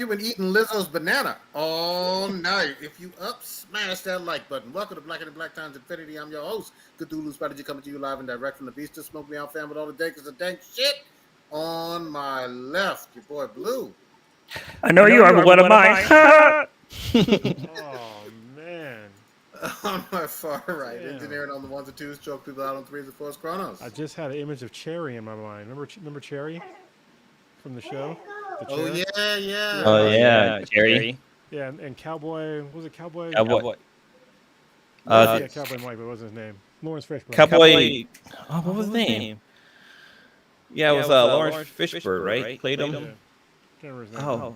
you been eating Lizzo's banana all night? If you up, smash that like button. Welcome to Black and Black Times Infinity. I'm your host, Cthulhu Strategy, coming to you live and direct from the Beast to Smoke Me Out fam with all the dankers and dank shit. On my left, your boy Blue. I know you are, but what am I? Oh man! On my far right, Damn. engineering on the ones and twos, choke people out on threes and fours, Chronos. I just had an image of Cherry in my mind. Remember Cherry from the show? The Oh chair? yeah. Oh yeah, Jerry. Yeah, and Cowboy. Was it Cowboy? Cowboy. Yeah, Cowboy Mike, but what was his name? Lawrence Fishburne. Cowboy. Oh, what was his name? Yeah, it was Lawrence Fishburne, right? Played him. Yeah. Can't remember his name. Oh,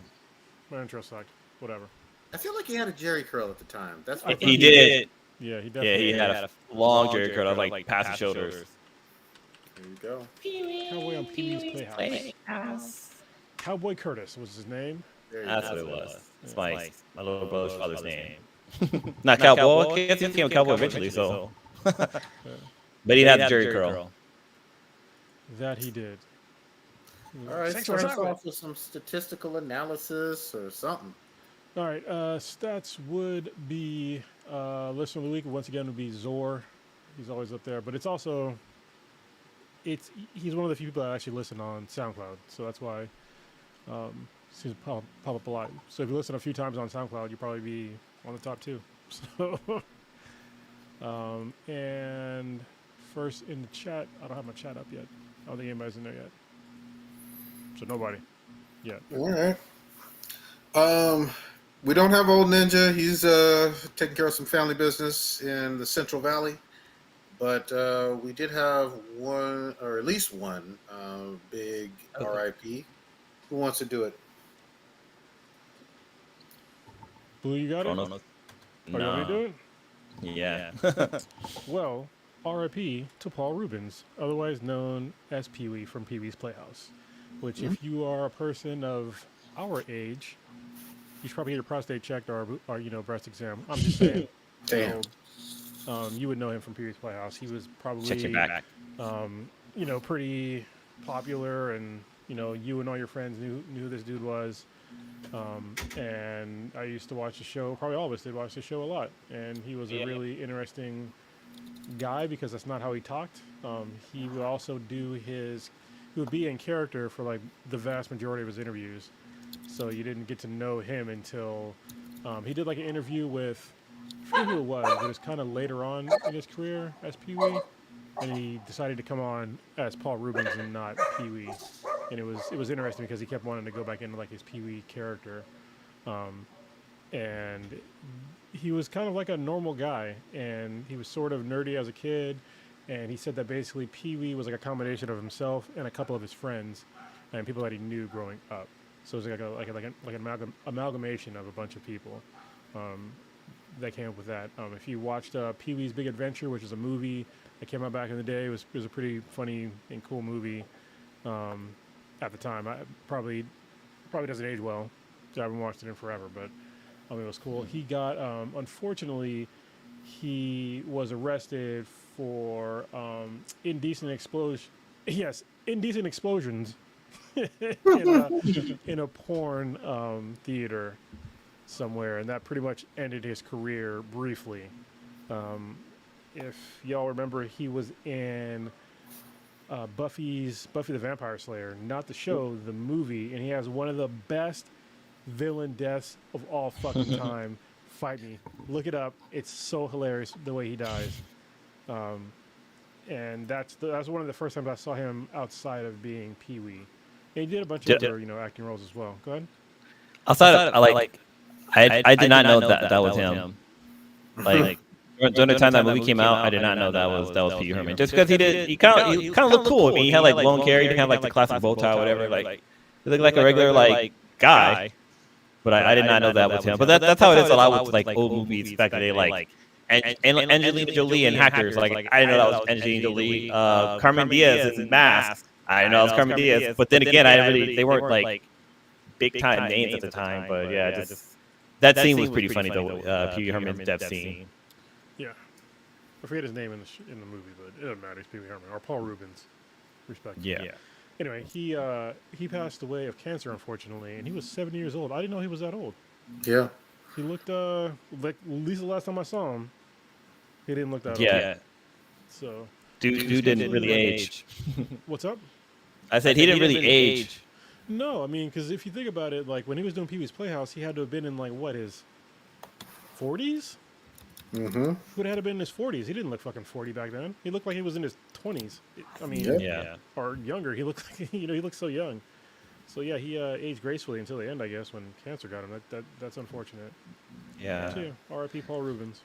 My intro sucked. Whatever. I feel like he had a Jerry curl at the time. That's what he did. Yeah, he Yeah, definitely. he had a long Jerry curl, like past the shoulders. There you go. Cowboy on Pee-wee's Playhouse. Cowboy Curtis was his name. That's what it was. It's my little brother's father's name. Not Cowboy. I guess he became a cowboy eventually, so. But he had the Jerry curl. That he did. All right, start us off with some statistical analysis or something. All right, stats would be listener of the week. Once again, would be Zor. He's always up there, but it's also he's one of the few people that actually listen on SoundCloud, so that's why seems to pop up a lot. So if you listen a few times on SoundCloud, you'll probably be on the top two. So, and first in the chat, I don't have my chat up yet. I don't think anybody's in there yet. So nobody yet. All right. We don't have old Ninja. He's taking care of some family business in the Central Valley. But we did have one, or at least one, big RIP. Who wants to do it? Blue, you got it? No. Oh, you want me to do it? Yeah. Well, RIP to Paul Rubens, otherwise known as Pee-wee from Pee-wee's Playhouse, which if you are a person of our age, you should probably get your prostate checked or breast exam. I'm just saying. Damn. So, you would know him from Pee-wee's Playhouse. He was probably, Check your back. pretty popular, and you and all your friends knew who this dude was. And I used to watch the show. Probably all of us did watch the show a lot, and he was a really interesting guy because that's not how he talked. He would also he would be in character for like the vast majority of his interviews. So you didn't get to know him until he did like an interview with, I forget who it was, but it was kind of later on in his career as Pee-wee, and he decided to come on as Paul Rubens and not Pee-wee, and it was interesting because he kept wanting to go back into like his Pee-wee character, and he was kind of like a normal guy, and he was sort of nerdy as a kid, and he said that basically Pee-wee was like a combination of himself and a couple of his friends and people that he knew growing up. So it was like an amalgamation of a bunch of people that came up with that. If you watched Pee-wee's Big Adventure, which is a movie that came out back in the day, it was a pretty funny and cool movie at the time. I probably doesn't age well. I haven't watched it in forever, but it was cool. He got unfortunately he was arrested for indecent explosions in a porn theater somewhere, and that pretty much ended his career briefly. If y'all remember, he was in Buffy the Vampire Slayer, not the show, the movie, and he has one of the best villain deaths of all fucking time. Fight me, look it up. It's so hilarious the way he dies. And that's one of the first times I saw him outside of being Pee-wee. And he did a bunch of other, acting roles as well. Go ahead. I did not know that was him. Like during the time that movie came out, I did not know that was Pee-wee Herman. Just because he kind of looked cool. I mean, he had like long hair, he didn't have like the classic bow tie or whatever. Like he looked like a regular like guy. But I did not know that was him. But that's how it is a lot with like old movies back in the day, like Angelina Jolie and Hackers. Like I didn't know that was Angelina Jolie. Carmen Diaz in Mask. I didn't know that was Carmen Diaz. But then again, they weren't like big time names at the time. But yeah, just that scene was pretty funny though. Pee-wee Herman's death scene. Yeah, I forget his name in the movie, but it doesn't matter. It's Pee-wee Herman or Paul Rubens, respectively. Yeah. Anyway, he passed away of cancer, unfortunately, and he was 70 years old. I didn't know he was that old. Yeah. He looked like at least the last time I saw him, he didn't look that old. Yeah, So dude didn't really age. what's up? I said he didn't really age. No, I mean, because if you think about it, like when he was doing Pee Wee's Playhouse, he had to have been in like what his 40s. Mm-hmm. He would have had to been in his 40s. He didn't look fucking 40 back then. He looked like he was in his 20s. I mean, Yep. Yeah. or younger. He looked like he looked so young. So yeah, he aged gracefully until the end, I guess, when cancer got him. That's unfortunate. Yeah. So, yeah, R.I.P. Paul Rubens.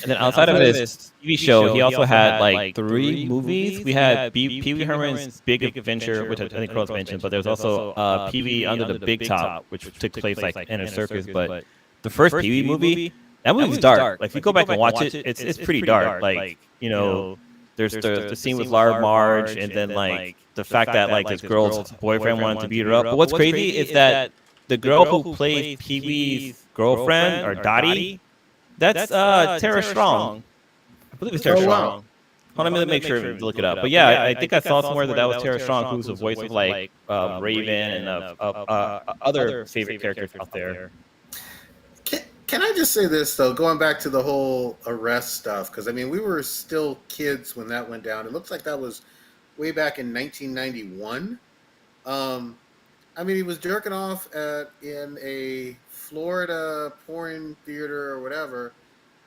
And then outside of his TV show, he also had like 3 movies. We had Pee Wee Herman's Big Adventure, which I think Carlos mentioned, but there was also Pee Wee Under the Big Top, which took place like in a circus. But the first Pee Wee movie, that movie's dark. Like if you go back and watch it, it's pretty dark. Like there's the scene with Laura Marge, and then like the fact that like this girl's boyfriend wanted to beat her up. But what's crazy is that the girl who plays Pee Wee's girlfriend or Dottie. That's Tara Strong. I believe it's Tara Oh, wow. Strong. Hold on, let me make sure to look it up. But yeah, I think I saw somewhere that was Tara Strong, who's the voice of like Raven and other favorite characters out there. Can I just say this though, going back to the whole arrest stuff, because I mean we were still kids when that went down. It looks like that was way back in 1991. I mean he was jerking off in a Florida porn theater or whatever,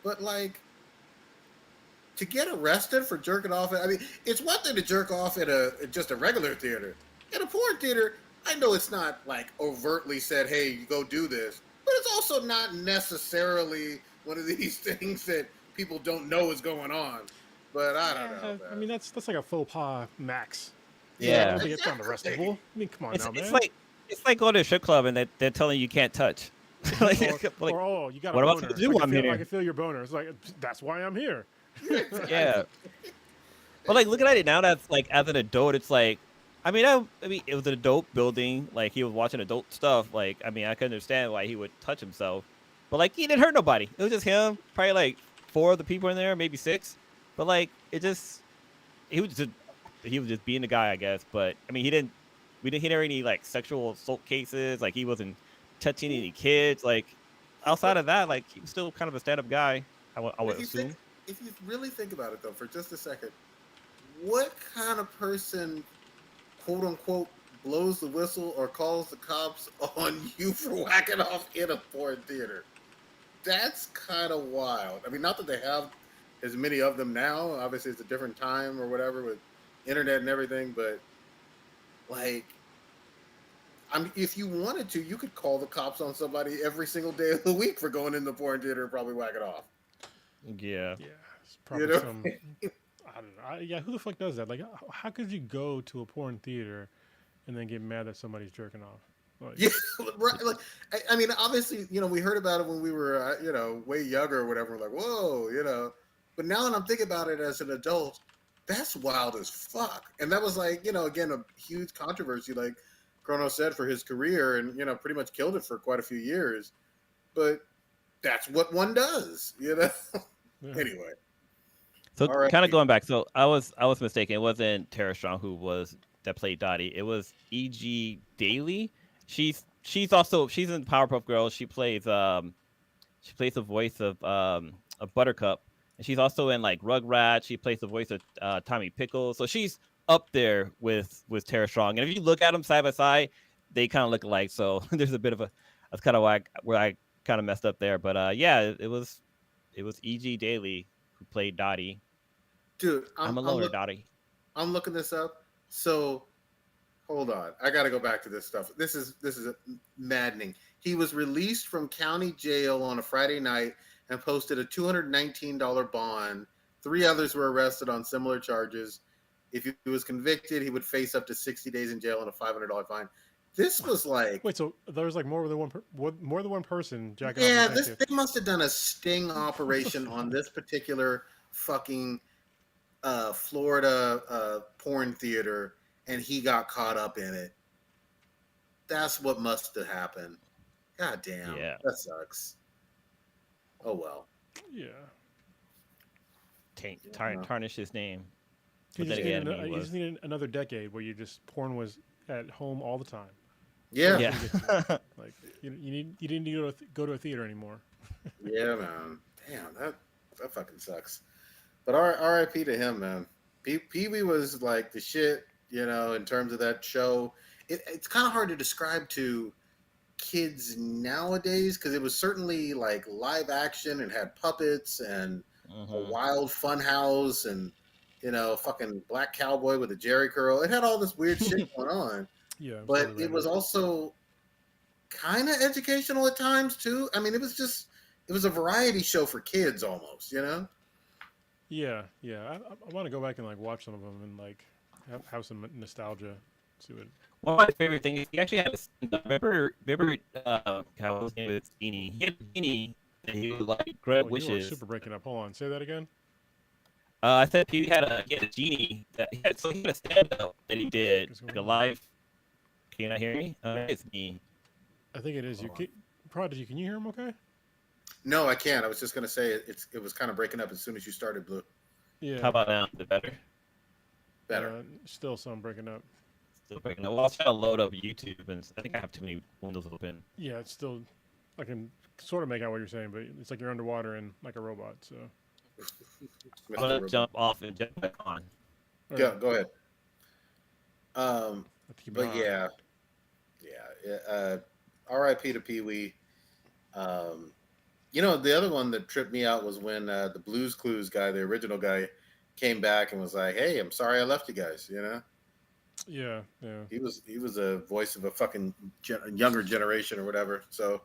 but like to get arrested for jerking off, I mean it's one thing to jerk off at just a regular theater. In a porn theater, I know it's not like overtly said, "Hey, you go do this." But it's also not necessarily one of these things that people don't know is going on. But I don't know. I mean, that's like a faux pas max. Yeah. I don't think it's unarrestable. I mean, come on now, man. It's like going to a strip club and they're telling you can't touch. Or, you got what a am I boner. supposed to do? I can feel your boner. It's like, that's why I'm here. Yeah. But like looking at it now, that's like as an adult, it's like, I mean, it was an adult building. Like he was watching adult stuff. Like, I mean, I can understand why he would touch himself, but like he didn't hurt nobody. It was just him, probably like 4 of the people in there, maybe 6. But like he was just being the guy, I guess. But I mean, we didn't hear any like sexual assault cases. Like he wasn't touching any kids. Like outside of that, like he was still kind of a stand-up guy. I would assume. If you really think about it though, for just a second, what kind of person, quote unquote, blows the whistle or calls the cops on you for whacking off in a porn theater? That's kind of wild. I mean, not that they have as many of them now. Obviously, it's a different time or whatever with internet and everything. But like, I mean, if you wanted to, you could call the cops on somebody every single day of the week for going in the porn theater and probably whack it off. Yeah. Yeah, it's probably some. I don't know. Who the fuck does that? Like, how could you go to a porn theater and then get mad that somebody's jerking off? Like, Yeah, right. Like, I mean, obviously, we heard about it when we were, way younger or whatever. We're like, whoa, But now that I'm thinking about it as an adult, that's wild as fuck. And that was like, again, a huge controversy, like Chrono said, for his career, and pretty much killed it for quite a few years. But that's what one does, Yeah. Anyway. So Alright. kind of going back, so I was mistaken. It wasn't Tara Strong that played Dottie. It was E.G. Daily. She's in Powerpuff Girls. She plays the voice of Buttercup, and she's also in like Rugrats. She plays the voice of Tommy Pickles. So she's up there with Tara Strong. And if you look at them side by side, they kind of look alike. So there's a bit of that's kind of where I kind of messed up there. But yeah, it was E.G. Daily who played Dottie. Dude, I'm a loner, Dottie. I'm looking this up. So hold on. I got to go back to this stuff. This is maddening. He was released from county jail on a Friday night and posted a $219 bond. 3 others were arrested on similar charges. If he was convicted, he would face up to 60 days in jail and a $500 fine. This was like... Wait, so there was like more than one person jacking yeah, off? Yeah, they must have done a sting operation on this particular fucking Florida porn theater, and he got caught up in it. That's what must have happened. God damn. Yeah. That sucks. Oh well. Yeah. Tarnish his name. You just need another decade where porn was at home all the time. Yeah, Nothing Yeah. gets you. Like you didn't need to go to a theater anymore. yeah, man. Damn, that fucking sucks. But R.I.P. to him, man. Pee Wee was like the shit, in terms of that show. It's kind of hard to describe to kids nowadays because it was certainly like live action and had puppets and a Hmm. wild fun house and fucking black cowboy with a jerry curl. It had all this weird shit going on, Yeah, it was but totally it random. was also kind of educational at times too. I mean, it was a variety show for kids almost. Yeah, yeah. I want to go back and like watch some of them and like have some nostalgia to it. One of my favorite things, he actually had a stand-up. Remember, how his name is Genie. He had a genie that he would like Oh, grant you are wishes. super breaking up. Hold on, say that again. I said he had a genie that he had a stand-up that he did, What's like going a on? live. Can you not hear me? It's me. I think it is you. Hold on. Prodigy, can you hear him? Okay. No, I can't. I was just gonna say it was kind of breaking up as soon as you started, Blue. Yeah. How about now? Is it better? Better. Still some breaking up. Still breaking up. Well, I was trying to load up YouTube, and I think I have too many windows open. Yeah, it's still. I can sort of make out what you're saying, but it's like you're underwater and like a robot. So. I'm Mr. gonna Robot. jump off and jump back on. All right. Go ahead. Have to keep it But on. yeah. R.I.P. to Pee Wee. The other one that tripped me out was when the Blues Clues guy, the original guy, came back and was like, "Hey, I'm sorry I left you guys." Yeah, yeah. He was a voice of a fucking younger generation or whatever. So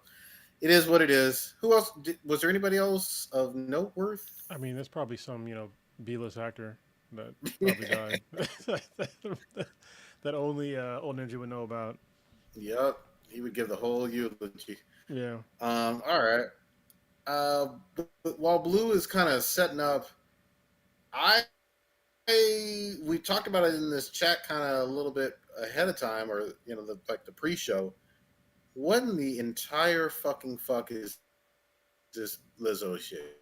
it is what it is. Who else? Was there anybody else of note worth? I mean, there's probably some B-list actor that probably died that only old ninja would know about. Yep, he would give the whole eulogy. Yeah. All right. But while Blue is kind of setting up, I we talked about it in this chat kind of a little bit ahead of time, or the pre-show. What in the entire fucking fuck is this Lizzo shit?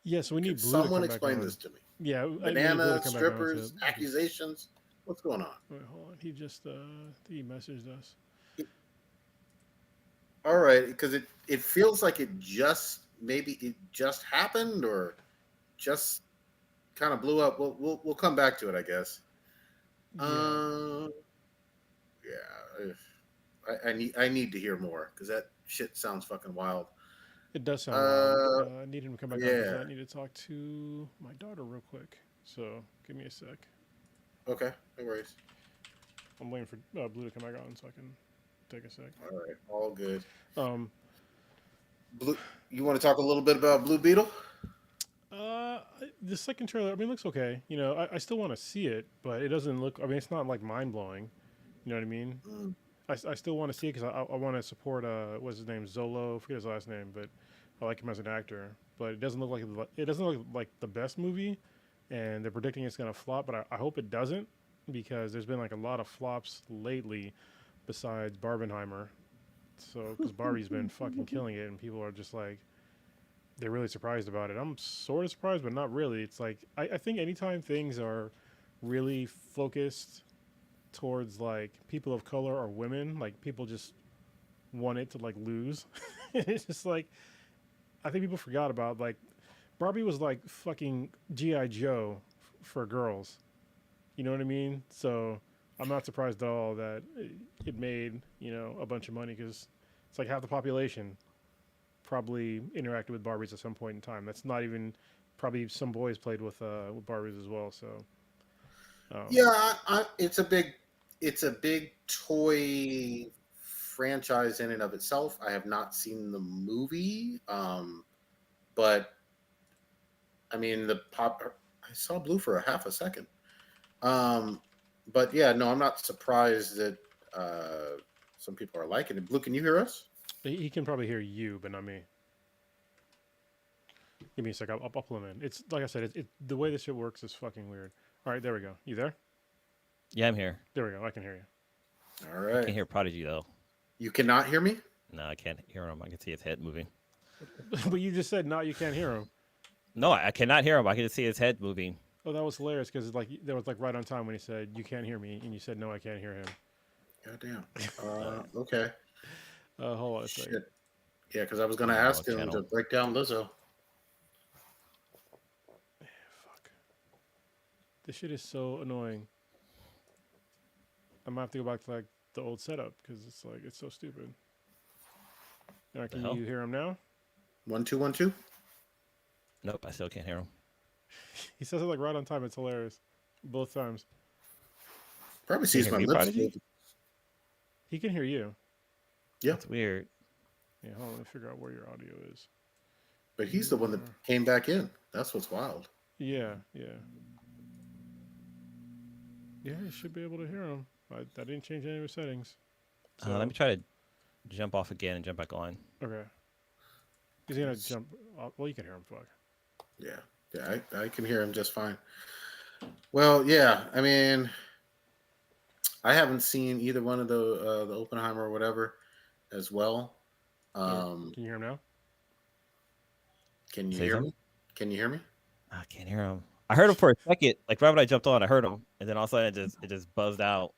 Yeah, so we Can need Blue to someone come back explain on. this to me? Yeah, we need Blue to Banana come back on to strippers, accusations. What's going on? wait, hold on. He just he messaged us. All right, because it feels like maybe it just happened or just kind of blew up. We'll come back to it, I guess. Yeah, Um, yeah, I need to hear more because that shit sounds fucking wild. it does sound wild. Uh, I need him to come back on because yeah. I need to talk to my daughter real quick. So give me a sec. Okay, no worries. I'm waiting for Blue to come back on so I can take a sec. All right, all good. Um, Blue, you want to talk a little bit about Blue Beetle? the second trailer, I mean, it looks okay. I still want to see it, but it doesn't look. I mean, it's not like mind blowing. You know what I mean? Mm. I still want to see it because I want to support what's his name, Zolo. I forget his last name, but I like him as an actor. But it doesn't look like the best movie, and they're predicting it's gonna flop. But I hope it doesn't because there's been like a lot of flops lately, besides Barbenheimer. So because Barbie's been fucking killing it, and people are just like they're really surprised about it. I'm sort of surprised, but not really. It's like I think anytime things are really focused towards like people of color or women, like people just want it to like lose. It's just like I think people forgot about like Barbie was like fucking GI Joe for girls. You know what I mean? So I'm not surprised at all that it made a bunch of money because it's like half the population probably interacted with Barbies at some point in time. That's not even probably some boys played with Barbies as well. So Yeah, it's a big toy franchise in and of itself. I have not seen the movie, but I mean I saw Blue for a half a second. But yeah, no, I'm not surprised that some people are liking it. Blue, can you hear us? he can probably hear you, but not me. Give me a sec. I'll pull him in. It's like I said. The way this shit works is fucking weird. All right, there we go. You there? Yeah, I'm here. There we go. I can hear you. All I right. can't hear Prodigy though. You cannot hear me? No, I can't hear him. I can see his head moving. But you just said no. You can't hear him. No, I cannot hear him. I can just see his head moving. Oh, that was hilarious because like that was like right on time when he said you can't hear me, and you said no, I can't hear him. Goddamn. Okay. Hold on a second. Shit. Yeah, because I was gonna Yeah, ask wrong him to channel. break down Lizzo. Fuck. This shit is so annoying. I'm gonna have to go back to like the old setup because it's like it's so stupid. All right, The can hell? you hear him now? 1 2 1 2. Nope, I still can't hear him. He says it like right on time. It's hilarious, both times. Probably Can you sees hear my me, lips Prodigy? move. He can hear you. Yeah, That's weird. Yeah, hold on. Let me figure out where your audio is. but he's the You one that are. came back in. That's what's wild. Yeah, yeah, yeah. You should be able to hear him. I didn't change any of his settings. Let So me try to jump off again and jump back on. okay, he's gonna jump. Well, you can hear him. Fuck. Yeah, yeah, I can hear him just fine. Well, yeah, I mean, I haven't seen either one of the Oppenheimer or whatever as well. Okay, Um, can you hear him now? can you Say hear something? me? Can you hear me? I can't hear him. I heard him for a second. Like right when I jumped on, I heard him, and then all of a sudden it just buzzed out.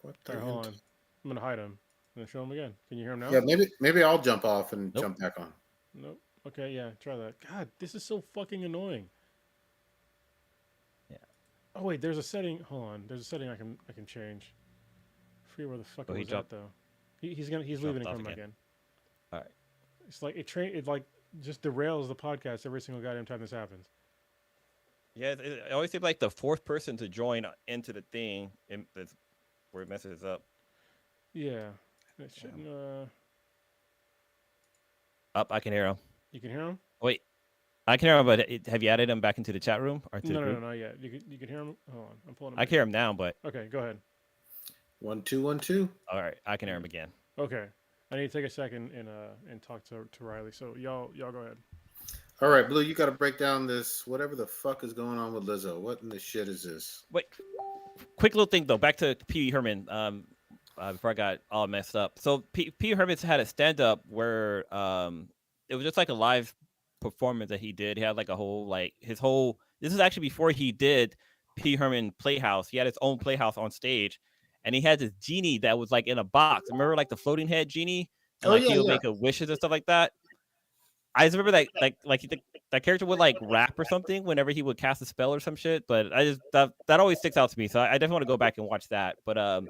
What All the right, hold on. int? I'm gonna hide him. I'm gonna show him again. Can you hear him now? Yeah, maybe I'll jump off and Nope. jump back on. Nope. Okay, yeah, try that. God, this is so fucking annoying. Yeah. Oh wait, there's a setting. Hold on. There's a setting I can change. I forget where the fuck Oh, it he was at jumped though. He's leaving jumped and off coming back again. in. All right. It's like it like just derails the podcast every single goddamn time this happens. Yeah, it always seems like the fourth person to join into the thing, and that's where it messes up. Yeah. It shouldn't. Up, I can hear him. You can hear him? Wait, I can hear him, but have you added him back into the chat room or to the No, group? not yet. You can hear him. Hold on. I'm pulling him. I back. can hear him now, but Okay, go ahead. 1 2 1 2. all right, I can hear him again. Okay. I need to take a second and talk to Riley. So y'all go ahead. All right, Blue, you got to break down this whatever the fuck is going on with Lizzo. What in the shit is this? Wait, quick little thing though. Back to Pee Wee Herman. Before I got all messed up. So Pee Wee Herman had a stand up where it was just like a live performance that he did. He had like a whole his whole. This is actually before he did Pee Wee Herman Playhouse. He had his own playhouse on stage, and he had this genie that was like in a box. Remember like the floating head genie, and Oh like yeah, he would yeah. make a wishes and stuff like that. I just remember that character would like rap or something whenever he would cast a spell or some shit. But I just that always sticks out to me. So I definitely want to go back and watch that. But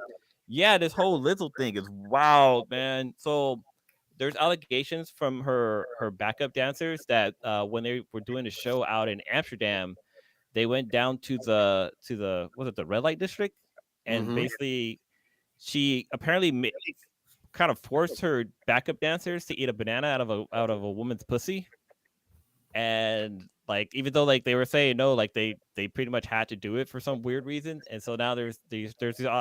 yeah, this whole Lizzo thing is wild, man. So there's allegations from her backup dancers that when they were doing a show out in Amsterdam, they went down to the was it the red light district, and Mm-hmm. basically she apparently kind of forced her backup dancers to eat a banana out of a woman's pussy. And like even though like they were saying no, like they pretty much had to do it for some weird reason. And so now there's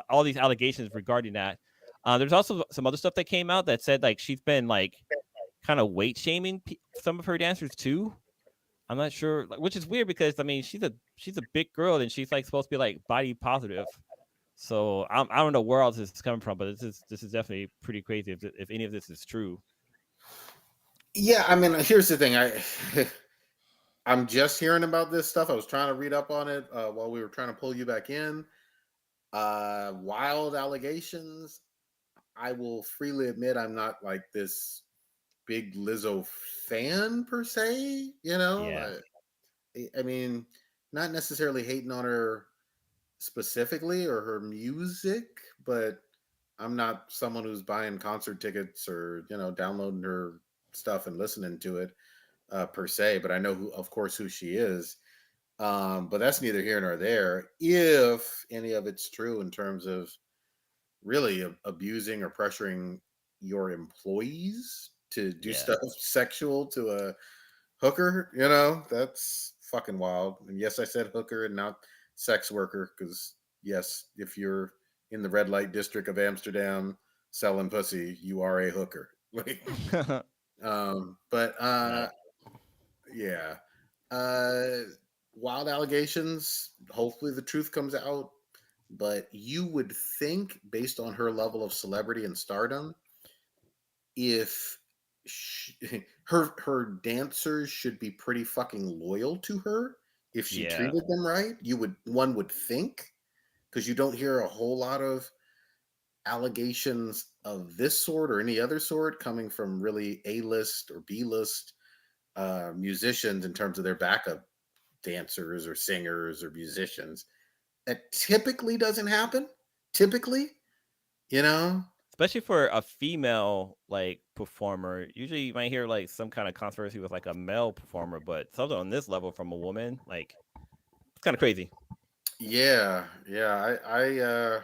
all these allegations regarding that. There's also some other stuff that came out that said like she's been like kind of weight shaming some of her dancers too. I'm not sure, which is weird because I mean she's a big girl and she's like supposed to be like body positive. So I don't know where else this is coming from, but this is definitely pretty crazy if any of this is true. Yeah, I mean, here's the thing. I'm just hearing about this stuff. I was trying to read up on it while we were trying to pull you back in. Wild allegations. I will freely admit I'm not like this big Lizzo fan per se. You Yeah. know, I mean, not necessarily hating on her specifically or her music, but I'm not someone who's buying concert tickets or downloading her stuff and listening to it per se. But I know of course, who she is. But that's neither here nor there. If any of it's true in terms of really abusing or pressuring your employees to do Yeah. stuff sexual to a hooker, that's fucking wild. And yes, I said hooker and not sex worker because yes, if you're in the red light district of Amsterdam selling pussy, you are a hooker. But Right. yeah, uh, wild allegations. Hopefully, the truth comes out. But you would think, based on her level of celebrity and stardom, if her dancers should be pretty fucking loyal to her if she Yeah. treated them right. One would think because you don't hear a whole lot of allegations of this sort or any other sort coming from really A-list or B-list musicians in terms of their backup dancers or singers or musicians. That typically doesn't happen. Typically, you know. Especially for a female like performer. Usually you might hear like some kind of controversy with like a male performer, but something on this level from a woman, like it's kind of crazy. Yeah, yeah.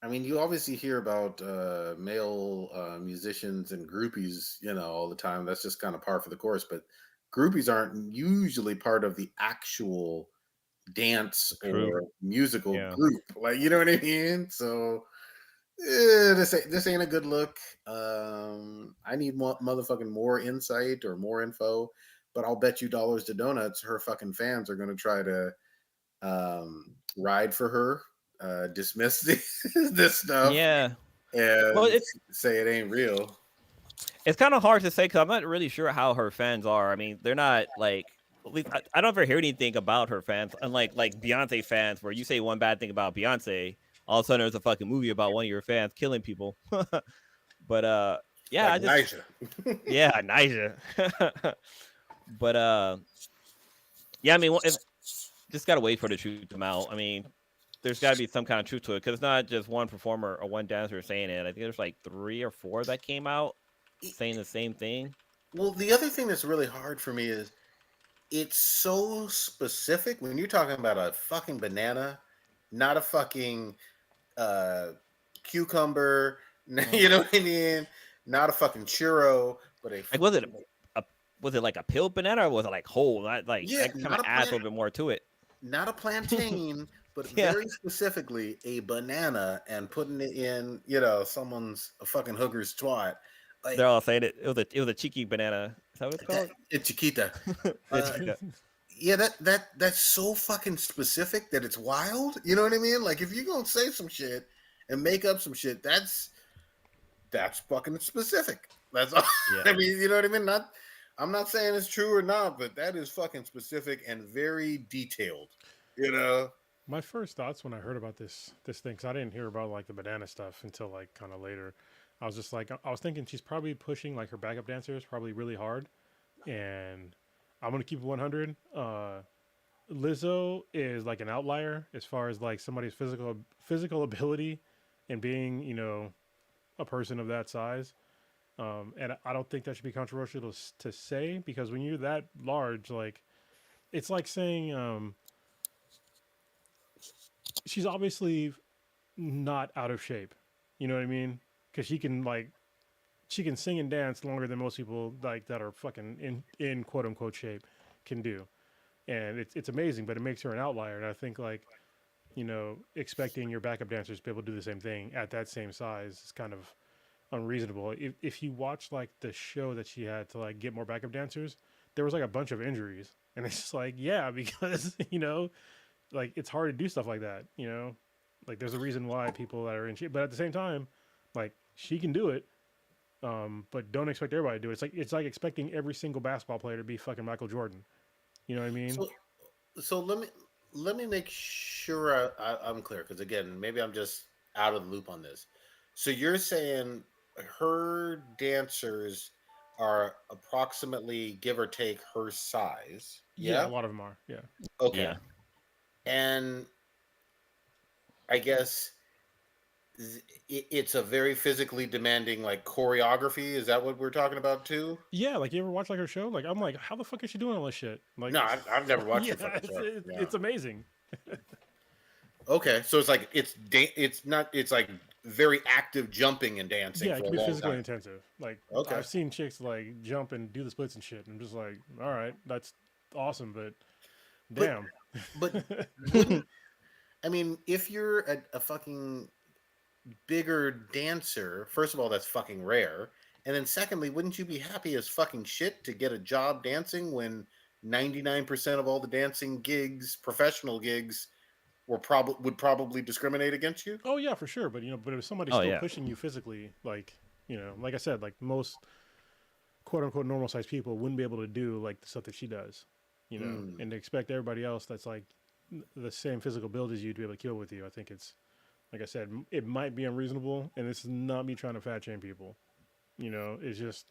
I mean, you obviously hear about male musicians and groupies, all the time. That's just kind of par for the course. But groupies aren't usually part of the actual dance True. or musical Yeah. group. Like, you know what I mean? So this ain't a good look. I need more motherfucking more insight or more info. But I'll bet you dollars to donuts, her fucking fans are going to try to ride for her, dismiss this stuff, Yeah. Well, and say it ain't real. it's kind of hard to say because I'm not really sure how her fans are. I mean, they're not like at least I don't ever hear anything about her fans, unlike like Beyonce fans, where you say one bad thing about Beyonce, all of a sudden there's a fucking movie about one of your fans killing people. But yeah, Like I just Niger. yeah, Niger. But yeah, I mean, if just gotta wait for the truth to come out. I mean, there's got to be some kind of truth to it because it's not just one performer or one dancer saying it. I think there's like 3 or 4 that came out saying the same thing. Well, the other thing that's really hard for me is it's so specific when you're talking about a fucking banana, not a fucking uh, cucumber. You know what I mean? Not a fucking churro, but a Like, a was it like a peeled banana or was it like whole? Like yeah, that kind of adds a little bit more to it. not a plantain, but Yeah, very specifically a banana and putting it in, someone's a fucking hooker's twat. they're Like all saying it. It was a cheeky banana. Is that what it's that, called? it's Chiquita. Yeah, Uh, chiquita. yeah, that's so fucking specific that it's wild. You know what I mean? Like if you're gonna say some shit and make up some shit, that's fucking specific. That's all. Yeah. I mean, you know what I mean? I'm not saying it's true or not, but that is fucking specific and very detailed. You know? My first thoughts when I heard about this thing, because I didn't hear about like the banana stuff until like kind of later. I was just like, I was thinking she's probably pushing like her backup dancers probably really hard, and I'm gonna keep it 100. Lizzo is like an outlier as far as like somebody's physical ability and being a person of that size. And I don't think that should be controversial to say because when you're that large, like it's like saying she's obviously not out of shape. You know what I mean? Because she can sing and dance longer than most people like that are fucking in quote unquote shape can do, and it's amazing. But it makes her an outlier, and I think like expecting your backup dancers to be able to do the same thing at that same size is kind of unreasonable. If you watch like the show that she had to like get more backup dancers, there was like a bunch of injuries, and it's just like yeah, because like it's hard to do stuff like that. Like there's a reason why people that are in shape, but at the same time, like she can do it. But don't expect everybody to do it. It's like expecting every single basketball player to be fucking Michael Jordan. You know what I mean? So so let me make sure I'm clear because again, maybe I'm just out of the loop on this. So you're saying her dancers are approximately give or take her size, Yeah, a yeah? lot of them are. Yeah. Okay, Yeah. and I guess it's a very physically demanding like choreography. Is that what we're talking about too? Yeah, like you ever watch like her show? Like I'm like, how the fuck is she doing all this shit? Like, No, I've never watched yeah, your fucking show. Yeah. it's amazing. Okay, so it's like it's not it's like very active jumping and dancing Yeah, it for a can be long physically time. intensive. Like Okay, I've seen chicks like jump and do the splits and shit, and I'm just like, all right, that's awesome, but but damn. but wouldn't I mean if you're a fucking bigger dancer? First of all, that's fucking rare, and then secondly, wouldn't you be happy as fucking shit to get a job dancing when 99% of all the dancing gigs, professional gigs, would probably discriminate against you? Oh yeah, for sure. But but if somebody's Oh still yeah. pushing you physically, like like I said, like most quote unquote normal sized people wouldn't be able to do like the stuff that she does, Mm. and to expect everybody else that's like the same physical build as you to be able to keep up with you, I think it's Like I said, it might be unreasonable, and this is not me trying to fat shame people. It's just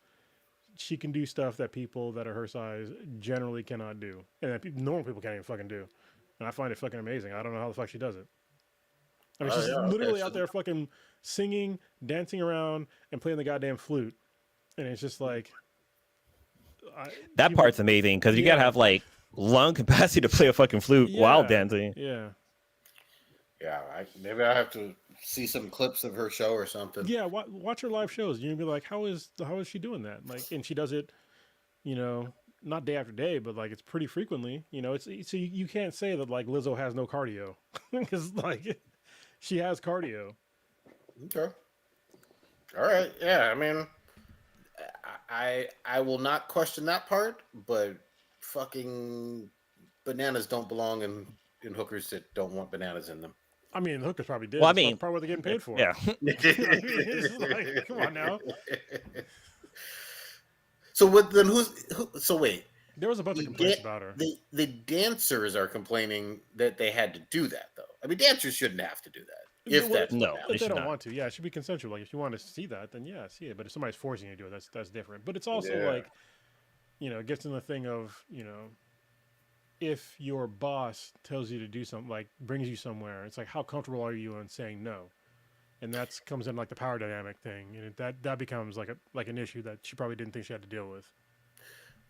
she can do stuff that people that are her size generally cannot do, and that normal people can't even fucking do. And I find it fucking amazing. I don't know how the fuck she does it. I mean, Oh she's yeah, okay. literally So out there fucking singing, dancing around, and playing the goddamn flute, and it's just like, That people, part's amazing because you gotta yeah, have like lung capacity to play a fucking flute while yeah, dancing. yeah, yeah, maybe I have to see some clips of her show or something. yeah. Watch her live shows. You're gonna be like, how is she doing that? Like, and she does it, you know, not day after day, but like it's pretty frequently. It's so you can't say that like Lizzo has no cardio because like she has cardio. Okay. All right. Yeah. I mean, I will not question that part, but fucking bananas don't belong in hookers that don't want bananas in them. I mean, the hookers probably did. Well, I That's mean, probably what they're getting paid for. yeah, I mean, it's like, come on now. So what then? So wait. There was a bunch of complaints about her. The dancers are complaining that they had to do that though. I mean, dancers shouldn't have to do that if Well, that's what no, happened. if they they should don't not. want to, yeah, it should be consensual. Like if you want to see that, then yeah, see it. But if somebody's forcing you to do it, that's different. But it's also Yeah. like, it gets in the thing of, if your boss tells you to do something, like brings you somewhere, it's like how comfortable are you in saying no? And that comes in like the power dynamic thing, and that becomes like an issue that she probably didn't think she had to deal with.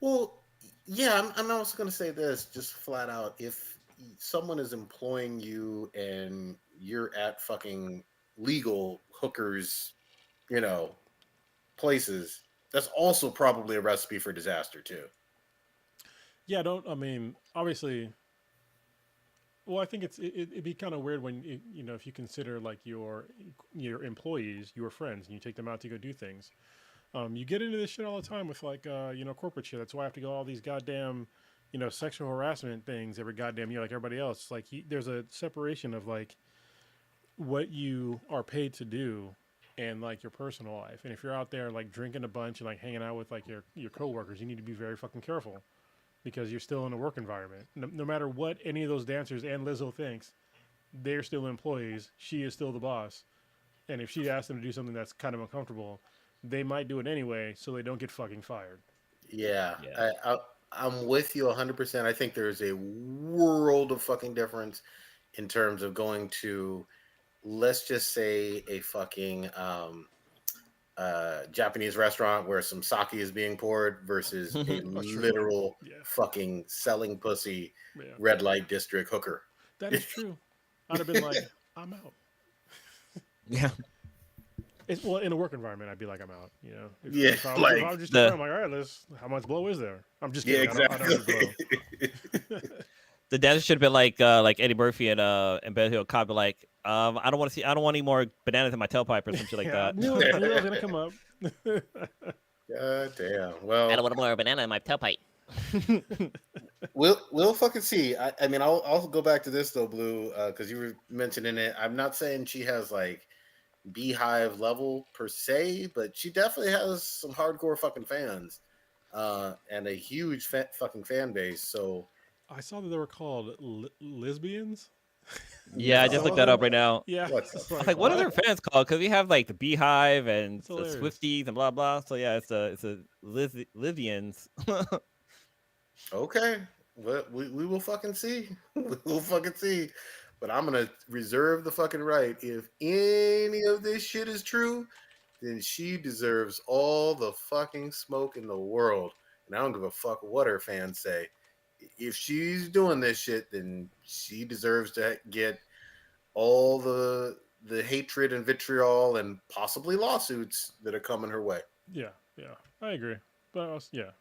Well, yeah, I'm also going to say this just flat out. If someone is employing you and you're at fucking legal hookers, you know, places, that's also probably a recipe for disaster too. Yeah, don't. I mean, obviously. Well, I think it'd be kind of weird when if you consider like your employees, your friends, and you take them out to go do things. You get into this shit all the time with like corporate shit. That's why I have to go all these goddamn sexual harassment things every goddamn year like everybody else. Like there's a separation of like what you are paid to do and like your personal life. And if you're out there like drinking a bunch and like hanging out with like your coworkers, you need to be very fucking careful because you're still in a work environment. No matter what any of those dancers and Lizzo thinks, they're still employees. She is still the boss. And if she asks them to do something that's kind of uncomfortable, they might do it anyway so they don't get fucking fired. Yeah, Yeah. I'm with you 100%. I think there's a world of fucking difference in terms of going to, let's just say, a fucking Japanese restaurant where some sake is being poured versus a That's true. literal Yeah. fucking selling pussy Yeah. red light district hooker. That is true. I'd have been like, I'm out. Yeah. Well, in a work environment, I'd be like, I'm out. Yeah, if I like was just the- I'm like, all right, how much blow is there? I'm just yeah, kidding. I don't have exactly. blow. The dancer should have been like Eddie Murphy and Ben Hill Cobb, like, I don't want any more bananas in my tailpipe or some shit like Yeah, that. I knew it was gonna come up. God damn. Well, want more banana in my tailpipe. we'll fucking see. I mean, I'll go back to this though, Blue, because you were mentioning it. I'm not saying she has like beehive level per se, but she definitely has some hardcore fucking fans, and a huge fucking fan base. So I saw that they were called lesbians. Yeah, I just looked that up right now. Yeah, What it's the just I was like, what are their fans called? Because we have like the Beehive and It's the hilarious. Swifties and blah blah. So yeah, it's a Livians. okay, well, we will fucking see. We will fucking see. But I'm gonna reserve the fucking right. If any of this shit is true, then she deserves all the fucking smoke in the world. And I don't give a fuck what her fans say. If she's doing this shit, then she deserves to get all the hatred and vitriol and possibly lawsuits that are coming her way. Yeah, I agree. But yeah.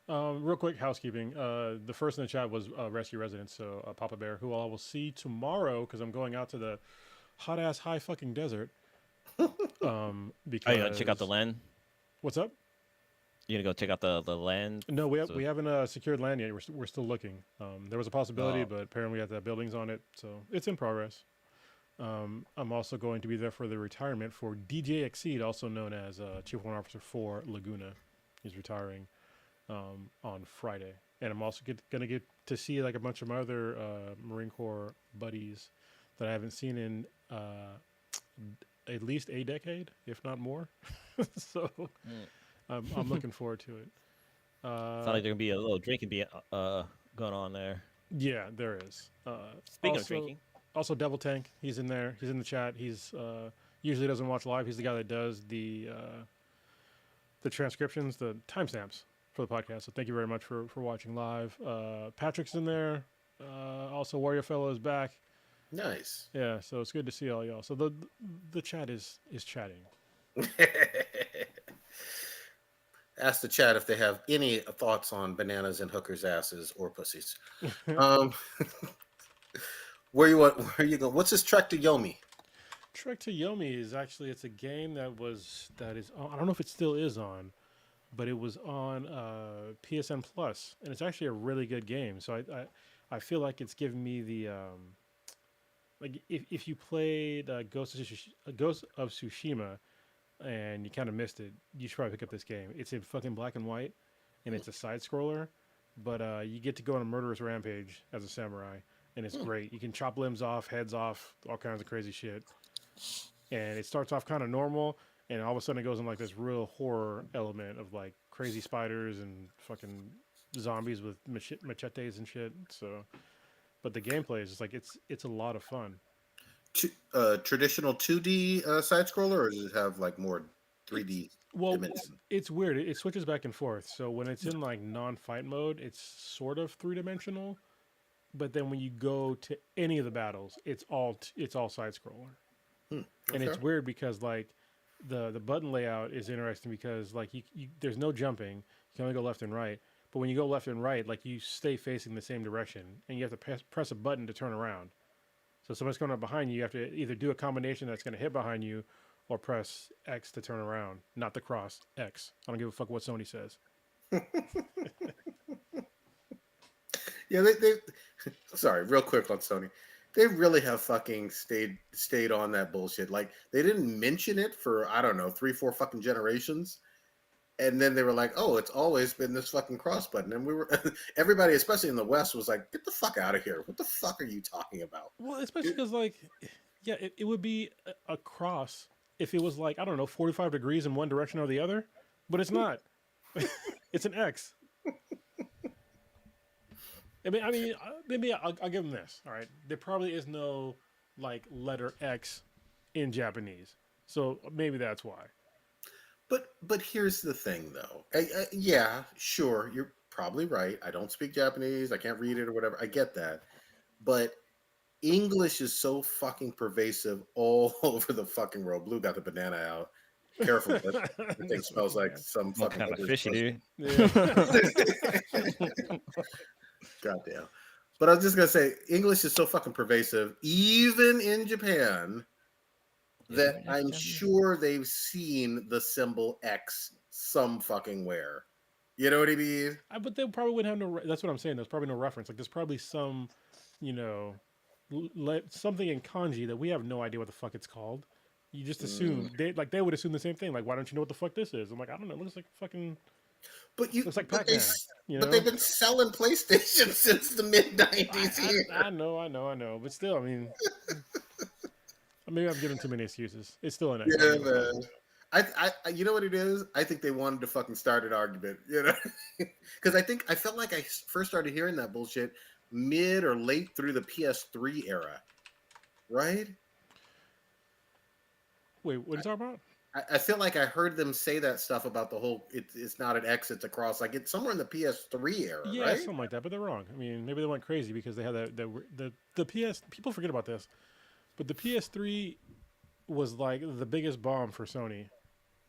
Real quick housekeeping. The first in the chat was Rescue Residents, so Papa Bear, who I will see tomorrow because I'm going out to the hot ass high fucking desert. Because Are you gonna check out the land? What's up? You gonna go check out the land? No, we So- haven't secured land yet. We're still looking. There was a possibility, Oh. but apparently we have to have buildings on it, so it's in progress. I'm also going to be there for the retirement for DJ Exceed, also known as Chief Warrant Officer for Laguna. He's retiring on Friday, and I'm also going to get to see like a bunch of my other Marine Corps buddies that I haven't seen in at least a decade, if not more. So I'm looking forward to it. Sounds like there gonna be a little drinking be going on there. Yeah, there is. Speaking of Also, drinking, also Devil Tank. He's in there. He's in the chat. He's usually doesn't watch live. He's the guy that does the transcriptions, the timestamps for the podcast. So thank you very much for watching live. Patrick's in there. Also, Warrior Fellow is back. Nice. Yeah, so it's good to see all y'all. So the chat is chatting. Ask the chat if they have any thoughts on bananas and hookers' asses or pussies. Where you go? What's this Trek to Yomi? Trek to Yomi is actually it's a game that is I don't know if it still is on, but it was on PSN Plus, and it's actually a really good game. So I feel like it's giving me the like if you played Ghost of Tsushima and you kind of missed it, you should probably pick up this game. It's in fucking black and white, and it's a side scroller, but you get to go on a murderous rampage as a samurai, and it's great. You can chop limbs off, heads off, all kinds of crazy shit. And it starts off kind of normal, and all of a sudden it goes in like this real horror element of like crazy spiders and fucking zombies with machetes and shit. So, but the gameplay is just like it's a lot of fun. Traditional 2D side scroller, or does it have like more 3D dimension? It's weird. It switches back and forth. So when it's in like non-fight mode, it's sort of 3-dimensional. But then when you go to any of the battles, it's all side scroller. Okay. And it's weird because like the button layout is interesting because like you there's no jumping. You can only go left and right. But when you go left and right, like you stay facing the same direction, and you have to press a button to turn around. So somebody's going up behind you. You have to either do a combination that's going to hit behind you, or press X to turn around. Not the cross X. I don't give a fuck what Sony says. Yeah, they sorry, real quick on Sony. They really have fucking stayed on that bullshit. Like they didn't mention it for I don't know 3-4 fucking generations, and then they were like, "Oh, it's always been this fucking cross button." And we were everybody, especially in the West, was like, "Get the fuck out of here! What the fuck are you talking about?" Well, especially because like, yeah, it would be a cross if it was like I don't know 45 degrees in one direction or the other, but it's not. It's an X. I mean, maybe I'll give them this. All right, there probably is no like letter X in Japanese, so maybe that's why. But here's the thing, though. Yeah, sure, you're probably right. I don't speak Japanese. I can't read it or whatever. I get that, but English is so fucking pervasive all over the fucking world. Blue got the banana out. Careful, that thing smells like some what fucking kind of fishy, dude? Yeah. Goddamn. But I was just gonna say, English is so fucking pervasive, even in Japan, that I'm sure they've seen the symbol X some fucking where. You know what I mean? But they probably wouldn't have no. That's what I'm saying. There's probably no reference. Like there's probably some, you know, something in kanji that we have no idea what the fuck it's called. You just assume they would assume the same thing. Like, why don't you know what the fuck this is? I'm like, I don't know. It looks like fucking. But you, looks like but, Pac-Man, but they've been selling PlayStation since the mid '90s here. I know. But still, I mean, maybe I'm giving too many excuses. It's still an X. Yeah, man. I, you know what it is? I think they wanted to fucking start an argument, you know, because I felt like I first started hearing that bullshit mid or late through the PS3 era, right? Wait, what are you talking about? I feel like I heard them say that stuff about the whole it's not an X, it's a cross. Like it's somewhere in the PS3 era, Yeah, right? something like that. But they're wrong. I mean, maybe they went crazy because they had the PS. People forget about this, but the PS3 was like the biggest bomb for Sony.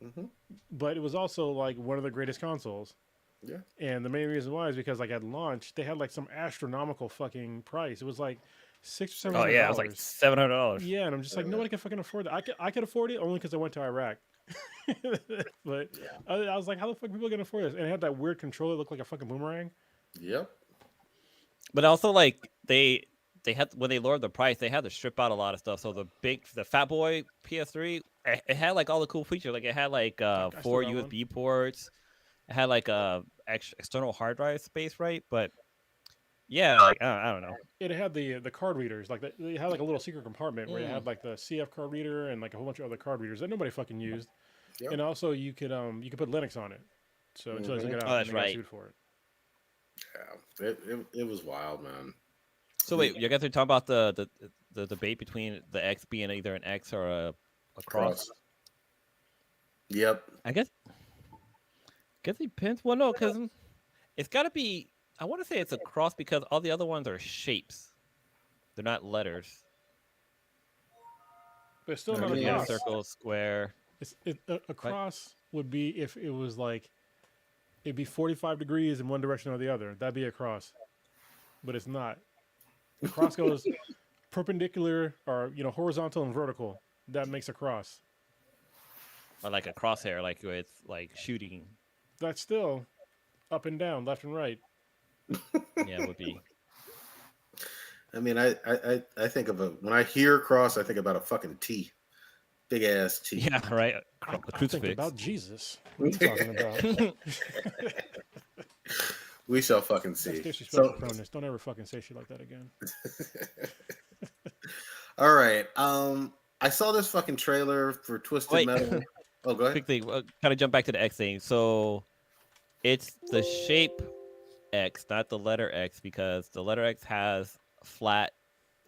Mm-hmm. But it was also like one of the greatest consoles. Yeah. And the main reason why is because like at launch they had like some astronomical fucking price. It was like $600 or $700. Oh yeah, it was like $700. Yeah, and I'm just like, nobody can fucking afford that. I could afford it only because I went to Iraq. But yeah. I was like, how the fuck are people gonna afford this? And it had that weird controller that looked like a fucking boomerang. Yep. But also, like they had when they lowered the price, they had to strip out a lot of stuff. So the Fat Boy PS3, it had like all the cool features. Like it had like 4 USB ports. It had like external hard drive space, right? But Yeah, like I don't know. It had the card readers, like it had like a little secret compartment where it had like the CF card reader and like a whole bunch of other card readers that nobody fucking used. Yep. And also you could put Linux on it, so until they took it Oh, out and that's they got right. sued for it. Yeah, it was wild, man. So wait, you guys are talking about the debate between the X being either an X or a cross? Yep. I guess it depends. Well, no, because it's got to be. I want to say it's a cross because all the other ones are shapes. They're not letters. But it's still I not mean, a Yeah, cross. circle, square. A cross would be if it was like it'd be 45 degrees in one direction or the other. That'd be a cross. But it's not. A cross goes perpendicular or horizontal and vertical. That makes a cross. Or like a crosshair, like with like shooting. That's still up and down, left and right. Yeah, it would be. I mean, I think of when I hear cross, I think about a fucking T, big ass T. Yeah, right. I The think crucifix. about Jesus. What are you talking about? We shall fucking That's see. disrespectful pronouns. Don't ever fucking say shit like that again. All right. I saw this fucking trailer for Twisted Wait. Metal. Oh, go ahead. Quickly, kind of jump back to the X thing. So it's the shape X, not the letter X, because the letter X has flat.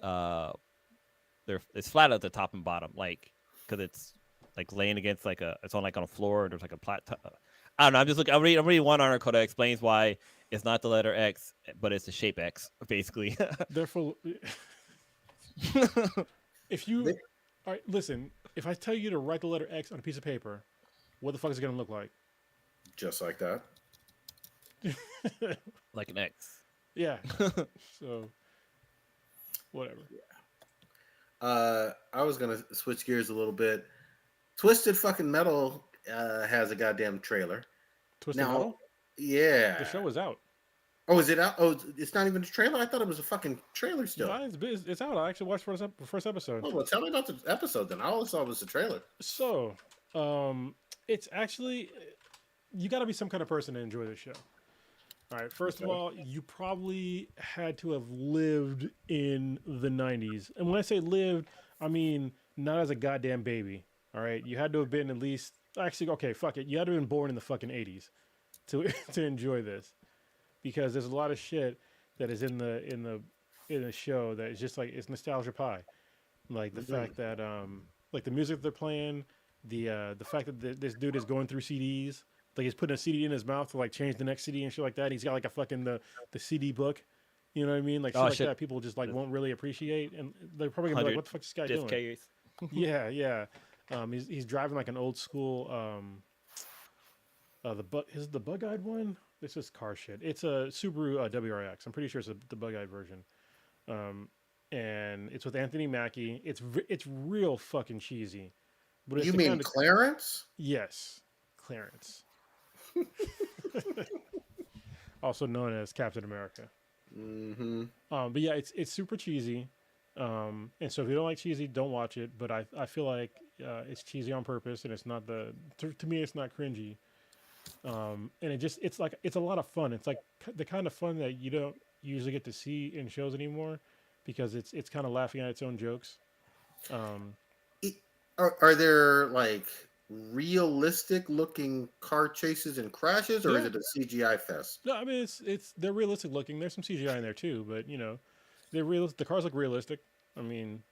It's flat at the top and bottom, like because it's like laying against it's on a floor. And there's like a plat. I don't know. I'm just looking. I'm reading one article that explains why it's not the letter X, but it's the shape X, basically. Therefore, if you, all right, listen. If I tell you to write the letter X on a piece of paper, what the fuck is it gonna look like? Just like that. Like an X. Yeah. So, whatever. I was gonna switch gears a little bit. Twisted fucking Metal has a goddamn trailer. Twisted Now, Metal. yeah. The show is out. Oh, is it out? Oh, it's not even a trailer. I thought it was a fucking trailer still. No, it's out. I actually watched the first episode. Oh, well, tell me about the episode then. I always thought it was a trailer. So, it's actually you got to be some kind of person to enjoy this show. All right. First of all, you probably had to have lived in the '90s, and when I say lived, I mean not as a goddamn baby. All right. You had to have been at least actually okay. Fuck it. You had to have been born in the fucking '80s to to enjoy this, because there's a lot of shit that is in the show that is just like it's nostalgia pie, like the fact that like the music they're playing, the fact that this dude is going through CDs, like he's putting a CD in his mouth to like change the next CD and shit like that. He's got like a fucking the CD book, you know what I mean? Like shit like that. People just like won't really appreciate, and they're probably gonna be like, "What the fuck is this guy Just doing?" curious. Yeah. He's driving like an old school is it the bug-eyed one? This is car shit. It's a Subaru WRX. I'm pretty sure it's the bug-eyed version. And it's with Anthony Mackie. It's real fucking cheesy. But it's You mean Clarence? Yes, Clarence. Also known as Captain America. Mm-hmm. But yeah, it's super cheesy. And so if you don't like cheesy, don't watch it. But I feel like it's cheesy on purpose, and it's not to me it's not cringy. And it's a lot of fun. It's like the kind of fun that you don't usually get to see in shows anymore, because it's kind of laughing at its own jokes. Are there like realistic looking car chases and crashes, or is it a CGI fest? No, I mean they're realistic looking. There's some CGI in there too, but they're real. The cars look realistic. I mean,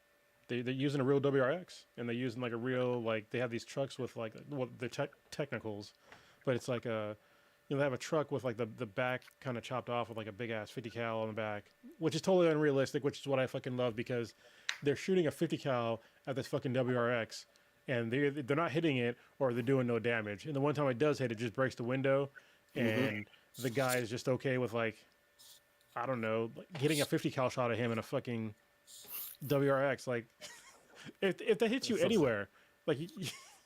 they're using a real WRX, and they're using like a real they have these trucks with like the technicals, but it's like they have a truck with like the back kind of chopped off with like a big ass 50 cal on the back, which is totally unrealistic, which is what I fucking love, because they're shooting a 50 cal at this fucking WRX, and they're not hitting it, or they're doing no damage. And the one time it does hit, it just breaks the window, and the guy is just okay with like, I don't know, like hitting a 50 cal shot at him in a fucking WRX. Like, if they hit you anywhere, like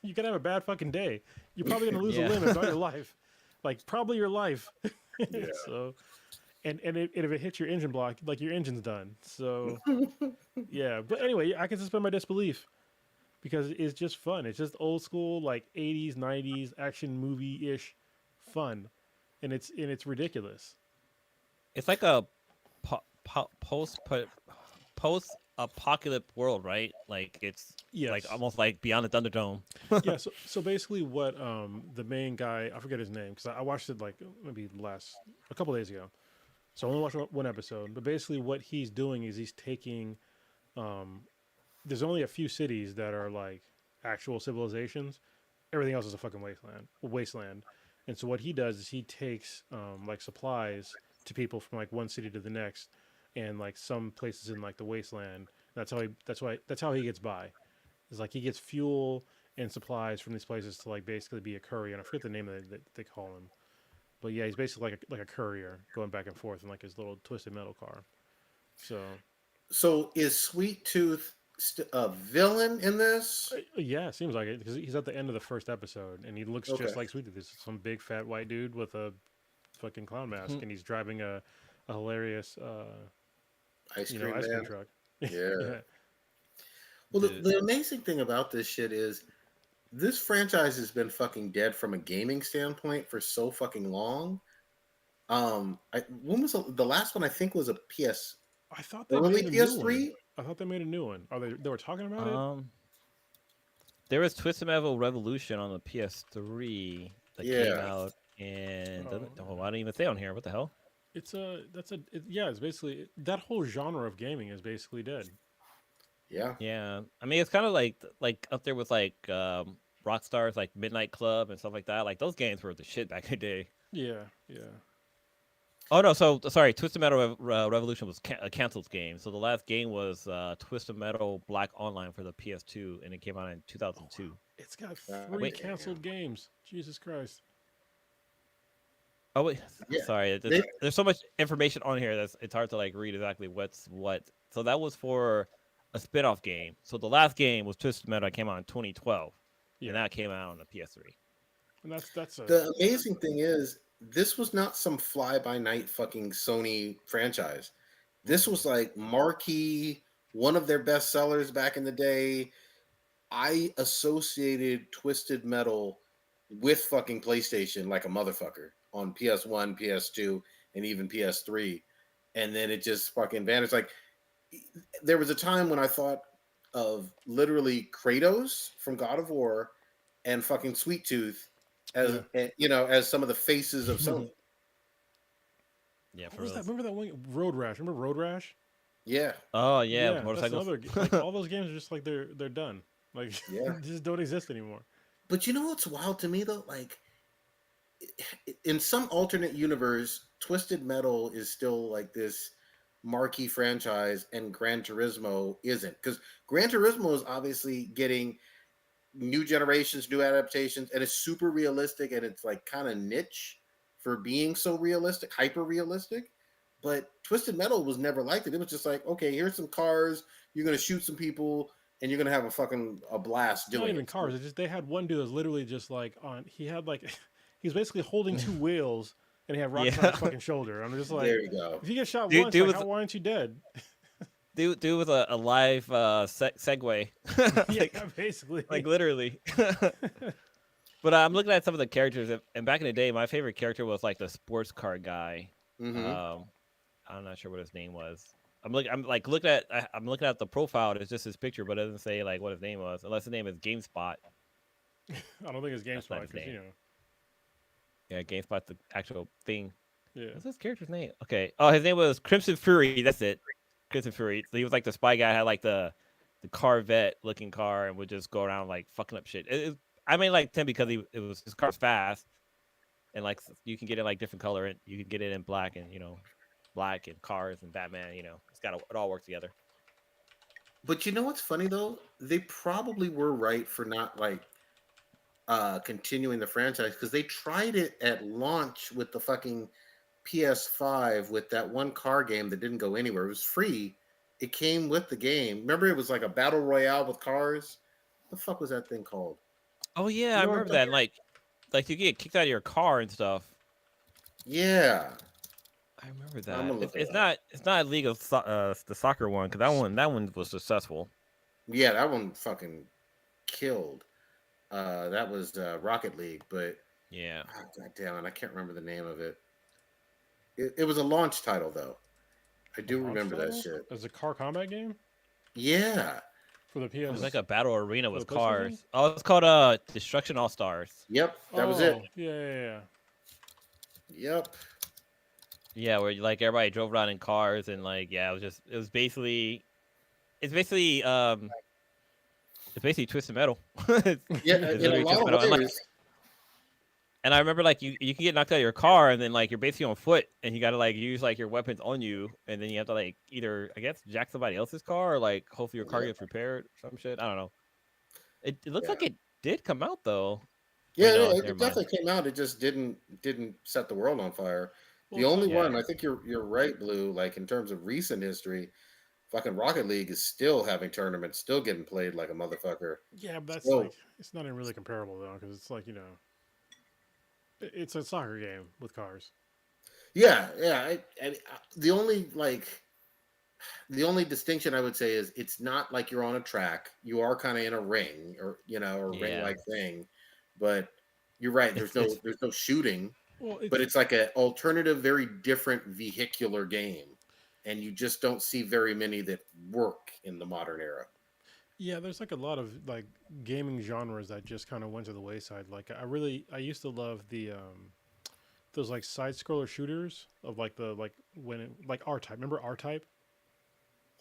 you can have a bad fucking day. You're probably gonna lose a limb, if not your life. Like probably your life. Yeah. So, and if it hits your engine block, like your engine's done. So, yeah. But anyway, I can suspend my disbelief, because it's just fun. It's just old school, like 80s, 90s action movie ish fun, and it's ridiculous. It's like a post apocalypse world, right? Like it's like Yes. almost like Beyond the Thunderdome. Yeah. So basically, what the main guy, I forget his name because I watched it like maybe a couple days ago. So I only watched one episode. But basically, what he's doing is he's taking. There's only a few cities that are like actual civilizations. Everything else is a fucking wasteland. And so what he does is he takes like supplies to people from like one city to the next, and like some places in like the wasteland. That's how he gets by. It's like he gets fuel and supplies from these places to like basically be a courier. And I forget the name that they call him, but yeah, he's basically like a courier going back and forth in like his little twisted metal car. So So is Sweet Tooth a villain in this? yeah, it seems like it because he's at the end of the first episode and he looks Okay. just like Sweet Tooth. This is some big fat white dude with a fucking clown mask, and he's driving a hilarious Ice you know, cream ice cream man. truck. Yeah. Yeah. Well, The- the amazing thing about this shit is this franchise has been fucking dead from a gaming standpoint for so fucking long. When was the last one? I think was a PS I thought they early made a new one. PS3. I thought they made a new one. Are they were talking about it? um, there was Twisted Metal Revolution on the PS3 that came Yeah, out, and Oh, oh, I didn't even say on here. What the hell? yeah, it's basically that whole genre of gaming is basically dead. yeah. Yeah, I mean it's kind of like up there with like Rockstar's like Midnight Club and stuff like that. Like those games were the shit back in the day. Yeah, yeah. Oh no, so sorry, Twisted Metal Revolution was a canceled game. So the last game was Twisted Metal Black Online for the PS2, and it came out in 2002. It's got Uh, three Wait. canceled games. Jesus Christ. Oh wait, Yeah. sorry. There's so much information on here that's it's hard to like read exactly what's what. So that was for a spin-off game. So the last game was Twisted Metal that came out in 2012, Yeah, and that came out on the PS3. and that's a The amazing thing is, this was not some fly by night fucking Sony franchise. This was like marquee, one of their best sellers back in the day. I associated Twisted Metal with fucking PlayStation like a motherfucker on PS1, PS2, and even PS3. And then it just fucking vanished. Like, there was a time when I thought of literally Kratos from God of War and fucking Sweet Tooth as as some of the faces of Sony. Yeah, what for was real. that? Remember that one Road Rash? Remember Road Rash? Yeah, Oh yeah, That's motorcycles. another like all those games are just like they're done. Like yeah. they just don't exist anymore. But you know what's wild to me though? Like, in some alternate universe, Twisted Metal is still like this marquee franchise, and Gran Turismo isn't, because Gran Turismo is obviously getting new generations, new adaptations, and it's super realistic, and it's like kind of niche for being so realistic, hyper realistic. But Twisted Metal was never like it. It was just like, okay, here's some cars, you're gonna shoot some people, and you're gonna have a blast Not doing even it. cars. It's just they had one dude that was literally just like on. He had like he was basically holding two wheels, and he had rockets on Yeah, his fucking shoulder. I'm just like, There you go. if you get shot dude, once, dude like was why aren't you dead? dude with a live Segway, Yeah, basically. like literally. But I'm looking at some of the characters, and back in the day, my favorite character was like the sports car guy. Mm-hmm. I'm not sure what his name was. I'm looking at the profile. It's just his picture, but it doesn't say like what his name was, unless his name is GameSpot. I don't think it's That's not GameSpot his because name. Yeah, GameSpot's the actual thing. yeah. What's his character's name? Okay. Oh, his name was Crimson Fury. That's it. Crimson Fury. So he was like the spy guy. Had like the Corvette looking car and would just go around like fucking up shit. I mean, like him because his car's fast, and like you can get it like different color, and you can get it in black and black and cars and Batman. It all works together. But you know what's funny though? They probably were right for not like continuing the franchise, because they tried it at launch with the fucking PS5 with that one car game that didn't go anywhere. It was free. It came with the game. Remember, it was like a battle royale with cars. What the fuck was that thing called? Oh yeah, You I know what I'm remember that. And, like you get kicked out of your car and stuff. Yeah, I remember I'm that. gonna look it It's up. not League of the soccer one, because that one was successful. Yeah, that one fucking killed. That was Rocket League, but Yeah. God damn it, I can't remember the name of it. It was a launch title though. I do remember that Monster shit. as a car combat game Yeah. for the It was PS. like a battle arena For with the PlayStation? cars. Oh, it's called Destruction All Stars. Yep. That was it. Oh, yeah. Yep. Yeah, where like everybody drove around in cars and like it was basically it's basically Twisted Metal. it's, Yeah. it's In a literally lot Twisted of Metal. ways. And I remember like you can get knocked out of your car and then like you're basically on foot and you gotta like use like your weapons on you and then you have to like either I guess jack somebody else's car or like hopefully your car Yeah. gets repaired or some shit. I don't know. It looks Yeah. like it did come out though. Yeah, Wait, no, yeah, never it mind. definitely came out. It just didn't set the world on fire. Well, The it's only like Yeah. one, I think you're right, Blue. Like in terms of recent history, fucking Rocket League is still having tournaments, still getting played like a motherfucker. yeah, but that's Still, like it's not even really comparable though, because it's like it's a soccer game with cars. yeah, yeah. The only distinction I would say is it's not like you're on a track. You are kind of in a ring or a ring Yeah. like thing, but you're right. It's There's no shooting. Well, But it's it's like an alternative, very different vehicular game, and you just don't see very many that work in the modern era. yeah. There's like a lot of like gaming genres that just kind of went to the wayside. Like I used to love the those like side scroller shooters of like the like when it, like R Type. Remember R Type?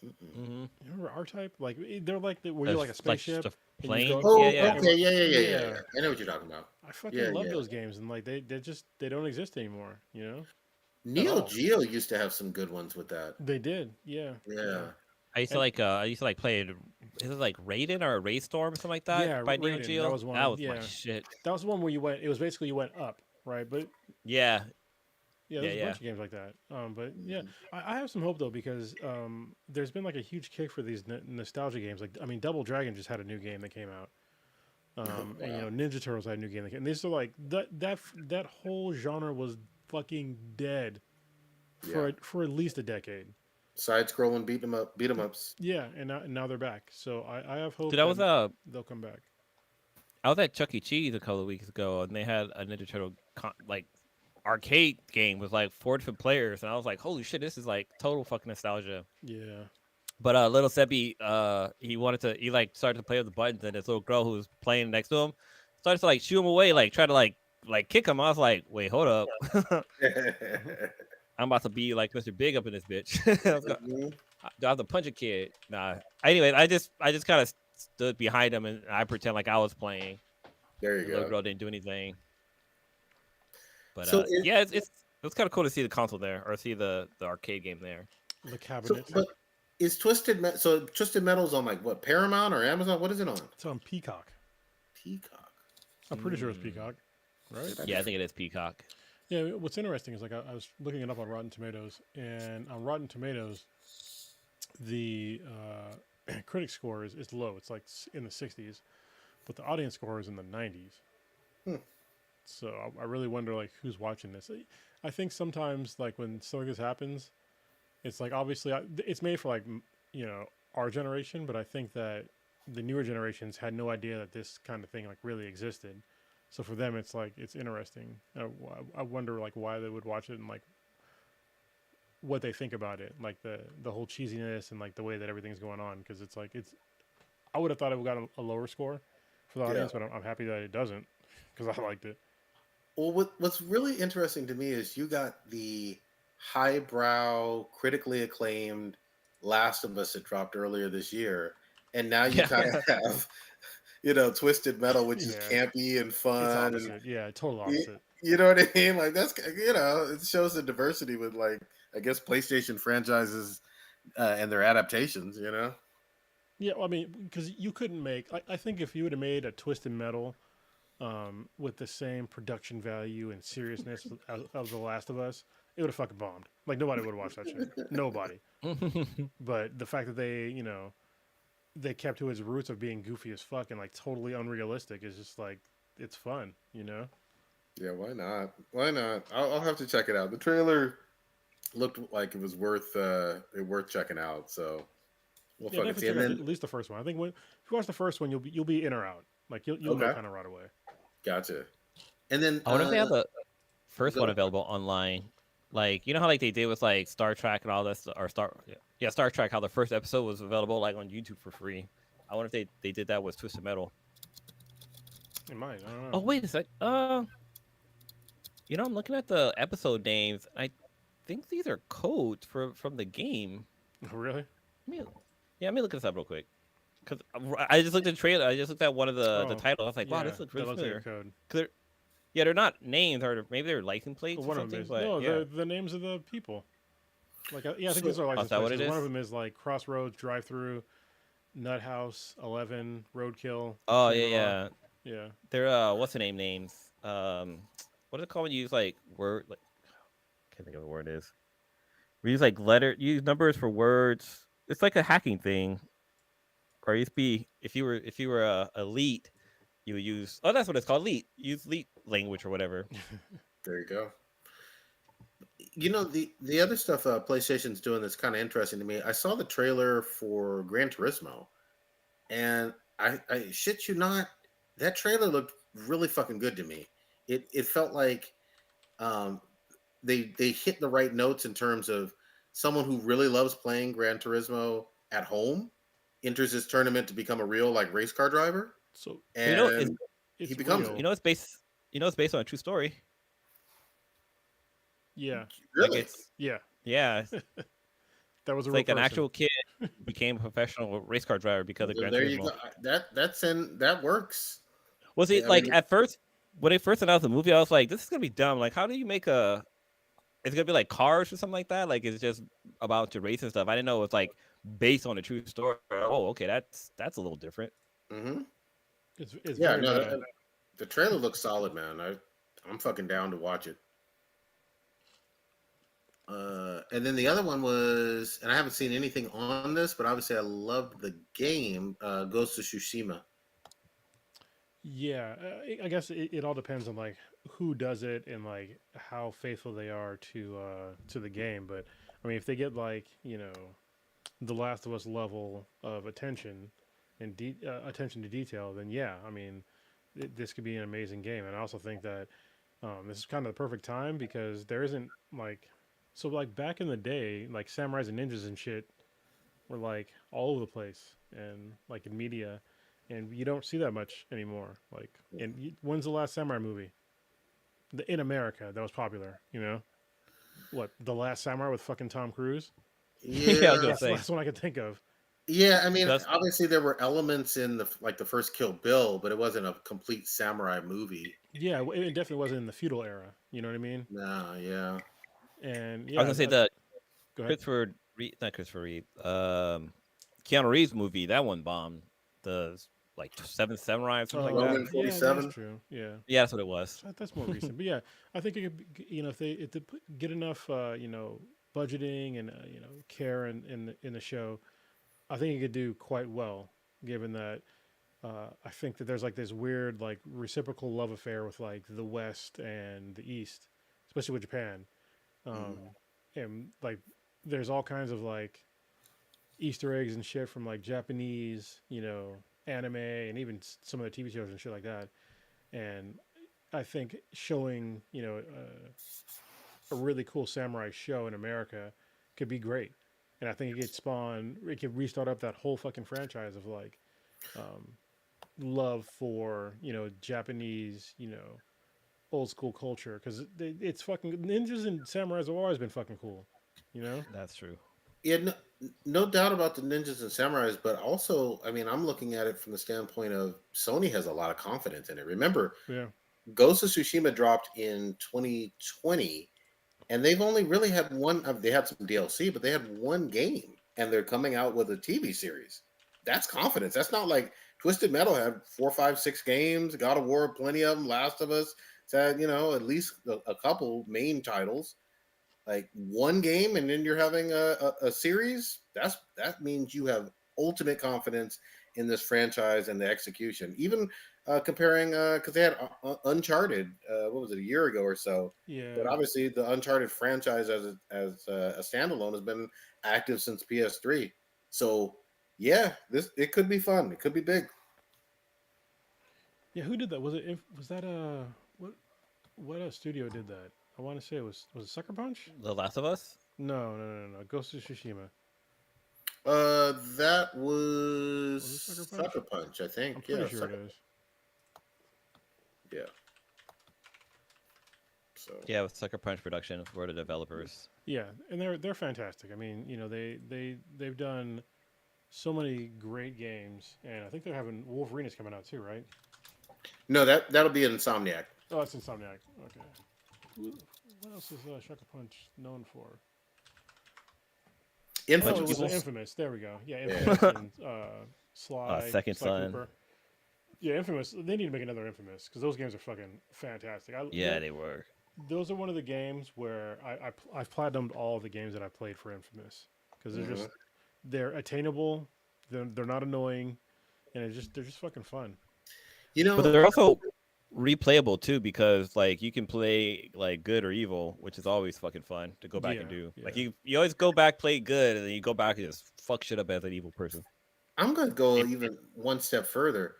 Mm-mm. mm-hmm. You remember R Type? Like they're like where you're like a spaceship. Just a and you plane. go- Oh, Yeah. okay, yeah. Yeah. I know what you're talking about. I fucking Yeah, love yeah. those games, and like they don't exist anymore. Neo all. Geo used to have some good ones with that. They did, yeah. Yeah, I used to And- like play is it like Raiden or Raystorm or something like that Yeah, by Neo Raiden, Geo? that was one, That was my yeah. shit. That was the one where you went. It was basically you went up, right? But Yeah. yeah, there's Yeah, a bunch of games like that. But yeah, I have some hope though because there's been like a huge kick for these nostalgia games. Like I mean, Double Dragon just had a new game that came out. And Ninja Turtles had a new game that came. And these are like that whole genre was fucking dead for at least a decade. side scrolling beat 'em ups. Yeah, and now they're back. So I have hope Dude, I was they'll come back. I was at Chuck E. Cheese a couple of weeks ago, and they had a Ninja Turtle like arcade game with like 4 different players, and I was like, "Holy shit, this is like total fucking nostalgia." Yeah. But little Sebby, he like started to play with the buttons, and this little girl who was playing next to him started to like shoo him away, like try to like kick him. I was like, "Wait, hold up, I'm about to be like Mr. Big up in this bitch." Mhm. Do I have to punch a kid? Nah. Anyways, I just kind of stood behind him and I pretend like I was playing. There you The little go. girl didn't do anything. But So yeah, it was kind of cool to see the console there or see the arcade game there. The So, cabinet. but is Twisted Metal's on like what, Paramount or Amazon? What is it on? It's on Peacock. Peacock. I'm pretty sure it's Peacock, right? Yeah, I think it is Peacock. Yeah. What's interesting is like I was looking it up on Rotten Tomatoes, and on Rotten Tomatoes, the critic score is low. It's like in the 60s, but the audience score is in the 90s. Hmm. So I really wonder like who's watching this. I think sometimes like when something like this happens, it's like obviously it's made for like our generation, but I think that the newer generations had no idea that this kind of thing like really existed. So for them, it's like it's interesting. I wonder like why they would watch it and like what they think about it, like the whole cheesiness and like the way that everything's going on. Because it's like I would have thought it would got a lower score for the audience, but I'm happy that it doesn't because I liked it. Well, what's really interesting to me is you got the highbrow, critically acclaimed Last of Us that dropped earlier this year, and now you kind of have, Twisted Metal, which is campy and It's fun. opposite, yeah, total opposite. You know what I mean? Like that's it shows the diversity with like I guess PlayStation franchises and their adaptations. Yeah, well, I mean, because you couldn't make. I think if you would have made a Twisted Metal with the same production value and seriousness of The Last of Us, it would have fucking bombed. Like nobody would have watched that shit. Nobody. But the fact that they kept to its roots of being goofy as fuck and like totally unrealistic is just like it's fun. Yeah, why not? Why not? I'll have to check it out. The trailer looked like it was worth checking out. So we'll Yeah, fucking definitely see. check And out then at least the first one. I think if you watch the first one, you'll be in or out. Like you'll know Okay. kind of right away. gotcha. And then I wonder if they have the first go one ahead. available online. Like, you know how like they did with like Star Trek and all this, or Star Trek, how the first episode was available like on YouTube for free. I wonder if they did that with Twisted Metal. It might. I don't know. Oh wait a sec. I'm looking at the episode names. I think these are codes from the game. Really? Let me look this up real quick. Because I just looked at the trailer. I just looked at one of the Oh, titles. I was like, wow, yeah, this looks that really looks like a familiar. code. Cause they're not names, or maybe they're license plates Well, or one of them something. is But no, yeah, the names of the people. Like, yeah, I think So, these are oh, is license that what plates. it One of is? them is like Crossroads, Drive Through, Nut House, 11, Roadkill, Oh yeah, Shangri-La. yeah. Yeah. They're what's the names? What is it called when you use like word? Like, can't think of what word it is. We use like you use numbers for words. It's like a hacking thing. Or it used to be if you were elite, you would use that's what it's called, elite. Use elite language or whatever. there you go. The other stuff PlayStation's doing that's kind of interesting to me. I saw the trailer for Gran Turismo, and I shit you not, that trailer looked really fucking good to me. It felt like um, they hit the right notes in terms of someone who really loves playing Gran Turismo at home enters this tournament to become a real like race car driver, So But you know it's and he it's becomes it. real. it's based on a true story. Yeah. Like Really? it's Yeah. yeah, That was a it's real like an person. actual kid who became a professional race car driver because of Well, Gran there you Turismo. go. That works. Was it I like mean, at first when they first announced the movie, I was like, this is gonna be dumb. Like, how do you make a? It's gonna be like Cars or something like that. Like, it's just about to race and stuff. I didn't know it was like based on a true story. Oh, okay, that's a little different. hmm It's yeah. very No, meta. the trailer looks solid, man. I'm fucking down to watch it. And then the other one was, and I haven't seen anything on this, but obviously I loved the game, Ghost of Tsushima. Yeah, I guess it all depends on like who does it and like how faithful they are to the game. But I mean, if they get like the Last of Us level of attention and attention to detail, then yeah, I mean, this could be an amazing game. And I also think that this is kind of the perfect time because there isn't like like back in the day, like samurais and ninjas and shit were like all over the place and like in media, and you don't see that much anymore. Like, and when's the last samurai movie in America that was popular? What, the Last Samurai with fucking Tom Cruise? Yeah, I was Yeah, gonna That's the say last one I could think of. yeah. I mean, that's obviously there were elements in the first Kill Bill, but it wasn't a complete samurai movie. Yeah, it definitely wasn't in the feudal era. You know what I mean? Nah, yeah. And I was yeah, gonna say the go ahead. Christopher Reeve, not Christopher Reeve, Keanu Reeves movie. That one bombed. The like Seven Samurai or something like that. Roman Yeah, that's 47. true. Yeah, Yeah, that's what it was. that's more recent. But yeah, I think it could, if they get enough, budgeting and care in the show, I think it could do quite well. Given that, I think that there's like this weird like reciprocal love affair with like the West and the East, especially with Japan. Mhm. And like, there's all kinds of like Easter eggs and shit from like Japanese, anime and even some of the TV shows and shit like that. And I think showing, a really cool samurai show in America could be great. And I think it could restart up that whole fucking franchise of like love for, Japanese, old school culture. Cause it's fucking, ninjas and samurais have always been fucking cool, you know? That's true. Yeah, no doubt about the ninjas and samurais, but also, I mean, I'm looking at it from the standpoint of Sony has a lot of confidence in it. Remember, Yeah. Ghost of Tsushima dropped in 2020, and they've only really had one. They had some DLC, but they had one game, and they're coming out with a TV series. That's confidence. That's not like Twisted Metal had 4, 5, 6 games. God of War, plenty of them. Last of Us had at least a couple main titles. Like one game, and then you're having a series. That means you have ultimate confidence in this franchise and the execution. Even comparing, because they had Uncharted, what was it, a year ago or so? But Yeah. obviously, the Uncharted franchise as a standalone has been active since PS3. So yeah, it could be fun. It could be big. Yeah. Who did that? Was that what? What studio did that? I want to say it Sucker Punch? The Last of Us. No. Ghost of Tsushima. That Was it was Sucker Punch? Sucker Punch, I I'm think. pretty Yeah, sure it Sucker. is. Yeah. So Yeah, with Sucker Punch Production for the developers. Yeah, and they're fantastic. I mean, they've done so many great games, and I think they're having Wolverine is coming out too, right? no, that'll be an Insomniac. Oh, that's Insomniac. Okay. What else is Sucker Punch known for? Oh, it Infamous. was People, Infamous. There we go. Yeah, Yeah. Infamous and Second Sly Son. Cooper. Yeah, Infamous. They need to make another Infamous because those games are fucking fantastic. Yeah, they were. Those are one of the games where I've platinumed all of the games that I played for Infamous because Mhm. they're attainable, they're not annoying, and they're just fucking fun. You But know, they're also replayable too because like you can play like good or evil, which is always fucking fun to go back and do. Yeah. Like you always go back, play good, and then you go back and just fuck shit up as an evil person. I'm going to go even one step further.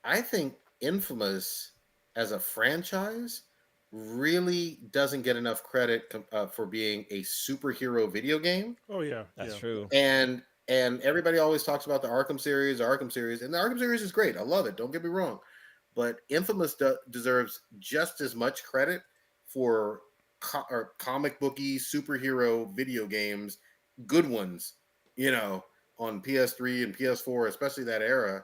I think Infamous as a franchise really doesn't get enough credit for being a superhero video game. Oh yeah, That's yeah. true. And everybody always talks about the Arkham series, and the Arkham series is great. I love it. Don't get me wrong, but Infamous deserves just as much credit for or comic booky superhero video games, good ones, you know, on PS3 and PS4, especially that era.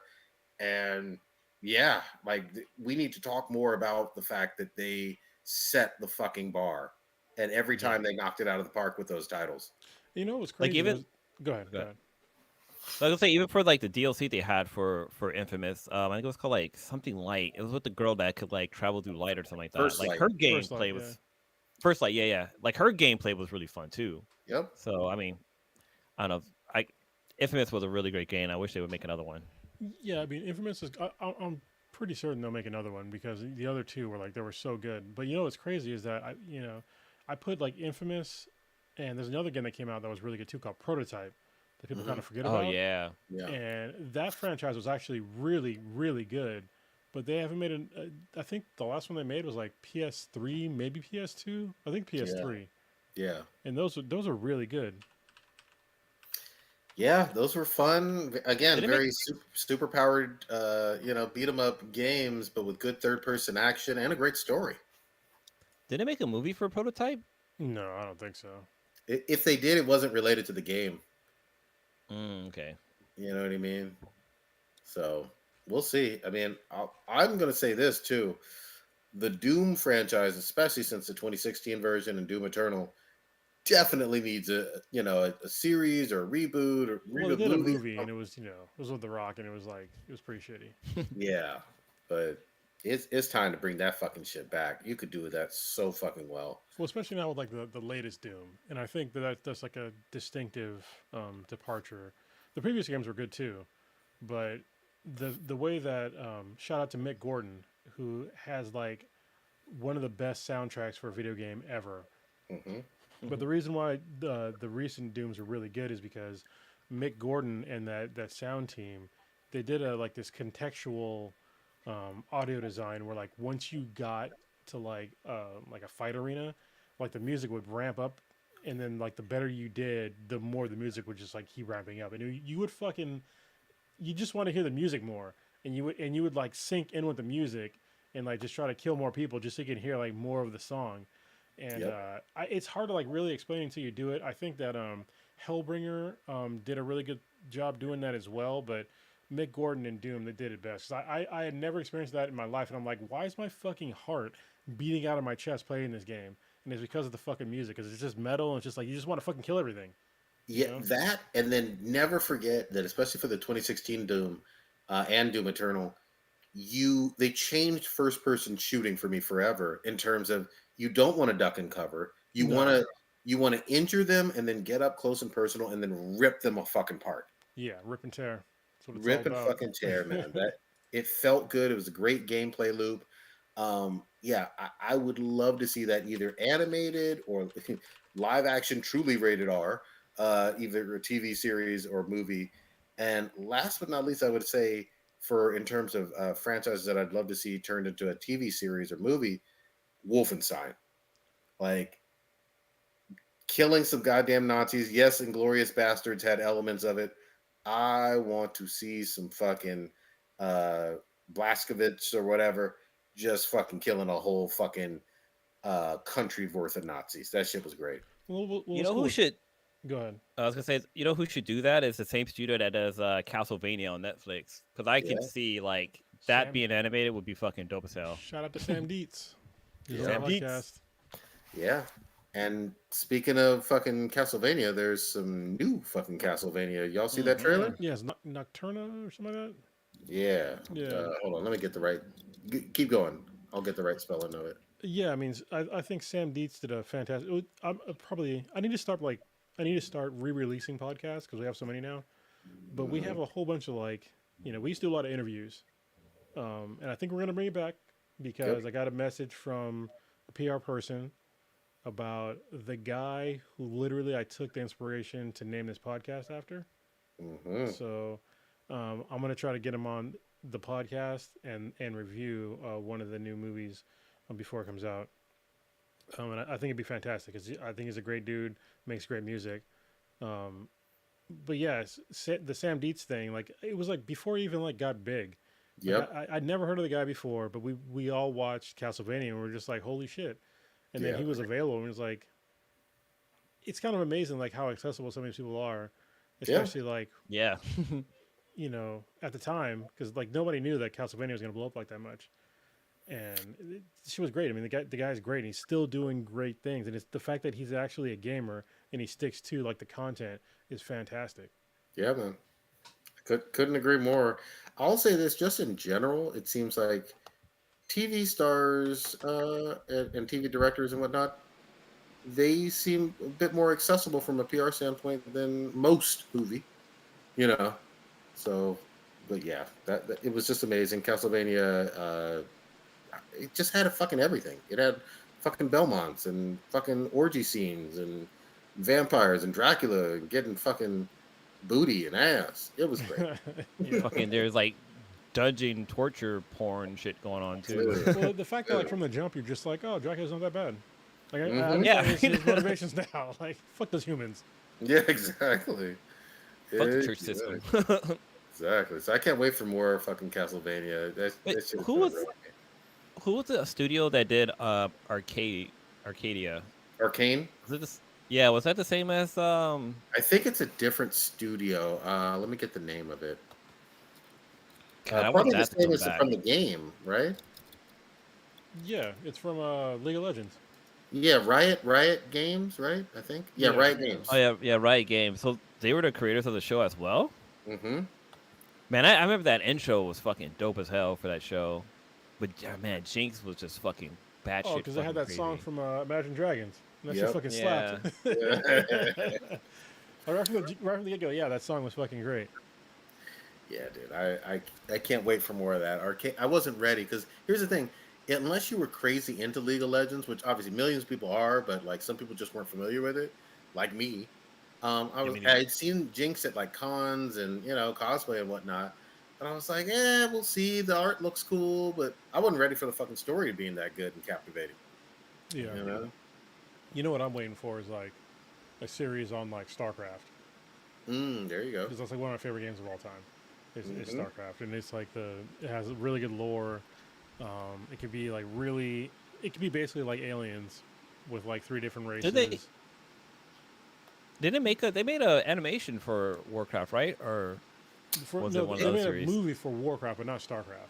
And yeah, like we need to talk more about the fact that they set the fucking bar, and every Yeah. time they knocked it out of the park with those titles. You know what's Like crazy? even Go ahead. go Go ahead. ahead. Like I was say, even for like the DLC they had for Infamous, I think it was called like something light. It was with the girl that could like travel through light or something like that. First Like Light. her First Light, gameplay was First Light, yeah. Like her gameplay was really fun too. Yep. So I mean, I don't know. Infamous was a really great game. I wish they would make another one. Yeah, I mean, Infamous is. I'm pretty certain they'll make another one because the other two were like they were so good. But you know what's crazy is that I put like Infamous, and there's another game that came out that was really good too called Prototype that people kind of forget Oh about. yeah. Yeah. And that franchise was actually really really good. But they haven't made an. I think the last one they made was like PS3, maybe PS2. I think PS3, Yeah. and those are really good. Yeah, those were fun. Again, Did it make very super powered, beat 'em up games, but with good third person action and a great story. Did it make a movie for Prototype? No, I don't think so. If they did, it wasn't related to the game. Okay. You know what I mean? So we'll see. I mean, I'm going to say this too: the Doom franchise, especially since the 2016 version and Doom Eternal, definitely needs a series or a reboot or Well, they reboot did a movie. movie, and it was it was with The Rock, and it was pretty shitty. Yeah, but it's time to bring that fucking shit back. You could do that so fucking well. Well, especially now with like the latest Doom, and I think that's like a distinctive departure. The previous games were good too, but the way that shout out to Mick Gordon, who has like one of the best soundtracks for a video game ever. Hmm. But the reason why the recent Dooms are really good is because Mick Gordon and that sound team, they did a like this contextual audio design where like once you got to like a fight arena, like the music would ramp up, and then like the better you did, the more the music would just like keep ramping up, and you would fucking you just want to hear the music more, and you would like sync in with the music and like just try to kill more people just so you can hear like more of the song. And Yep. it's hard to like really explain until you do it. I think that Hellbringer did a really good job doing that as well, but Mick Gordon and Doom, they did it best. 'Cause I had never experienced that in my life, and I'm like, why is my fucking heart beating out of my chest playing this game? And it's because of the fucking music, because it's just metal, and it's just like you just want to fucking kill everything. You Yeah, know? that, and then never forget that, especially for the 2016 Doom and Doom Eternal, they changed first person shooting for me forever in terms of you don't want to duck and cover. No, You want to injure them and then get up close and personal and then rip them a fucking part. yeah, rip and tear. That's what it's all Rip and about. fucking tear, man. That it felt good. It was a great gameplay loop. Yeah, I would love to see that either animated or live action, truly rated R, either a TV series or movie. And last but not least, I would say for in terms of franchises that I'd love to see turned into a TV series or movie, Wolfenstein. Like killing some goddamn Nazis. Yes, Inglorious Bastards had elements of it. I want to see some fucking Blaskovich or whatever just fucking killing a whole fucking country worth of Nazis. That shit was great. Well, You know who should? Go ahead. I was gonna say, you know who should do that is the same studio that does Castlevania on Netflix. Because I can Yeah. see like that Sam- being animated would be fucking dope as hell. Shout out to Sam Dietz. His Yeah. own Sam Dietz. podcast. Yeah. And speaking of fucking Castlevania, there's some new fucking Castlevania. Y'all see that trailer? Yeah, it's Nocturna or something like that. Yeah. Yeah. Hold on. Let me get the right. Keep going. I'll get the right spelling of it. Yeah, I mean, I think Sam Dietz did a fantastic. I'm probably I need to start re-releasing podcasts because we have so many now. But we have a whole bunch of we used to do a lot of interviews, and I think we're gonna bring it back because I got a message from a PR person about the guy who literally I took the inspiration to name this podcast after. Mm-hmm. So I'm gonna try to get him on the podcast and review one of the new movies before it comes out. And I think it'd be fantastic because I think he's a great dude, makes great music. But yeah, the Sam Dietz thing, like it was like before he even like got big. Yep. Like, I'd never heard of the guy before, but we all watched Castlevania and we were just like, holy shit. And then he was available and it was like, it's kind of amazing like how accessible some of these people are, especially like Yeah. at the time because like nobody knew that Castlevania was going to blow up like that much. And she was great. I mean, the guy's great. And he's still doing great things, and it's the fact that he's actually a gamer and he sticks to like the content is fantastic. Yeah, man. Couldn't agree more. I'll say this just in general. It seems like TV stars and TV directors and whatnot, they seem a bit more accessible from a PR standpoint than most movie. So, but yeah, that it was just amazing. Castlevania. It just had a fucking everything. It had fucking Belmonts and fucking orgy scenes and vampires and Dracula and getting fucking booty and ass. It was great. Fucking there's like dungeon torture porn shit going on too. Well, the fact that like from the jump you're just like, oh, Dracula's not that bad. Like, I Yeah. understand his motivations now. Like, fuck those humans. Yeah, exactly. Fuck the church system. Exactly. So I can't wait for more fucking Castlevania. Who was the studio that did Arcadia? Arcane? Was it this? Yeah, was that the same as I think it's a different studio. Let me get the name of it. God, I want probably the that to same come as back. from the game, right? Yeah, it's from League of Legends. Yeah, Riot Games, right? I think. Yeah, Yeah. Riot Games. Oh yeah, Riot Games. So they were the creators of the show as well. Mm-hmm. Man, I remember that intro was fucking dope as hell for that show. But man, Jinx was just fucking batshit. Oh, because they had that song from Imagine Dragons. And that shit fucking Yeah. slapped. Right from the get-go, yeah, that song was fucking great. Yeah, dude. I can't wait for more of that. Arcane. I wasn't ready because here's the thing: unless you were crazy into League of Legends, which obviously millions of people are, but like some people just weren't familiar with it, like me. I'd seen Jinx at like cons and cosplay and whatnot, and I was like, we'll see. The art looks cool, but I wasn't ready for the fucking story being that good and captivating. Yeah. You know what I'm waiting for is like a series on like StarCraft. There you go. Because that's like one of my favorite games of all time. Is StarCraft, and it's like it has really good lore. It could be basically like Aliens with like 3 different races. They made a animation for Warcraft, right? Or was it one of they those made series? a movie for Warcraft, but not StarCraft.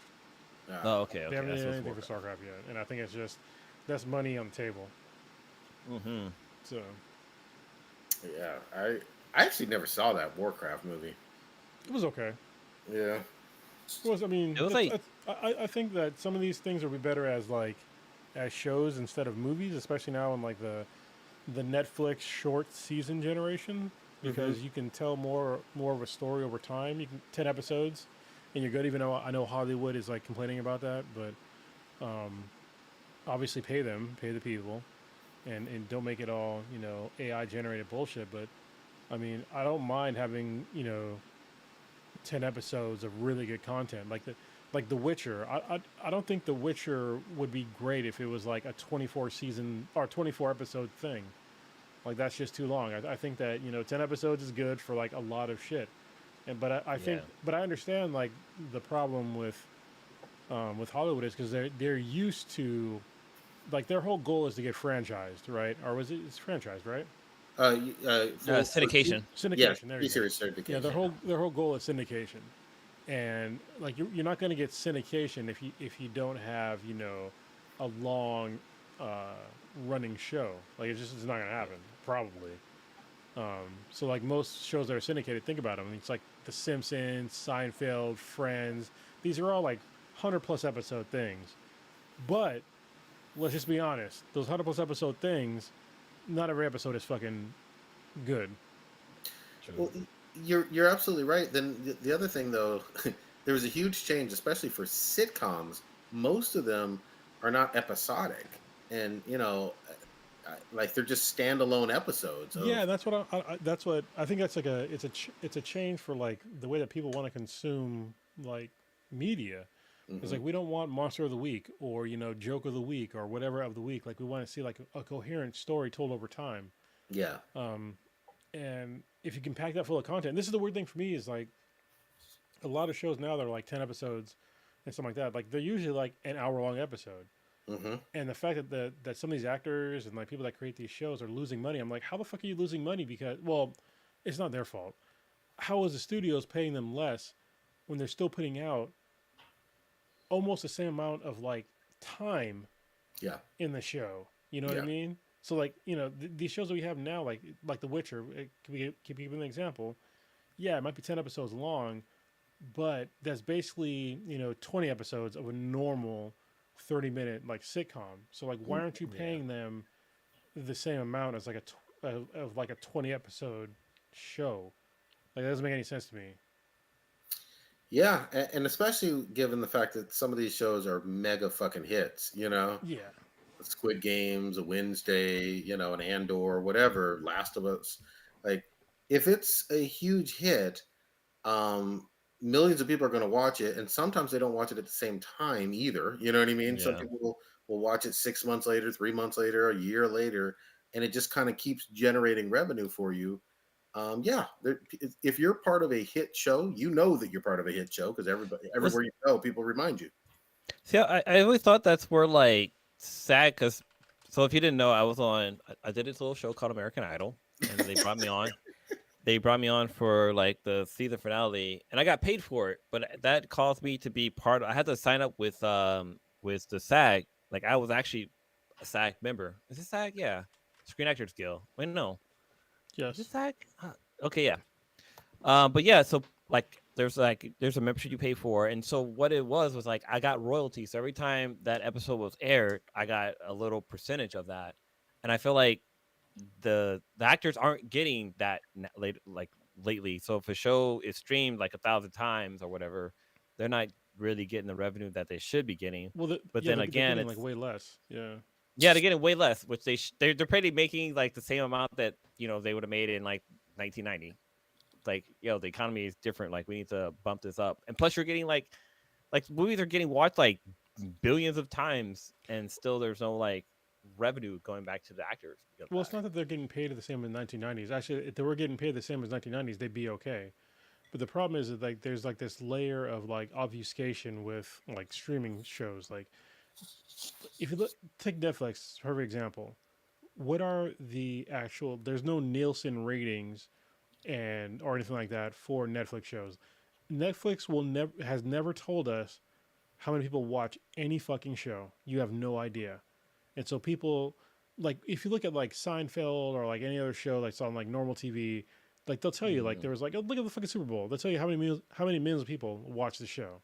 Oh, okay. They haven't That's done what's anything for StarCraft yet, and I think it's just that's money on the table. Mm-hmm. So Yeah, I actually never saw that Warcraft movie. it was okay. Yeah. It was. I mean, It was I think that some of these things would be better as shows instead of movies, especially now in like the Netflix short season generation, because you can tell more of a story over time. You can 10 episodes, and you're good. Even though I know Hollywood is like complaining about that, but obviously pay the people, and don't make it all AI generated bullshit. But I mean, I don't mind having 10 episodes of really good content. Like like The Witcher. I don't think The Witcher would be great if it was like a 24 season or 24 episode thing. Like that's just too long. I think that 10 episodes is good for like a lot of shit. And I think Yeah. but I understand like the problem with Hollywood is because they're used to like their whole goal is to get franchised, right? Or was it it's franchised, right? For Syndication. yes, Syndication. There you go. series Yeah, certification. their whole goal is syndication, and like you're not going to get syndication if you don't have a long uh, running show. Like it's not going to happen probably. So like most shows that are syndicated, think about them. It's like The Simpsons, Seinfeld, Friends. These are all like 100+ episode things. But let's just be honest. Those 100+ episode things, not every episode is fucking good. Well, you're absolutely right. Then the other thing though, there was a huge change, especially for sitcoms. Most of them are not episodic, and like they're just standalone episodes Yeah, of. that's what that's what I think. That's like it's a change for like the way that people want to consume like media. It's Mhm. like we don't want monster of the week or joke of the week or whatever of the week. Like we want to see like a coherent story told over time. Yeah, And if you can pack that full of content, this is the weird thing for me is like a lot of shows now that are like 10 episodes and something like that. Like they're usually like an hour long episode. hmm And the fact that some of these actors and like people that create these shows are losing money, I'm like, how the fuck are you losing money? Because well, it's not their fault. How is the studios paying them less when they're still putting out almost the same amount of like time yeah, in the show? You know what I yeah, mean? So like these shows that we have now, like The Witcher, can we give an example? Yeah, it might be 10 episodes long, but that's basically 20 episodes of a normal 30-minute like sitcom. So like, why aren't you Yeah. paying them the same amount as like of like a 20 episode show? Like that doesn't make any sense to me. yeah, and especially given the fact that some of these shows are mega fucking hits. Yeah. Squid Games, a Wednesday, an Andor, whatever, Last of Us. Like, if it's a huge hit, um, millions of people are going to watch it, and sometimes they don't watch it at the same time either. You know what I mean? Some Yeah. people will watch it 6 months later, 3 months later, a year later, and it just kind of keeps generating revenue for you. Yeah, if you're part of a hit show, you know that you're part of a hit show because Was everywhere you go, people remind you. See, I always thought that's where like sad because so if you didn't know, I did this little show called American Idol, and they brought me on. They brought me on for like the season finale, and I got paid for it. But that caused me to be part. I had to sign up with the SAG. Like I was actually a SAG member. Is it SAG? Yeah, Screen Actors Guild. Wait, no, is it Yes. SAG? Okay, yeah. But yeah, so there's a membership you pay for, and so what it was like I got royalties. So every time that episode was aired, I got a little percentage of that, and I feel like the actors aren't getting that lately. So if a show is streamed like 1,000 times or whatever, they're not really getting the revenue that they should be getting. Well, But yeah, then they're again, getting like it's way less. Yeah. yeah, they're getting way less, which they're pretty making like the same amount that they would have made in like 1990. Like the economy is different, like we need to bump this up, and plus you're getting like movies are getting watched like billions of times and still there's no like revenue going back to the actors because of Well, it's that. not that they're getting paid the same as 1990s. Actually, if they were getting paid the same as 1990s, they'd be okay. But the problem is that like there's like this layer of like obfuscation with like streaming shows. Like if you look, take Netflix for example. What are the actual? There's no Nielsen ratings and or anything like that for Netflix shows. Netflix will never has never told us how many people watch any fucking show. You have no idea. And so people like if you look at like Seinfeld or like any other show that's on like normal TV, like they'll tell you like Mm. there was like, oh, look at the fucking Super Bowl. They'll tell you how many millions of people watch the show.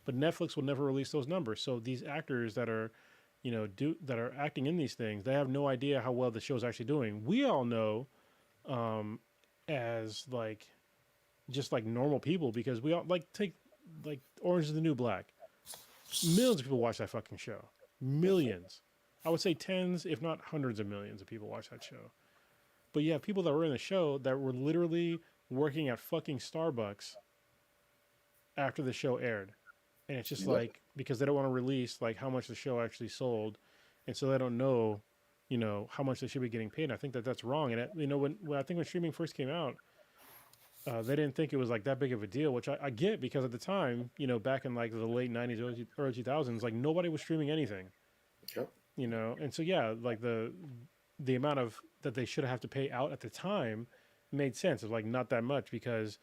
But Netflix will never release those numbers. So these actors that are that are acting in these things, they have no idea how well the show is actually doing. We all know as like just like normal people because we all like take like Orange is the New Black. Millions of people watch that fucking show. Millions. I would say tens, if not hundreds of millions of people watch that show. But you have people that were in the show that were literally working at fucking Starbucks after the show aired. and it's just Yep. like because they don't want to release like how much the show actually sold, and so they don't know, how much they should be getting paid. And I think that that's wrong. And when I think when streaming first came out, they didn't think it was like that big of a deal, which I get because at the time, back in like the late '90s, early 2000s, like nobody was streaming anything, Yep. and so yeah, like the amount of that they should have to pay out at the time made sense. It was like not that much because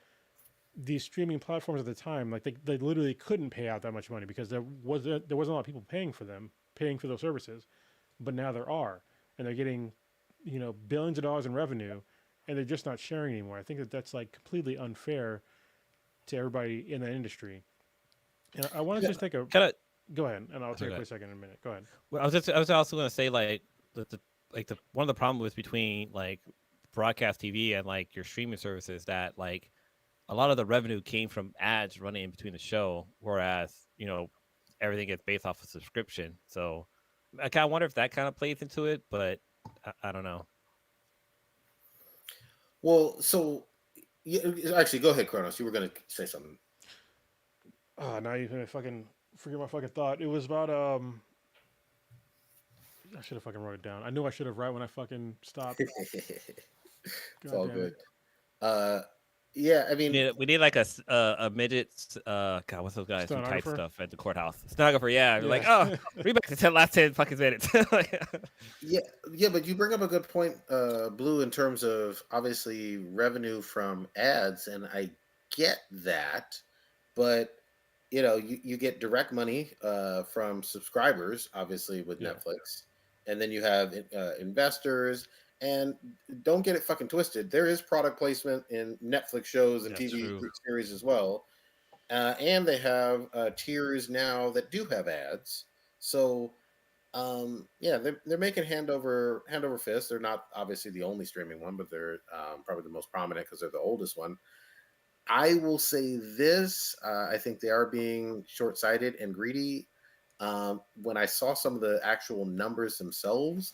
these streaming platforms at the time, like they literally couldn't pay out that much money because there wasn't a lot of people paying for those services, but now there are, and they're getting, billions of dollars in revenue, and they're just not sharing anymore. I think that that's like completely unfair to everybody in that industry. And I want to Yeah. just take a Kind of. go ahead, and I'll take a Okay. quick second in a minute. Go ahead. Well, I was also going to say like the one of the problems between like broadcast TV and like your streaming services that like a lot of the revenue came from ads running in between the show, whereas everything gets based off of subscription. So I kind of wonder if that kind of plays into it, but I don't know. Well, so actually, go ahead, Kronos. You were going to say something. Now you're gonna fucking forget my fucking thought. It was about I should have fucking wrote it down. I knew I should have right when I fucking stopped. It's God all damn good. it. Yeah, I mean, We need like a midget. God, what's those guys who type Stenographer? stuff at the courthouse? Stenographer. Yeah. Like, Yeah. oh, read back to 10 fucking minutes. yeah, but you bring up a good point, Blue, in terms of obviously revenue from ads, and I get that, but you get direct money from subscribers, obviously with Yeah. Netflix, and then you have investors. And don't get it fucking twisted. There is product placement in Netflix shows and That's TV true. series as well. And they have tiers now that do have ads. So yeah, they're making hand over fist. They're not obviously the only streaming one, but they're probably the most prominent because they're the oldest one. I will say this: I think they are being short-sighted and greedy. When I saw some of the actual numbers themselves,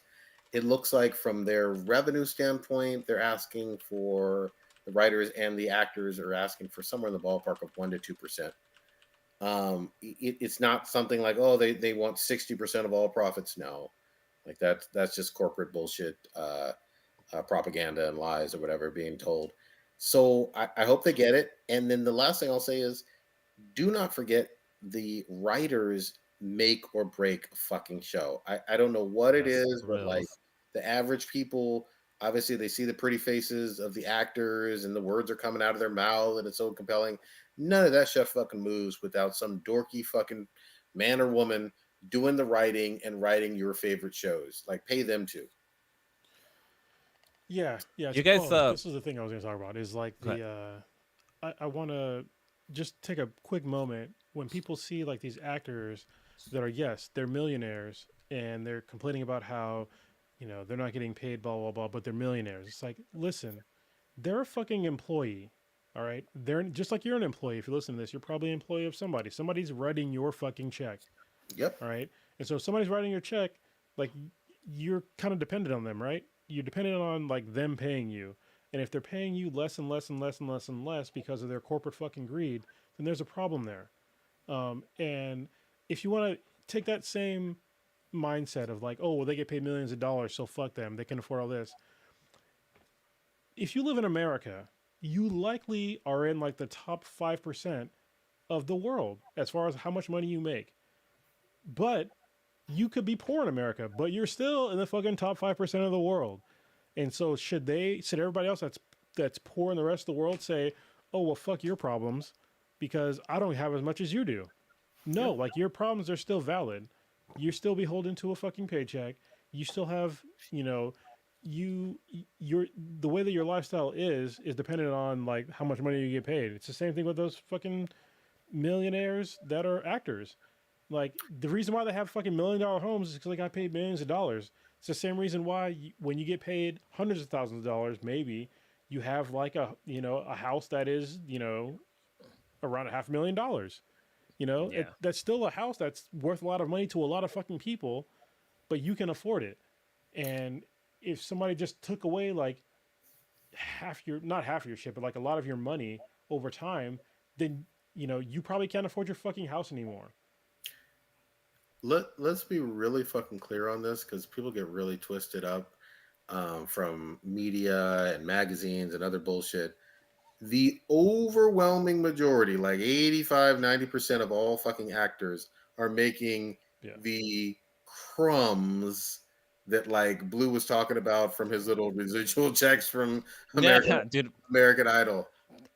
it looks like from their revenue standpoint, they're asking for the writers and the actors are asking for somewhere in the ballpark of 1 to 2%. It's not something like, oh, they want 60% of all profits. No, like that's just corporate bullshit, propaganda and lies or whatever being told. So I hope they get it. And then the last thing I'll say is, do not forget the writers make or break a fucking show. I don't know what it Yes, is, for but like reals. the average people, obviously they see the pretty faces of the actors and the words are coming out of their mouth and it's so compelling. None of that shit fucking moves without some dorky fucking man or woman doing the writing and writing your favorite shows. Like pay them to. Yeah. Yeah. You guys, This is the thing I was gonna talk about. Is like go ahead. I want to just take a quick moment when people see like these actors that are, yes, they're millionaires and they're complaining about how they're not getting paid, blah blah blah, but they're millionaires. It's like, listen, they're a fucking employee. All right, they're just like you're an employee. If you listen to this, you're probably an employee of somebody. Somebody's writing your fucking check. Yep. All right, and so if somebody's writing your check, like you're kind of dependent on them, right? You're dependent on like them paying you. And if they're paying you less and less and less and less and less because of their corporate fucking greed, then there's a problem there. And if you want to take that same mindset of like, oh, well, they get paid millions of dollars, so fuck them, they can afford all this. If you live in America, you likely are in like the top 5% of the world as far as how much money you make. But you could be poor in America, but you're still in the fucking top 5% of the world. And so should everybody else that's poor in the rest of the world say, "Oh, well fuck your problems because I don't have as much as you do." No, Yep. like your problems are still valid. You're still beholden to a fucking paycheck. You still have, you your the way that your lifestyle is dependent on like how much money you get paid. It's the same thing with those fucking millionaires that are actors. Like the reason why they have fucking $1 million homes is because they got paid millions of dollars. It's the same reason why when you get paid hundreds of thousands of dollars, maybe you have like a house that is around $500,000. Yeah. That's still a house that's worth a lot of money to a lot of fucking people, but you can afford it. And if somebody just took away like not half your shit, but like a lot of your money over time, then you probably can't afford your fucking house anymore. Let's be really fucking clear on this because people get really twisted up from media and magazines and other bullshit. The overwhelming majority, like 85-90% of all fucking actors, are making Yeah. the crumbs that like Blue was talking about from his little residual checks from Yeah, dude. American Idol.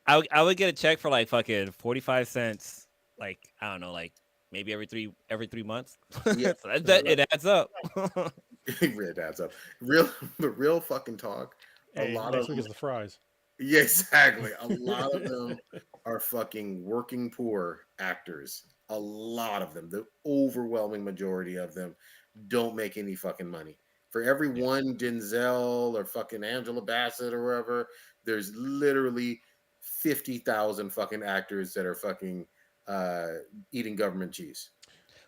I would get a check for like fucking 45 cents. Like I don't know, like maybe every 3 months. Yeah, So it adds up. it adds up. Real, but real fucking talk. A Hey, lot of next week is the fries. Yeah, exactly. A lot of them are fucking working poor actors. A lot of them, the overwhelming majority of them, don't make any fucking money. For every Yeah. one Denzel or fucking Angela Bassett or wherever, there's literally 50,000 fucking actors that are fucking uh, eating government cheese.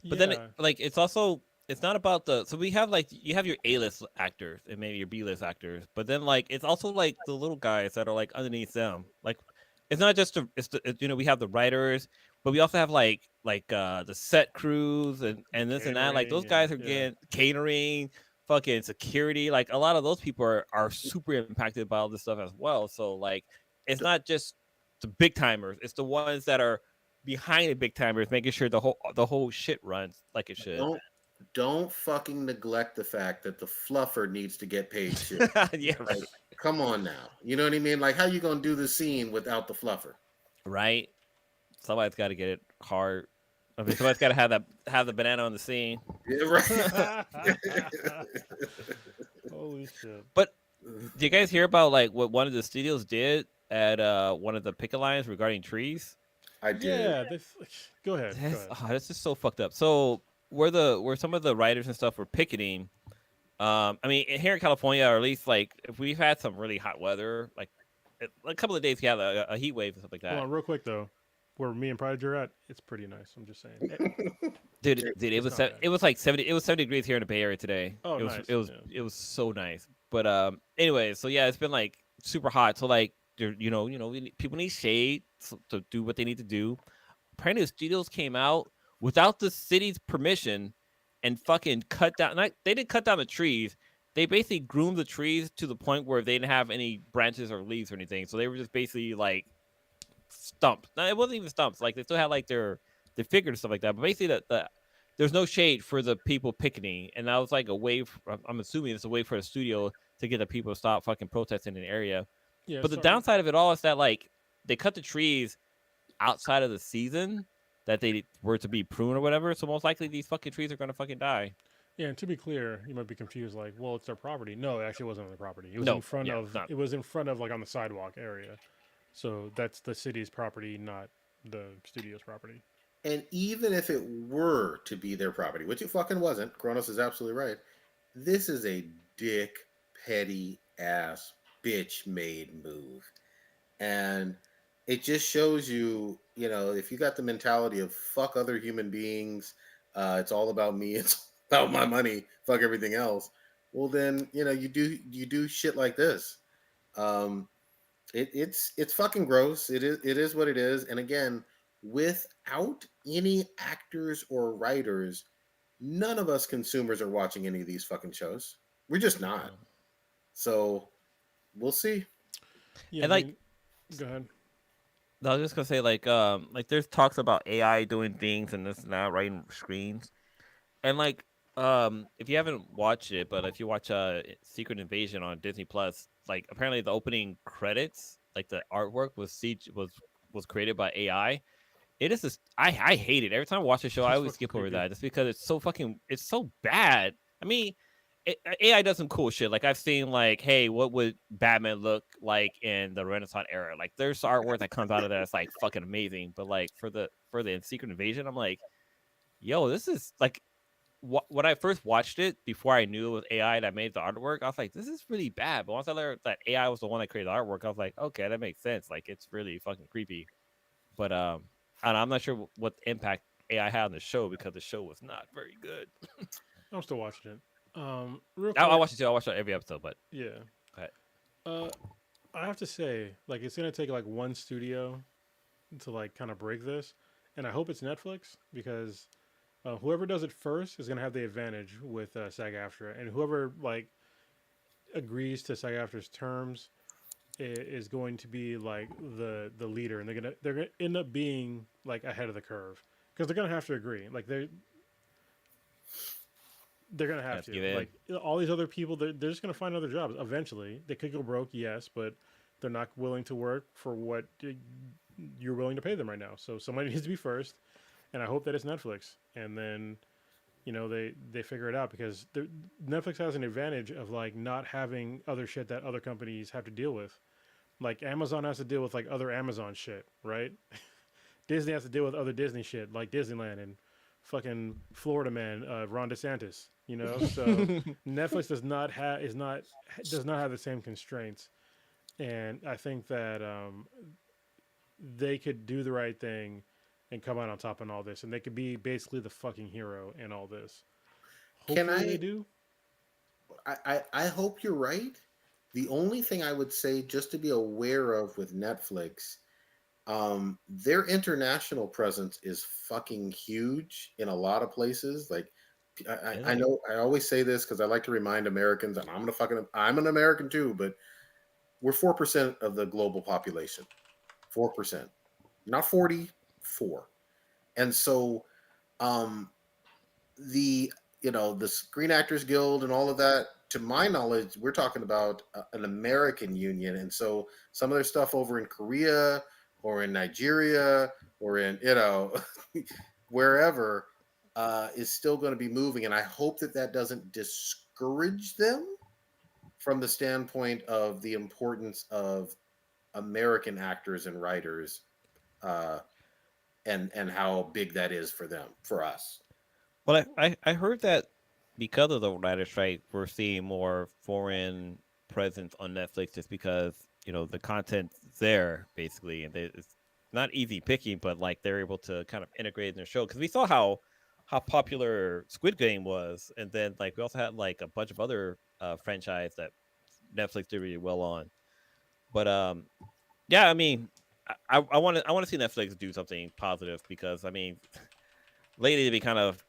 But then, Yeah. like, it's not about the. So we have like you have your A-list actors and maybe your B-list actors, but then like it's also like the little guys that are like underneath them. Like, it's not just we have the writers, but we also have the set crews and this and that. Like those Catering and guys are yeah. getting catering, fucking security. Like a lot of those people are super impacted by all this stuff as well. So like, it's not just the big timers; it's the ones that are behind the big timers, making sure the whole shit runs like it should. Don't fucking neglect the fact that the fluffer needs to get paid too. Yeah, Like, come on now. You know what I mean? Like, how you gonna do the scene without the fluffer? right. Somebody's got to get it hard. I mean, somebody's got to have the banana on the scene. Yeah, right. Holy shit. But do you guys hear about like what one of the studios did at one of the picket lines regarding trees? I did. Yeah, this. Go ahead. Go ahead. This is so fucked up. So where some of the writers and stuff were picketing. I mean, here in California, or at least like if we've had some really hot weather, like a couple of days, we had a heat wave and stuff like Hold that. on, real quick though. Where me and Prodigy are at, it's pretty nice. I'm just saying. Dude, It's not bad. it was like 70. It was 70 degrees here in the Bay Area today. Oh, It was nice. Yeah. it was so nice. But anyway, so yeah, it's been like super hot. So like people need shade to do what they need to do. Apparently, the studios came out without the city's permission and fucking cut down. They didn't cut down the trees. They basically groomed the trees to the point where they didn't have any branches or leaves or anything. So they were just basically like stumps. No, it wasn't even stumps. Like they still had like their figures and stuff like that. But basically, there's no shade for the people picketing, and that was like a way. I'm assuming it's a way for the studio to get the people to stop fucking protesting in the area. Yeah. But the So downside of it all is that like they cut the trees outside of the season that they were to be pruned or whatever. So most likely these fucking trees are gonna fucking die. yeah, and to be clear, you might be confused. Like, well, it's their property. No, it actually wasn't on their property. It was No, in front yeah, of. it's not. It was in front of like on the sidewalk area. So that's the city's property, not the studio's property. And even if it were to be their property, which it fucking wasn't, Kronos is absolutely right. This is a dick, petty ass, bitch made move. And it just shows you, if you got the mentality of fuck other human beings, it's all about me, it's about my money, fuck everything else. Well, then you do shit like this. Um, it's fucking gross. It is what it is. And again, without any actors or writers, none of us consumers are watching any of these fucking shows. We're just not. So we'll see. Yeah, And I like, mean, go ahead. I was just gonna say like there's talks about AI doing things and this and that, writing screens, and like if you haven't watched it, but if you watch Secret Invasion on Disney Plus, like apparently the opening credits, like the artwork was created by AI. It is just I hate it. Every time I watch the show, I It's always fucking skip over creepy. that just because it's so bad. I mean, AI does some cool shit. Like I've seen like, hey, what would Batman look like in the Renaissance era? Like there's artwork that comes out of that that's like fucking amazing. But like for the Secret Invasion, I'm like, yo, this is like when I first watched it before I knew it was AI that made the artwork, I was like, this is really bad. But once I learned that AI was the one that created the artwork, I was like, okay, that makes sense. Like it's really fucking creepy. But I'm not sure what impact AI had on the show because the show was not very good. I'm still watching it. Real I quick. watched it too. I watched every episode, but Yeah. okay. Uh, I have to say, like, it's gonna take like one studio to like kind of break this, and I hope it's Netflix because whoever does it first is gonna have the advantage with SAG-AFTRA, and whoever like agrees to SAG-AFTRA's terms is going to be like the leader, and they're gonna end up being like ahead of the curve because they're gonna have to agree. Like they're gonna have Let's to. give in. Like all these other people, they're just gonna find other jobs eventually. They could go broke, yes, but they're not willing to work for what you're willing to pay them right now. So somebody needs to be first, and I hope that it's Netflix. And then they figure it out because Netflix has an advantage of like not having other shit that other companies have to deal with. Like Amazon has to deal with like other Amazon shit, right? Disney has to deal with other Disney shit like Disneyland and fucking Florida Man, Ron DeSantis. So Netflix does not have the same constraints, and I think that they could do the right thing and come out on top in all this, and they could be basically the fucking hero in all this. Can Hopefully, they do. I hope you're right. The only thing I would say just to be aware of with Netflix, their international presence is fucking huge in a lot of places. Like I know I always say this because I like to remind Americans, and I'm an American too, but we're 4% of the global population. 4%. Not 44. And so um the the Screen Actors Guild and all of that, to my knowledge, we're talking about an American union, and so some of their stuff over in Korea or in Nigeria or in wherever is still going to be moving, and I hope that that doesn't discourage them from the standpoint of the importance of American actors and writers, uh, and how big that is for them, for us. Well, I heard that because of the writer strike, we're seeing more foreign presence on Netflix just because the content's there basically, and it's not easy picking, but like they're able to kind of integrate in their show because we saw how popular Squid Game was, and then like we also had like a bunch of other franchise that Netflix did really well on. But yeah, I mean, I want to see Netflix do something positive because I mean, lately they be kind of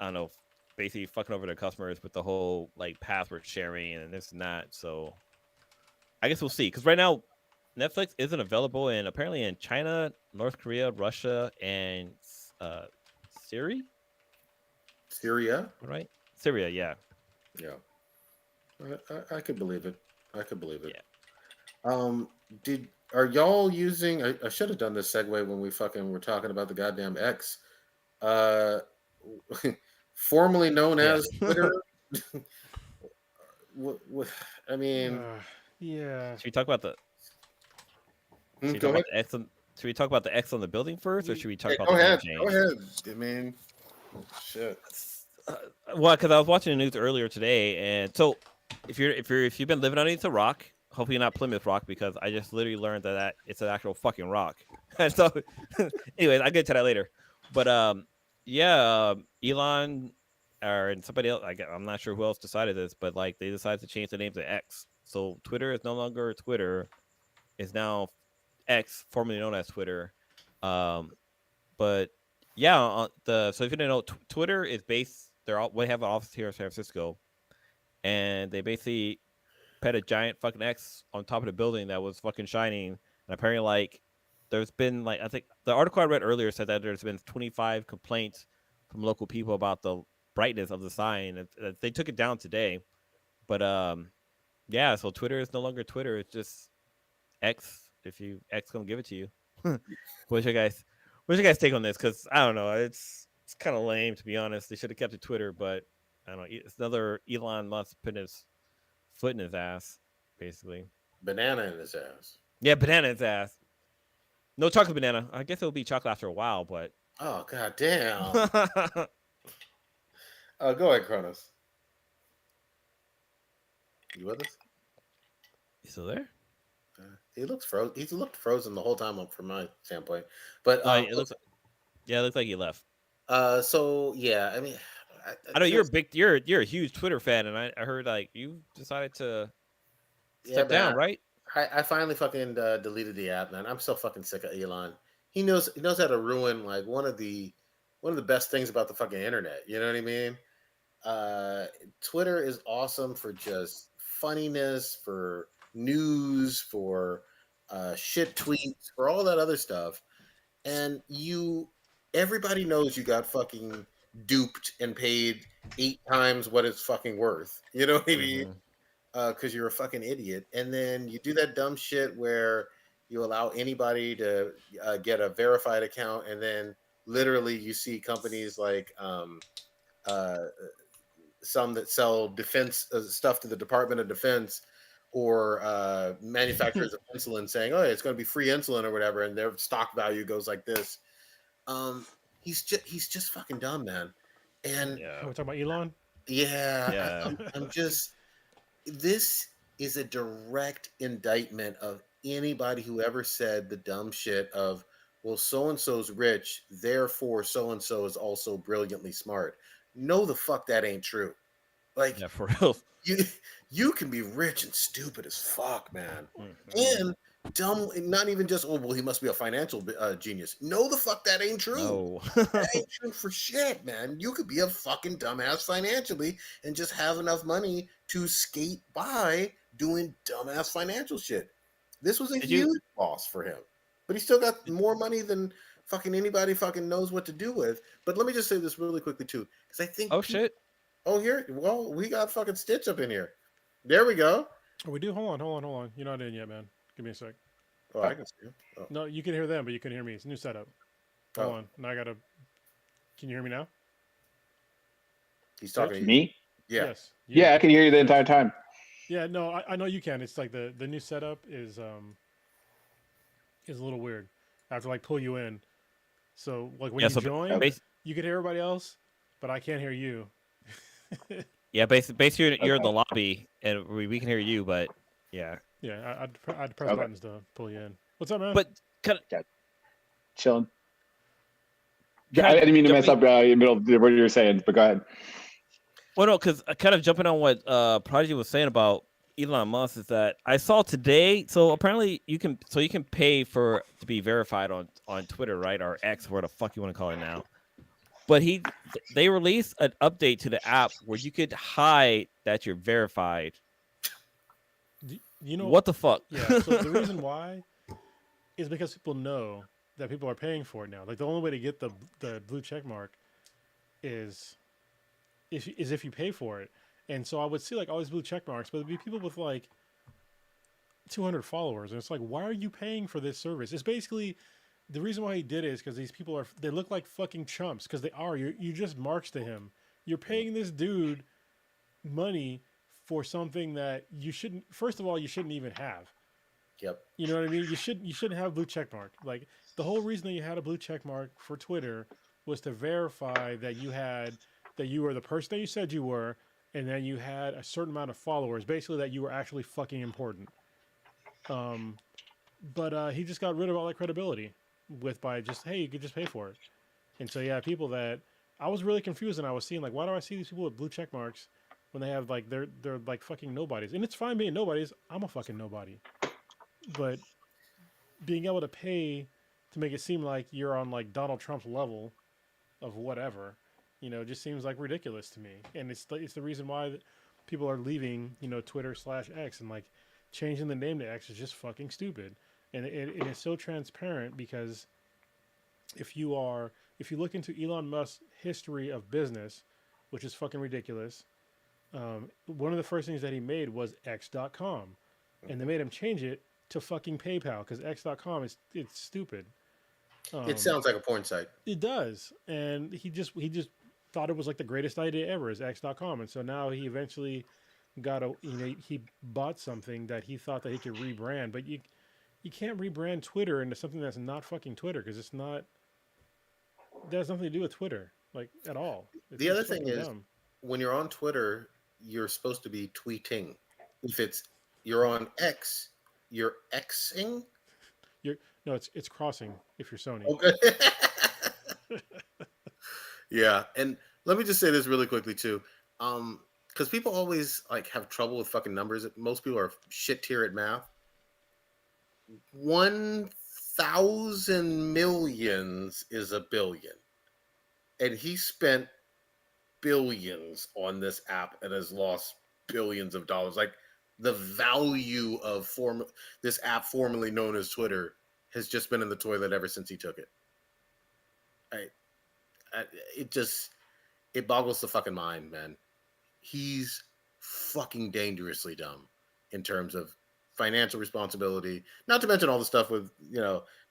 I don't know, basically fucking over their customers with the whole like password sharing and this and that. So I guess we'll see. Because right now, Netflix isn't available in apparently in China, North Korea, Russia, and Syria. Syria. Right? Syria, yeah, Yeah, I could believe it. I could believe it. yeah. Did are y'all using? I should have done this segue when we fucking were talking about the goddamn X, uh, formerly known Yeah. as Twitter. what, I mean, Yeah. Should we talk about the? Should we talk go about ahead. the X? Should we talk about the X on the building first, or should we talk Hey, about go the name ahead. Go change? ahead. I mean, shit. Well, because I was watching the news earlier today, and so if you've been living underneath a rock, hopefully not Plymouth Rock, because I just literally learned that it's an actual fucking rock. And so, anyways, I'll get to that later. But yeah, Elon and somebody else, I'm not sure who else decided this, but like they decided to change the name to X. So Twitter is no longer Twitter; it's now X, formerly known as Twitter. Um, but yeah, so if you didn't know, Twitter is based. We have an office here in San Francisco, and they basically put a giant fucking X on top of the building that was fucking shining. And apparently, like, there's been like I think the article I read earlier said that there's been 25 complaints from local people about the brightness of the sign. They took it down today, but yeah. So Twitter is no longer Twitter. It's just X. If you X gonna give it to you. What's your guys take on this? Because I don't know, it's kind of lame to be honest. They should have kept it Twitter, but I don't know. It's another Elon Musk putting his foot in his ass, basically. Banana in his ass. Yeah, banana in his ass. No chocolate banana. I guess it'll be chocolate after a while, but Oh god damn. Go ahead, Kronos. You with us? you still there? He looks frozen. He's looked frozen the whole time, from my standpoint. But No, it looks like he left. so yeah, I mean, I know you're a huge Twitter fan, and I heard like you decided to step down, right? I finally fucking deleted the app, man. I'm so fucking sick of Elon. he knows how to ruin like one of the best things about the fucking internet. You know what I mean? Uh, Twitter is awesome for just funniness, for news, for shit tweets, for all that other stuff. And everybody knows you got fucking duped and paid 8 times what it's fucking worth. You know what I mean? Mm-hmm. Because you're a fucking idiot. And then you do that dumb shit where you allow anybody to get a verified account, and then literally you see companies like uh, some that sell defense stuff to the Department of Defense, or manufacturers of insulin saying, "Oh, it's going to be free insulin" or whatever, and their stock value goes like this. Um, he's just fucking dumb, man. And Yeah. We're talking about Elon. yeah, Yeah. I'm just this is a direct indictment of anybody who ever said the dumb shit of, well, so and so's rich, therefore so and so is also brilliantly smart. No, the fuck that ain't true. Like Yeah, for real. you you can be rich and stupid as fuck, man, Mm-hmm. and dumb. Not even just, oh well, he must be a financial genius. No, the fuck that ain't true. No. That ain't true for shit, man. You could be a fucking dumbass financially and just have enough money to skate by doing dumbass financial shit. This was a Did you? huge loss for him, but he still got more money than fucking anybody fucking knows what to do with. But let me just say this really quickly too, because I think Oh shit. oh, here. Well, we got fucking Stitch up in here. There we go. Oh, we do. Hold on. You're not in yet, man. Give me a sec. Oh, I can see him. Oh, No, you can hear them, but you can hear me. It's a new setup. Hold oh, on. Now I gotta. Can you hear me now? he's talking to you. Me? Yeah. Yes. Yeah, I can hear you the entire time. Yeah. No, I know you can. It's like the new setup is a little weird. I have to like pull you in. So like when Yeah. you So join, bas- you can hear everybody else, but I can't hear you. yeah, basically you're in the Okay. lobby, and we can hear you, but yeah. Yeah, I'd press Okay. buttons to pull you in. What's up, man? But kind of, Chilling. I didn't mean to mess up in the middle of what you were saying, but go ahead. well, no, because kind of jumping on what Prodigy was saying about Elon Musk is that I saw today. So apparently you can pay to be verified on Twitter, right, or X, where the fuck you want to call it now. But they released an update to the app where you could hide that you're verified. You know What the fuck? Yeah. So the reason why is because people know that people are paying for it now. Like the only way to get the blue check mark is if you pay for it. And so I would see like all these blue check marks, but it'd be people with like 200 followers, and it's like, why are you paying for this service? It's basically the reason why he did it is because these people they look like fucking chumps because they are. You just march to him. You're paying this dude money for something that you shouldn't. First of all, you shouldn't even have. Yep. You know what I mean? You shouldn't have a blue check mark. Like the whole reason that you had a blue check mark for Twitter was to verify that you were the person that you said you were, and then you had a certain amount of followers. Basically, that you were actually fucking important. But he just got rid of all that credibility by just, hey, you could just pay for it. And so yeah, people that I was really confused, and I was seeing like, why do I see these people with blue check marks when they have like they're like fucking nobodies? And it's fine being nobodies. I'm a fucking nobody. But being able to pay to make it seem like you're on like Donald Trump's level of whatever, just seems like ridiculous to me. And it's the reason why people are leaving, Twitter/X, and like changing the name to X is just fucking stupid. And it is so transparent because if you look into Elon Musk's history of business, which is fucking ridiculous, one of the first things that he made was X.com, and they made him change it to fucking PayPal because X.com it's stupid. It sounds like a porn site. It does, and he just thought it was like the greatest idea ever is X.com, and so now he eventually he bought something that he thought that he could rebrand, but you can't rebrand Twitter into something that's not fucking Twitter because that has nothing to do with Twitter like at all. The other thing is, dumb. when you're on Twitter, you're supposed to be tweeting. If you're on X, you're Xing. No, it's crossing if you're Sony. Okay. Yeah, and let me just say this really quickly too, because people always like have trouble with fucking numbers. Most people are shit tier at math. 1 1,000 millions is a billion, and he spent billions on this app and has lost billions of dollars. Like the value of this app formerly known as Twitter has just been in the toilet ever since he took it. It boggles the fucking mind, man. He's fucking dangerously dumb in terms of financial responsibility. Not to mention all the stuff with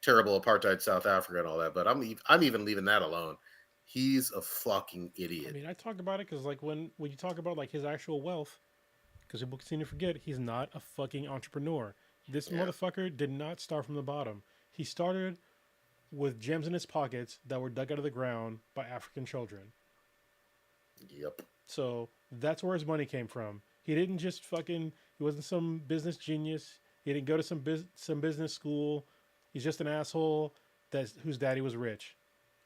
terrible apartheid South Africa and all that. But I'm even leaving that alone. He's a fucking idiot. I mean, I talk about it because like when you talk about like his actual wealth, because people continue to forget he's not a fucking entrepreneur. This motherfucker did not start from the bottom. He started with gems in his pockets that were dug out of the ground by African children. Yep. So that's where his money came from. He didn't just fucking. He wasn't some business genius. He didn't go to some business school. He's just an asshole whose daddy was rich,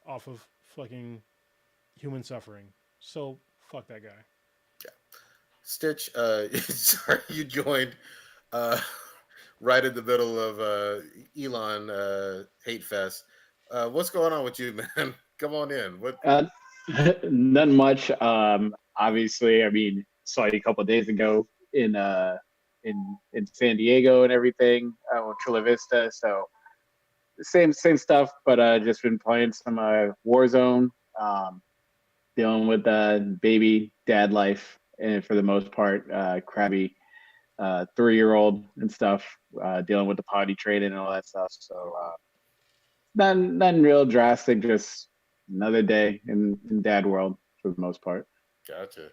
off of fucking human suffering. So fuck that guy. Yeah. Stitch, sorry you joined right in the middle of Elon hate fest. What's going on with you, man? Come on in. What? None much. Obviously, I mean, saw you a couple of days ago in San Diego and everything with Chula Vista. So same stuff, but just been playing some Warzone, dealing with baby dad life, and for the most part, crabby 3-year-old and stuff, dealing with the potty training and all that stuff. So nothing real drastic, just another day in dad world for the most part. Gotcha.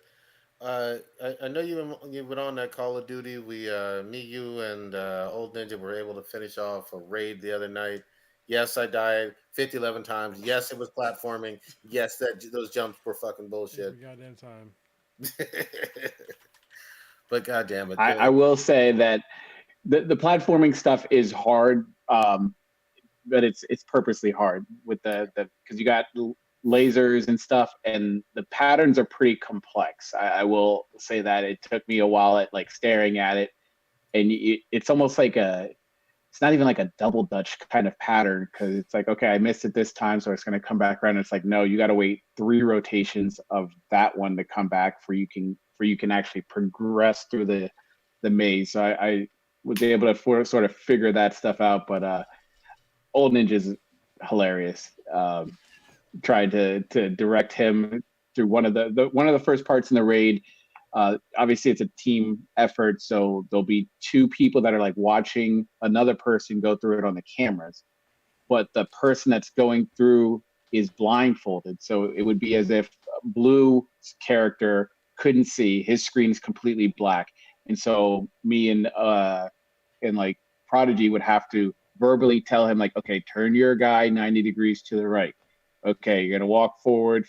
I know you went on that Call of Duty. Me, you, and Old Ninja were able to finish off a raid the other night. Yes, I died 11 times. Yes, it was platforming. Yes, those jumps were fucking bullshit. Every goddamn time. But goddamn it, I will say that the platforming stuff is hard, but it's purposely hard with the because you got lasers and stuff, and the patterns are pretty complex. I will say that it took me a while at like staring at it, and it's almost like it's not even like a double Dutch kind of pattern, because it's like, okay, I missed it this time, so it's going to come back around. And it's like, no, you got to wait 3 rotations of that one to come back for you can actually progress through the maze. So I was able to sort of figure that stuff out, but Old Ninja's hilarious. Tried to direct him through one of the first parts in the raid. Obviously it's a team effort, so there'll be 2 people that are like watching another person go through it on the cameras, but the person that's going through is blindfolded. So it would be as if Blue's character couldn't see, his screen's completely black. And so me and like Prodigy would have to verbally tell him like, okay, turn your guy 90 degrees to the right. Okay, you're gonna walk forward,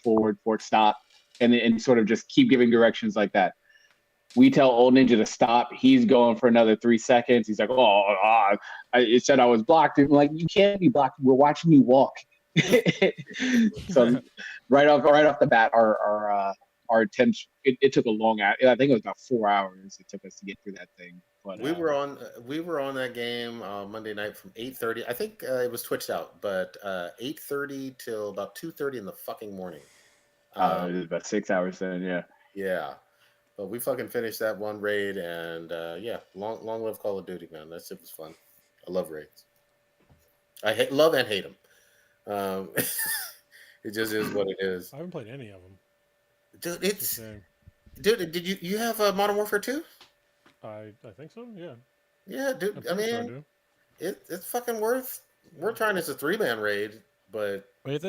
stop, and sort of just keep giving directions like that. We tell Old Ninja to stop. He's going for another 3 seconds. He's like, it said I was blocked. I'm like, you can't be blocked. We're watching you walk. So right off the bat, our attention. It took a long hour. I think it was about 4 hours it took us to get through that thing. But we were on that game Monday night from 8:30. I think it was twitched out, but 8:30 till about 2:30 in the fucking morning. It was about 6 hours then, yeah. Yeah, but we fucking finished that one raid, and long live Call of Duty, man. That shit was fun. I love raids. I love and hate them. It just is what it is. I haven't played any of them. Dude, did you have Modern Warfare 2? I think so. Yeah. Yeah, dude. I mean, it's fucking worth. We're trying this a 3-man raid, but wait,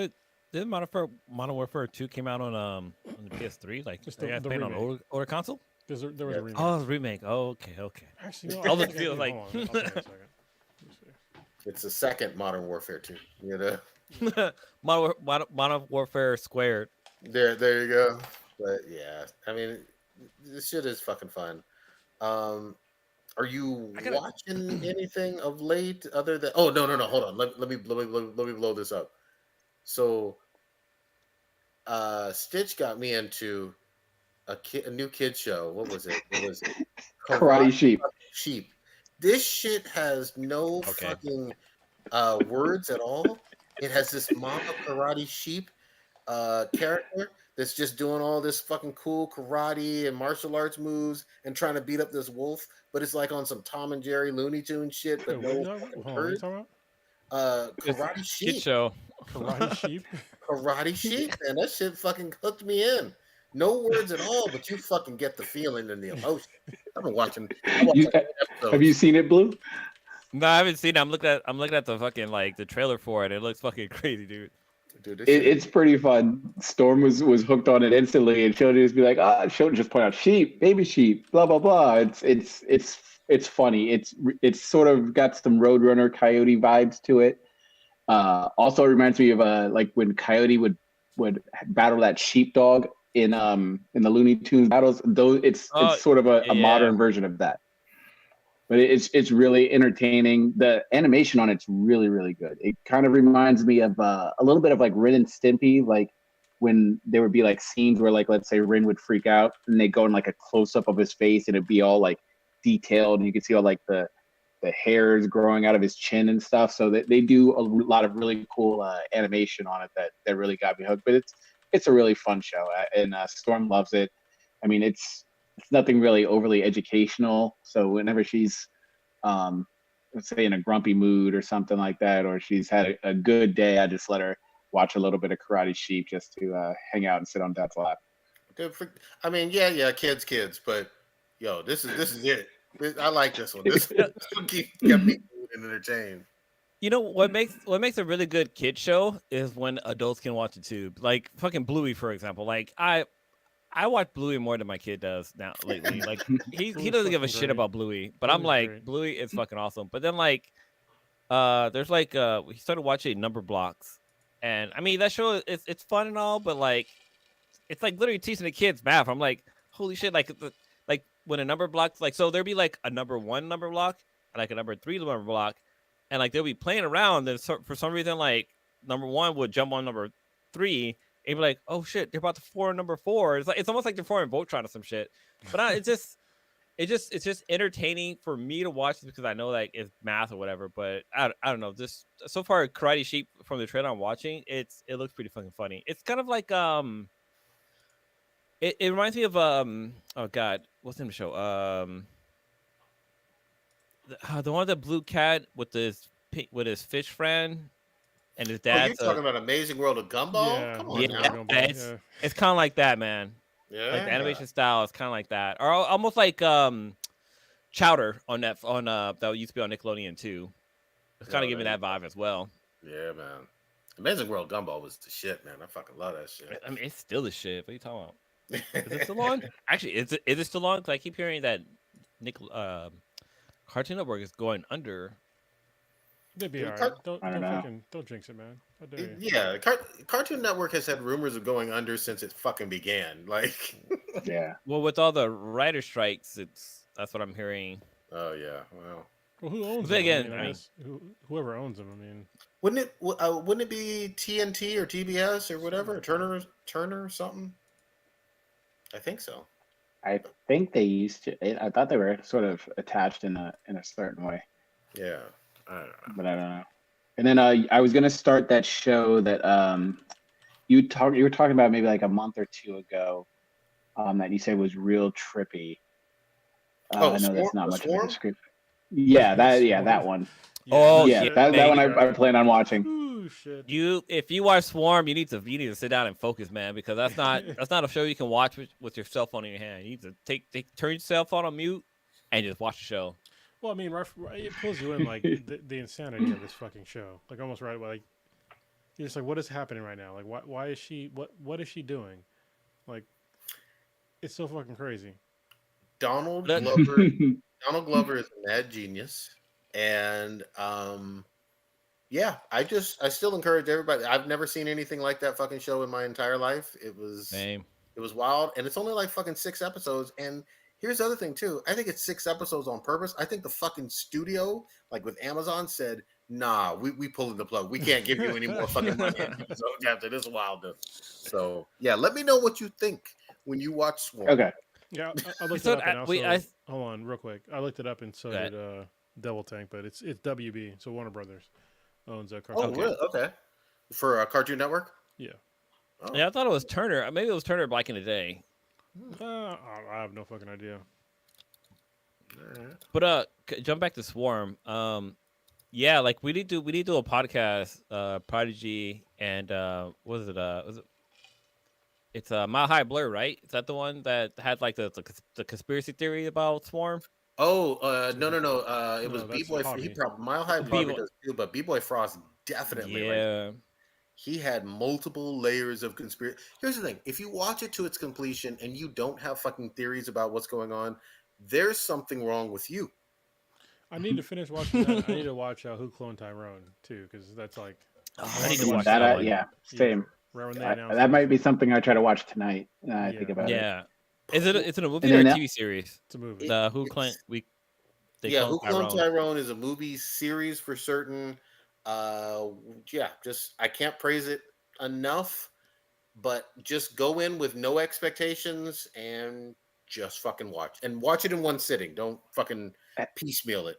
did Modern Warfare 2 came out on the PS3? Like, just you guys playing on older console? There was a remake. Oh, it was a remake. Oh, okay. Actually, no. All the feels like. Hold on, I'll tell you in a second. It's the second Modern Warfare 2. You know, Modern Warfare squared. There you go. But yeah, I mean, this shit is fucking fun. Are you watching anything of late other than? Oh no! Hold on. Let me blow this up. So, Stitch got me into a new kid show. What was it? Karate Sheep. Sheep. This shit has no fucking words at all. It has this mama karate sheep character that's just doing all this fucking cool karate and martial arts moves and trying to beat up this wolf, but it's like on some Tom and Jerry Looney Tune shit, Wait, but what are no you talking fucking about? Hold on, what are you bird. talking about? It's a Karate kid sheep. show. Karate sheep? Karate sheep, man. That shit fucking hooked me in. No words at all, but you fucking get the feeling and the emotion. I've been watching. I watched You, like 10 have you episodes. seen it, Blue? No, I haven't seen it. I'm looking at the fucking like the trailer for it. It looks fucking crazy, dude. Dude, this shit. It's pretty fun. Storm was hooked on it instantly, and she'll just be like, she'll just point out sheep, baby sheep, blah blah blah. It's funny. It's sort of got some Roadrunner Coyote vibes to it. Also reminds me of like when Coyote would battle that sheepdog in the Looney Tunes battles. Though it's sort of a yeah. modern version of that. But it's really entertaining. The animation on it's really, really good. It kind of reminds me of a little bit of like Ren and Stimpy, like when there would be like scenes where like, let's say Ren would freak out and they go in like a close up of his face and it'd be all like detailed and you could see all like the hairs growing out of his chin and stuff. So they do a lot of really cool animation on it that really got me hooked. But it's a really fun show, and Storm loves it. I mean, it's nothing really overly educational. So whenever she's, let's say, in a grumpy mood or something like that, or she's had a good day, I just let her watch a little bit of Karate Sheep just to hang out and sit on Dad's lap. I mean, yeah, kids, but yo, this is it. I like this one. This one kept me moved and entertained. You know what makes a really good kid show is when adults can watch it too. Like fucking Bluey, for example. Like I watch Bluey more than my kid does now lately. Like he doesn't give a shit about Bluey, but I'm like great. Bluey is fucking awesome. But then like there's like we started watching Number Blocks, and I mean that show it's fun and all, but like it's like literally teaching the kids math. I'm like, holy shit! Like when a number block, like so there'll be like a number 1 number block and like a number 3 number block, and like they'll be playing around. And so, for some reason, like number 1 would jump on number 3. And be like, oh shit, they're about to form number 4. It's almost like they're forming Voltron or some shit. But it's just entertaining for me to watch because I know like it's math or whatever. But I don't know. Just so far, Karate Sheep from the trailer I'm watching, it looks pretty fucking funny. It's kind of like it reminds me of oh god, what's the name of the show? The one with the blue cat with his fish friend. And his dad's you're talking about Amazing World of Gumball? Yeah, Come on now. Gumball, it's kind of like that, man. Yeah. Like the animation style is kind of like that, or almost like Chowder on that used to be on Nickelodeon too. It's kind of giving that vibe as well. Yeah, man. Amazing World Gumball was the shit, man. I fucking love that shit. I mean, it's still the shit. What are you talking about? Is it still on? Actually, is it still on? Because I keep hearing that Cartoon Network is going under. They'd be alright. Don't jinx it, man. How dare you? Yeah, Cartoon Network has had rumors of going under since it fucking began. Like, yeah. Well, with all the writer strikes, that's what I'm hearing. Oh yeah, well, who owns them? Again, I guess whoever owns them. I mean, wouldn't it be TNT or TBS or whatever, Turner something? I think so. I think they used to. I thought they were sort of attached in a certain way. Yeah. I don't know. But I don't know. And then I was gonna start that show that you were talking about maybe like a month or 2 ago, that you said was real trippy. I know that's not much of a description. Yeah, that one. Oh yeah, that one I plan on watching. Ooh, shit. If you watch Swarm, you need to sit down and focus, man, because that's not a show you can watch with your cell phone in your hand. You need to turn your cell phone on mute and just watch the show. Well, I mean, it pulls you in like the insanity of this fucking show. Like almost right away, like you're just like, what is happening right now? Like, why is she? What is she doing? Like, it's so fucking crazy. Donald Glover is a mad genius, and yeah, I still encourage everybody. I've never seen anything like that fucking show in my entire life. It was wild, and it's only like fucking 6 episodes. And here's the other thing too. I think it's 6 episodes on purpose. I think the fucking studio, like with Amazon, said, "Nah, we pulling the plug. We can't give you any more fucking money after this wildness." So yeah, let me know what you think when you watch Swarm. Okay. Yeah, I looked it up. And also, hold on, real quick. I looked it up, and so did Devil Tank, but it's WB, so Warner Brothers. owns a Cartoon Oh, Network. really? Okay. For Cartoon Network? Yeah. Oh. Yeah, I thought it was Turner. Maybe it was Turner back in the day. I have no fucking idea. Alright. But jump back to Swarm. Yeah, like we need to do a podcast. Prodigy and what is it? Was it? It's Mile High Blur, right? Is that the one that had like the conspiracy theory about Swarm? Oh, no. It was No, that's B-Boy. He Hobby. probably Mile High probably B-Boy. does too, but B-Boy Frost definitely like Yeah. he had multiple layers of conspiracy. Here's the thing: if you watch it to its completion and you don't have fucking theories about what's going on, there's something wrong with you. I need to finish watching that. I need to watch Who Cloned Tyrone too, because that's like Oh, I I need to wanted watch watch that one. Yeah, same. right when they announced That it. might be something I try to watch tonight. I think Yeah. about it. Yeah. Is it a movie And or a then TV series? It's a movie. The Who It's- they yeah, clone Who Cloned Tyrone. Tyrone is a movie series for certain. Yeah, just I can't praise it enough. But just go in with no expectations and just fucking watch it in one sitting. Don't fucking piecemeal it.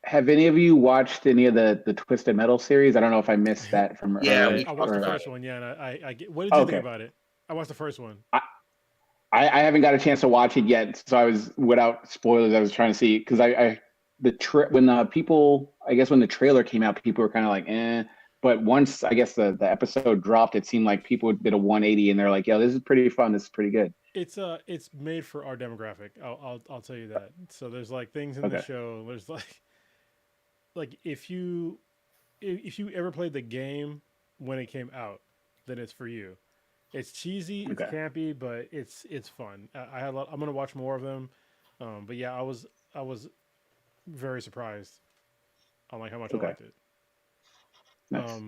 Have any of you watched any of the Twisted Metal series? I don't know if I missed that from Yeah, earlier. we I watched the talked about first it. one. Yeah, and I get. What did you think Okay. about it? I watched the first one. I haven't got a chance to watch it yet, so I was without spoilers. I was trying to see because when the trailer came out, people were kind of like, eh. But once I guess the episode dropped, it seemed like people did a 180 and they're like, "Yo, this is pretty fun. This is pretty good." It's made for our demographic. I'll tell you that. So there's like things in the Okay. show. There's like if you ever played the game when it came out, then it's for you. It's cheesy, it's Okay. campy, but it's fun. I had I'm gonna watch more of them. But yeah, I was very surprised on like how much Okay. I liked it. Nice.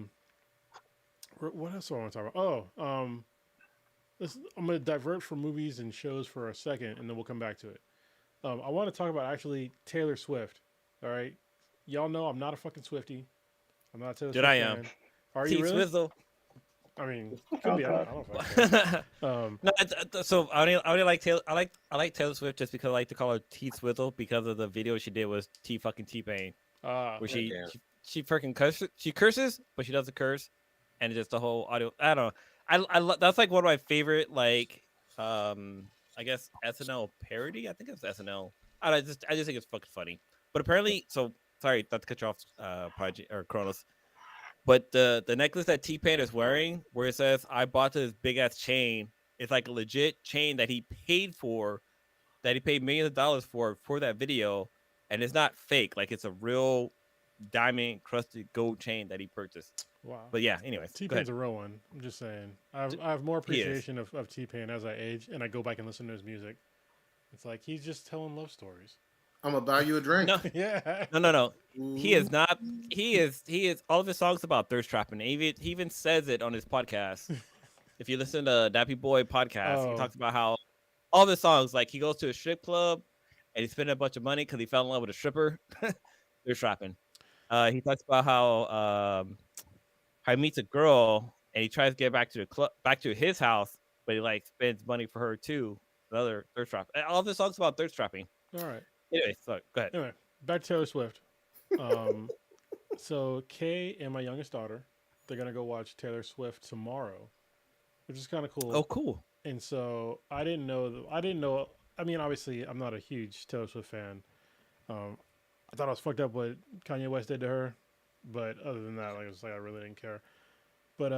What else do I want to talk about? Oh, I'm going to divert from movies and shows for a second, and then we'll come back to it. I want to talk about actually Taylor Swift. All right, y'all know I'm not a fucking Swiftie. I'm not a Taylor Swift I fan. am. Are you really? Swizzle. I mean, could be. I God. don't fucking care. No, so I only like Taylor. I like Taylor Swift just because I like to call her T Swizzle because of the video she did with T-Pain, where damn. she freaking curses. She curses, but she doesn't curse, and just the whole audio. I don't know. That's like one of my favorite I guess SNL parody. I think it's SNL. I just think it's fucking funny. But apparently, so sorry not to cut you off, Project or Kronos. But the necklace that T-Pain is wearing, where it says "I bought this big ass chain," it's like a legit chain that he paid for, that he paid millions of dollars for that video, and it's not fake. Like it's a real diamond crusted gold chain that he purchased. Wow. But yeah, anyways, go T-Pain's ahead. a real one. I'm just saying. I have more He is. appreciation of T-Pain as I age, and I go back and listen to his music. It's like he's just telling love stories. I'm gonna buy you a drink. No, Yeah. no. He is not. He is. All of his songs about thirst trapping. He even says it on his podcast. If you listen to Nappy Boy podcast, he talks about how all of his songs, like he goes to a strip club and he spent a bunch of money because he fell in love with a stripper. Thirst trapping. He talks about how he meets a girl and he tries to get back to the club, back to his house, but he like spends money for her too. Another thirst trap. All of his songs about thirst trapping. All right. Anyway, so go ahead. Anyway, back to Taylor Swift. So Kay and my youngest daughter, they're gonna go watch Taylor Swift tomorrow, which is kind of cool. Oh, cool. And so I didn't know. I mean, obviously, I'm not a huge Taylor Swift fan. I thought it was fucked up what Kanye West did to her, but other than that, like, I really didn't care. But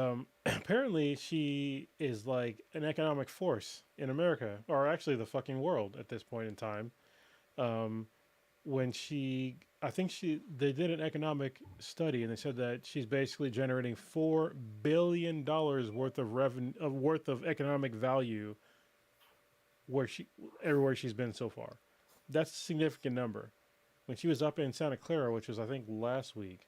apparently, she is like an economic force in America, or actually the fucking world at this point in time. When they did an economic study and they said that she's basically generating $4 billion worth of revenue, worth of economic value everywhere she's been so far. That's a significant number. When she was up in Santa Clara, which was I think last week,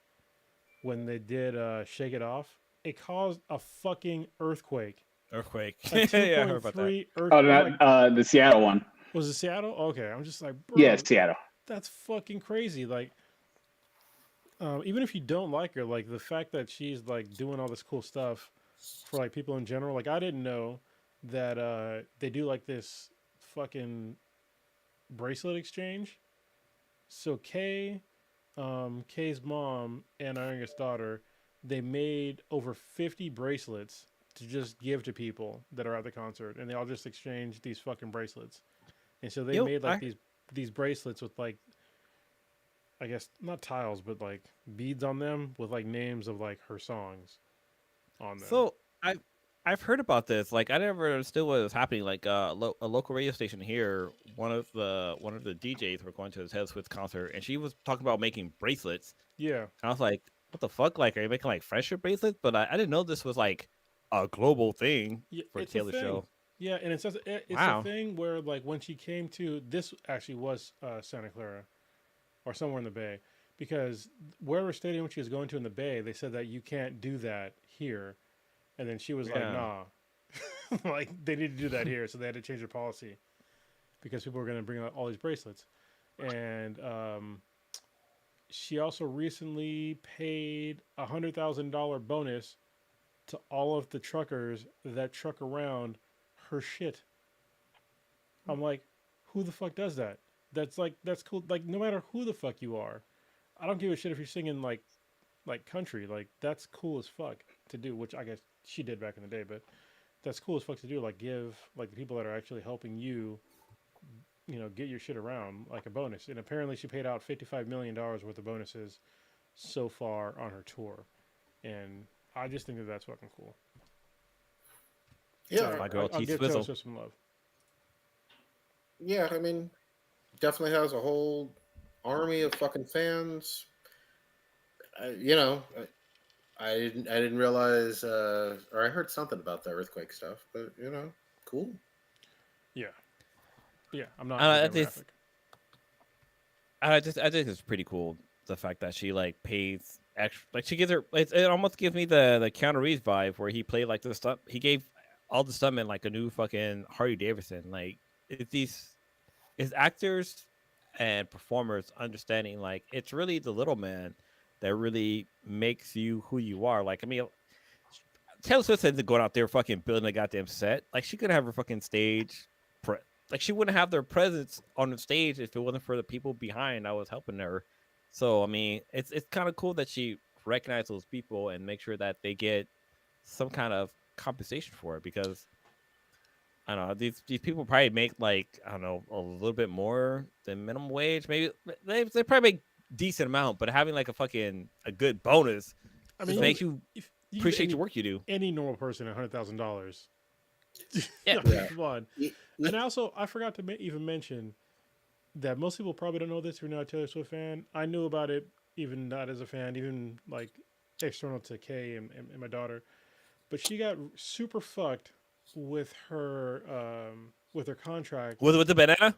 when they did Shake It Off, it caused a fucking earthquake. Earthquake. A Yeah, I heard about that. 2.3 Oh, earthquake. the Seattle one. Was it Seattle? Okay, I'm just like, bro, Yeah, Seattle. that's fucking crazy. Like, even if you don't like her, like the fact that she's like doing all this cool stuff for like people in general. Like, I didn't know that they do like this fucking bracelet exchange. So Kay, Kay's mom and our youngest daughter, they made over 50 bracelets to just give to people that are at the concert, and they all just exchanged these fucking bracelets. And so they Yo, made like these bracelets with like, I guess not tiles, but like beads on them with like names of like her songs on them. so I've heard about this. Like I never understood what was happening. Like a local radio station here, one of the DJs were going to his Head Switch concert, and she was talking about making bracelets. Yeah, And I was like, what the fuck? Like, are you making like friendship bracelets? But I didn't know this was like a global thing yeah, for it's a Taylor thing. show. Yeah, and it's a Wow. thing where like when she came to this actually was Santa Clara or somewhere in the Bay, because wherever stadium she was going to in the Bay, they said that you can't do that here, and then she was like, Yeah. nah, like they need to do that here, so they had to change their policy because people were going to bring out all these bracelets, and she also recently paid $100,000 bonus to all of the truckers that truck around her shit. I'm like, who the fuck does that? That's cool. Like no matter who the fuck you are, I don't give a shit if you're singing like country. Like that's cool as fuck to do, which I guess she did back in the day, but that's cool as fuck to do. Like give like the people that are actually helping you, get your shit around like a bonus. And apparently she paid out $55 million worth of bonuses so far on her tour, and I just think that that's fucking cool. Yeah, My girl I'll T give Taylor Swizzle. Swift some love. yeah. I mean, definitely has a whole army of fucking fans. I didn't realize, or I heard something about the earthquake stuff, but cool. Yeah, yeah. I'm not I the just demographic. I think it's pretty cool the fact that she like pays extra. Like she gives her. It almost gives me the Keanu Reeves vibe where he played like the stuff. He gave all the stuntmen like a new fucking Harley Davidson. Like it's these is actors and performers understanding like it's really the little man that really makes you who you are. Like I mean, Taylor Swift isn't going out there fucking building a goddamn set. Like she could have her fucking stage. Like she wouldn't have their presence on the stage if it wasn't for the people behind that was helping her. So I mean, it's kind of cool that she recognizes those people and make sure that they get some kind of compensation for it because I don't know these people probably make like I don't know a little bit more than minimum wage. Maybe they probably make decent amount, but having like a good bonus I just mean, makes you if you give appreciate the work you do. any normal person $100,000. Yeah. Yeah. Come on. Y- And also, I forgot to even mention that most people probably don't know this if you're not a Taylor Swift fan. I knew about it, even not as a fan, even like external to Kay and my daughter. But she got super fucked with her contract. With the banana?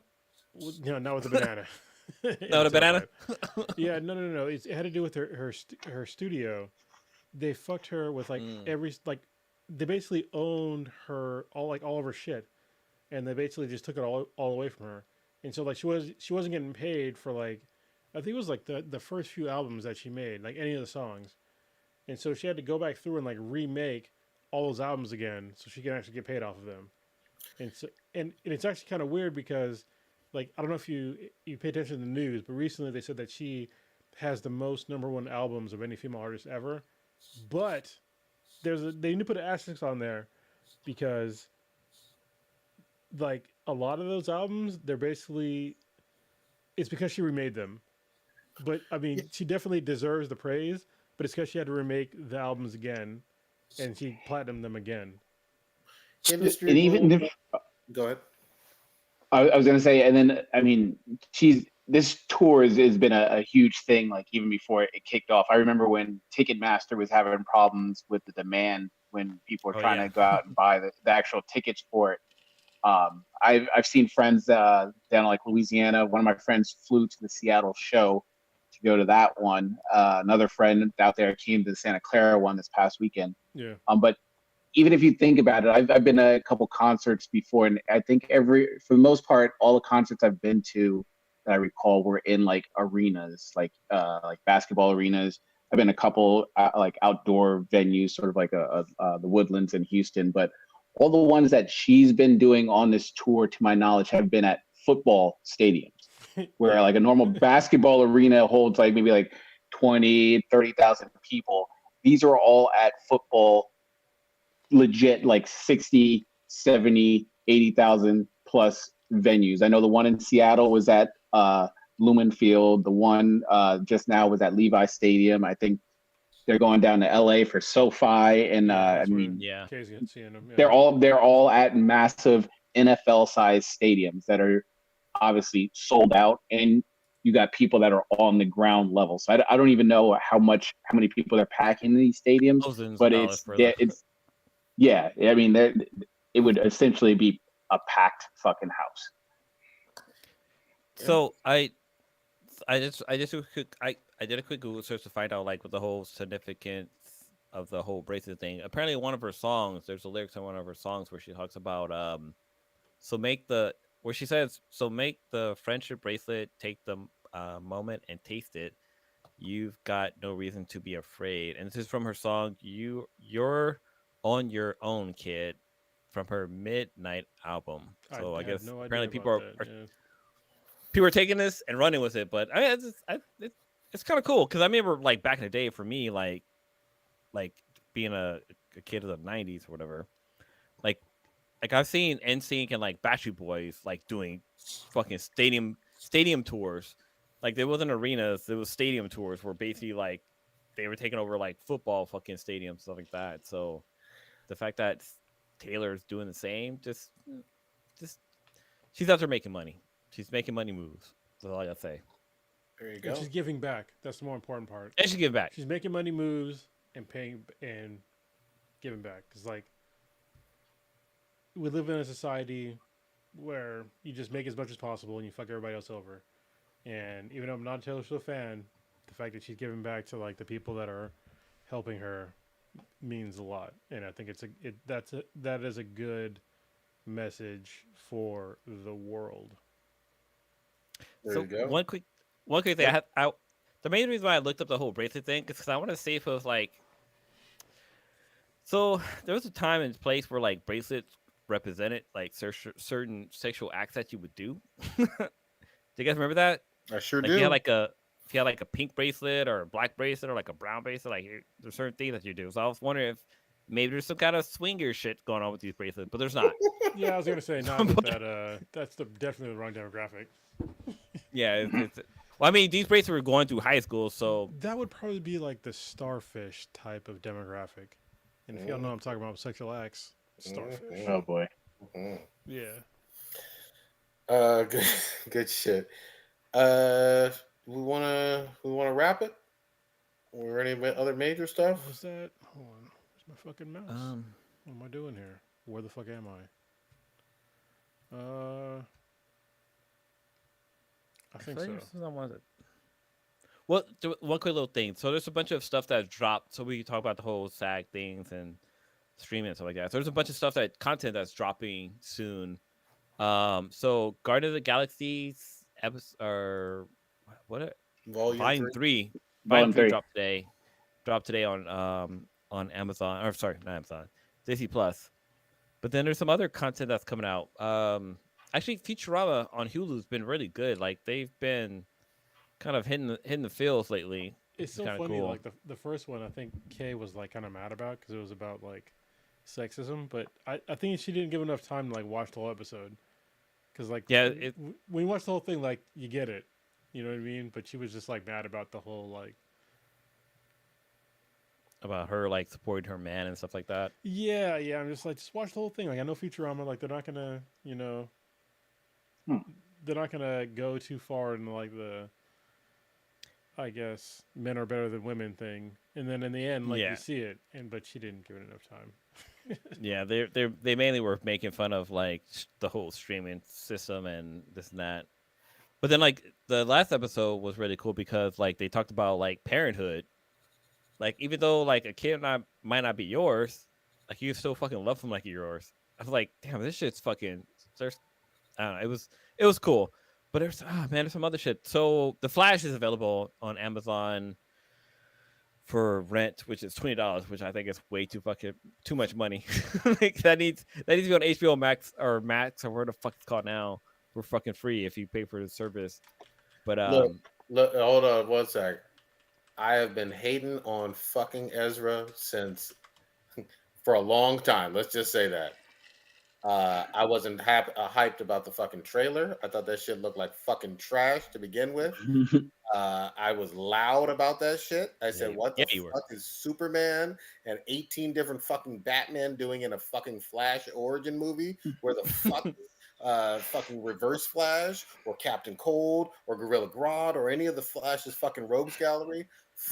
Not with the banana. No, the banana. Yeah, no. It had to do with her studio. They fucked her with like Mm. every like they basically owned her all of her shit, and they basically just took it all away from her. And so like she wasn't getting paid for like I think it was like the first few albums that she made, like any of the songs. And so she had to go back through and like remake all those albums again so she can actually get paid off of them. And so and it's actually kind of weird because like I don't know if you pay attention to the news, but recently they said that she has the most #1 albums of any female artist ever. But they need to put an asterisk on there because like a lot of those albums, they're basically it's because she remade them. But I mean, she definitely deserves the praise, but it's because she had to remake the albums again and she platinumed them again. Industry And even rule. if Go ahead. I was gonna say, and then I mean, this tour has been a huge thing. Like even before it kicked off, I remember when Ticketmaster was having problems with the demand when people were Oh trying yeah. to go out and buy the actual tickets for it. I've seen friends down in like Louisiana. One of my friends flew to the Seattle show to go to that one. Another friend out there came to the Santa Clara one this past weekend. Yeah. But even if you think about it, I've been to a couple concerts before, and I think for the most part, all the concerts I've been to that I recall were in like arenas, like basketball arenas. I've been to a couple like outdoor venues, sort of like the Woodlands in Houston, but all the ones that she's been doing on this tour, to my knowledge, have been at football stadiums. where like a normal basketball arena holds like maybe like 20, 30,000 people. These are all at football legit like 60, 70, 80,000 plus venues. I know the one in Seattle was at Lumen Field. The one just now was at Levi Stadium. I think they're going down to LA for SoFi, and I mean, yeah, seeing them, yeah. they're all at massive NFL sized stadiums that are obviously sold out, and you got people that are on the ground level. So I don't even know how many people they're packing in these stadiums, but it's yeah. I mean, it would essentially be a packed fucking house. So I did a quick Google search to find out like what the whole significance of the whole bracelet thing. Apparently, one of her songs, there's a lyrics on one of her songs where she talks about where she says, "So make the friendship bracelet, take the moment and taste it. You've got no reason to be afraid." And this is from her song "You're on Your Own, Kid," from her Midnight album. So I guess no apparently yeah. people are taking this and running with it. But I mean, it's kind of cool because I remember like back in the day for me, like being a kid of the '90s or whatever, like I've seen NSYNC and like Backstreet Boys like doing fucking stadium tours. Like there wasn't arenas, there was stadium tours where basically like they were taking over like football fucking stadiums, stuff like that. So the fact that Taylor's doing the same, just she's out there making money. She's making money moves. That's all I gotta say. There you go. And she's giving back. That's the more important part. And she give back. She's making money moves and paying and giving back. Because like we live in a society where you just make as much as possible and you fuck everybody else over. And even though I'm not a Taylor Swift fan, the fact that she's giving back to like the people that are helping her means a lot. And I think that is a good message for the world. There So you go. one quick thing. The main reason why I looked up the whole bracelet thing is because I want to see if it was like. So there was a time and place where like bracelets represented like certain sexual acts that you would do. Do you guys remember that? I sure Like do. if you had like a pink bracelet or a black bracelet or like a brown bracelet, like there's certain things that you do. So I was wondering if maybe there's some kind of swinger shit going on with these bracelets, but there's not. Yeah, I was gonna say not with that. That's definitely the wrong demographic. Yeah, well, I mean, these bracelets were going through high school, so that would probably be like the starfish type of demographic. And if y'all know what I'm talking about sexual acts, starfish. Oh boy. Yeah. Good shit. We wanna wrap it. Or any other major stuff? What was that? Hold on. Where's my fucking mouse? What am I doing here? Where the fuck am I? I think so. Well, one quick little thing. So there's a bunch of stuff that dropped. So we can talk about the whole SAG things and streaming and stuff like that. So there's a bunch of content that's dropping soon. So Guardian of the Galaxy's episode or what? Volume 3. Volume 3 dropped today. Dropped today on Amazon. Or sorry, not Amazon. Disney Plus. But then there's some other content that's coming out. Actually, Futurama on Hulu's been really good. Like they've been kind of hitting the feels lately. It's so funny. Cool. Like the first one, I think Kay was like kind of mad about because it was about like sexism. But I think she didn't give enough time to like watch the whole episode. Because like when you watch the whole thing, like you get it, you know what I mean. But she was just like mad about the whole like about her like supporting her man and stuff like that. Yeah. I'm just like just watch the whole thing. Like I know Futurama, like they're not gonna, you know, they're not gonna go too far in like the, I guess men are better than women thing. And then in the end, like you see it, but she didn't give it enough time. Yeah, they mainly were making fun of like the whole streaming system and this and that. But then like the last episode was really cool because like they talked about like parenthood. Like even though like a kid might not be yours, like you still fucking love them like yours. I was like, damn, this shit's fucking. I don't know. It was cool, but there's some other shit. So The Flash is available on Amazon for rent, which is $20, which I think is way too much money. Like that needs to be on HBO Max or whatever the fuck it's called now for fucking free if you pay for the service. But Look, hold on one sec. I have been hating on fucking Ezra since for a long time. Let's just say that. I wasn't hyped about the fucking trailer. I thought that shit looked like fucking trash to begin with. I was loud about that shit. I said, "What the you were. fuck is Superman and 18 different fucking Batman doing in a fucking Flash origin movie? Where the fuck fucking Reverse Flash or Captain Cold or Gorilla Grodd or any of the Flash's fucking rogues gallery?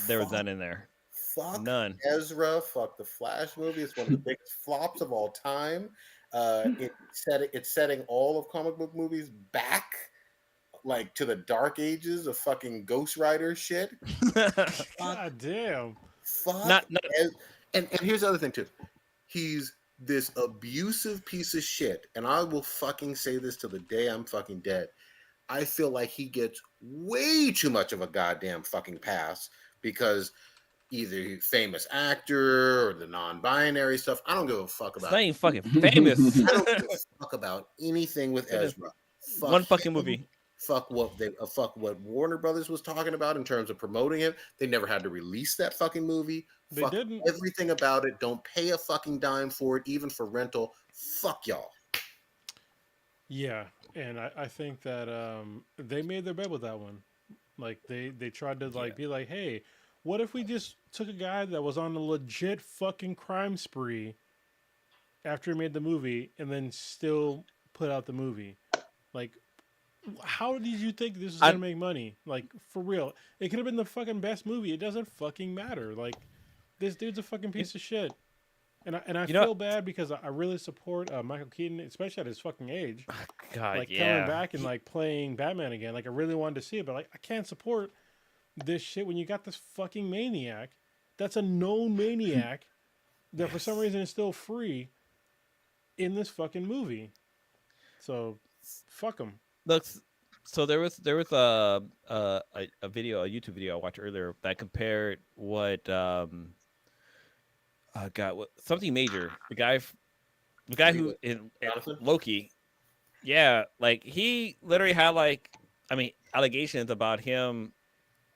There was Fuck, none in there. fuck None. Ezra. Fuck the Flash movie. It's one of the biggest flops of all time. It's setting all of comic book movies back like to the dark ages of fucking Ghost Rider shit. Fuck, God damn. fuck. Not And here's the other thing too. He's this abusive piece of shit, and I will fucking say this till the day I'm fucking dead. I feel like he gets way too much of a goddamn fucking pass because either famous actor or the non-binary stuff. I don't give a fuck it's about. not even fucking famous. I don't give a fuck about anything with Ezra. Fuck One fucking him. movie. Fuck what Warner Brothers was talking about in terms of promoting it. They never had to release that fucking movie. They Fuck didn't. everything about it. Don't pay a fucking dime for it, even for rental. Fuck y'all. Yeah, and I think that they made their bed with that one. Like they tried to like be like, hey, what if we just took a guy that was on a legit fucking crime spree after he made the movie and then still put out the movie? Like, how did you think this was gonna make money? Like, for real, it could have been the fucking best movie. It doesn't fucking matter. Like, this dude's a fucking piece of shit. And I feel bad because I really support Michael Keaton, especially at his fucking age. God, Like coming back and like playing Batman again. Like I really wanted to see it, but like I can't support this shit when you got this fucking maniac that's a known maniac that for some reason is still free in this fucking movie. So fuck him. Look, so there was a video, a YouTube video I watched earlier that compared what something major, the guy who in Loki, yeah, like he literally had like, I mean, allegations about him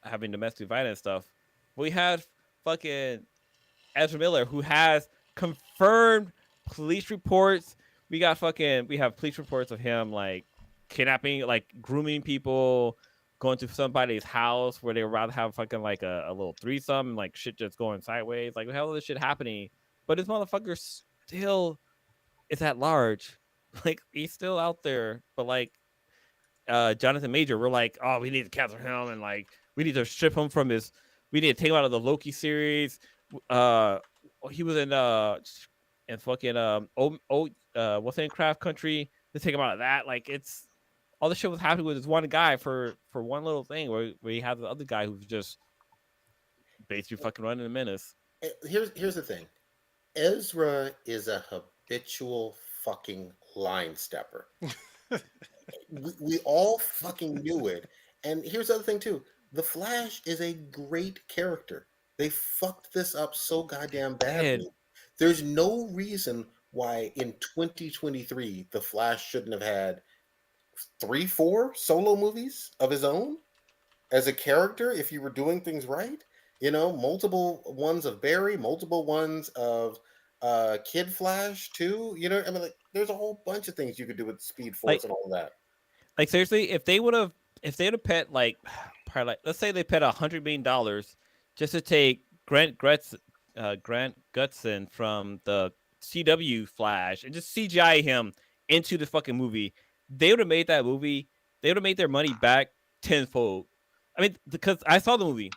having domestic violence stuff. We had fucking Ezra Miller, who has confirmed police reports. We have police reports of him like kidnapping, like grooming people, going to somebody's house where they were about to have fucking like a little threesome, like shit just going sideways. Like, the hell is this shit happening? But this motherfucker still is at large. Like, he's still out there. But like Jonathan Major, we're like, oh, we need to cancel him and like we need to strip him from his. We need to take him out of the Loki series. He was in fucking what's in Craft Country. Let's take him out of that. Like, it's all the shit was happening with this one guy for one little thing where he has the other guy who's just basically fucking running a menace. Here's the thing. Ezra is a habitual fucking line stepper. we all fucking knew it. And here's the other thing too. The Flash is a great character. They fucked this up so goddamn badly. There's no reason why in 2023 the Flash shouldn't have had 3-4 solo movies of his own as a character if you were doing things right. You know, multiple ones of Barry, multiple ones of Kid Flash too. You know, I mean, like, there's a whole bunch of things you could do with Speed Force and all that. Like, seriously, if they would have put like, probably like, let's say they put $100 million just to take Grant Gutson from the CW Flash and just CGI him into the fucking movie, they would have made that movie. They would have made their money back tenfold. I mean, because I saw the movie.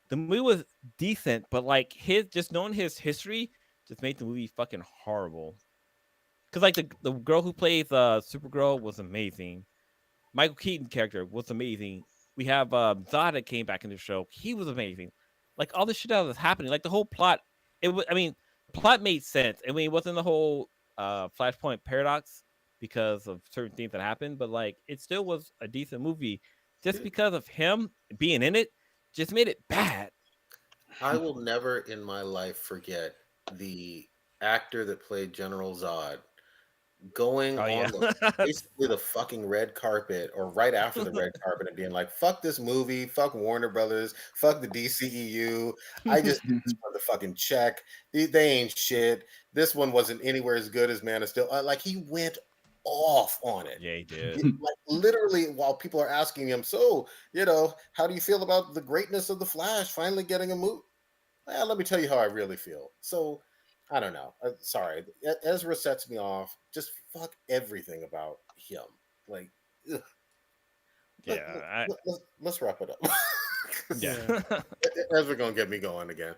The movie was decent, but like just knowing his history just made the movie fucking horrible. Because like the girl who plays Supergirl was amazing. Michael Keaton character was amazing. We have Zod that came back in the show. He was amazing. Like, all the shit that was happening, like the whole plot. The plot made sense. I mean, it wasn't the whole Flashpoint paradox because of certain things that happened, but like it still was a decent movie. Just because of him being in it, just made it bad. I will never in my life forget the actor that played General Zod going Oh yeah. on basically the fucking red carpet or right after the red carpet and being like, fuck this movie, fuck Warner Brothers, fuck the DCEU. I just did this for the fucking check. They ain't shit. This one wasn't anywhere as good as Man of Steel. Like he went off on it. Yeah, he did. Like literally while people are asking him, so, how do you feel about the greatness of the Flash finally getting a movie? Well, let me tell you how I really feel. So, I don't know. Sorry, Ezra sets me off. Just fuck everything about him. Like, ugh. Yeah, Let's wrap it up. yeah. Ezra gonna get me going again.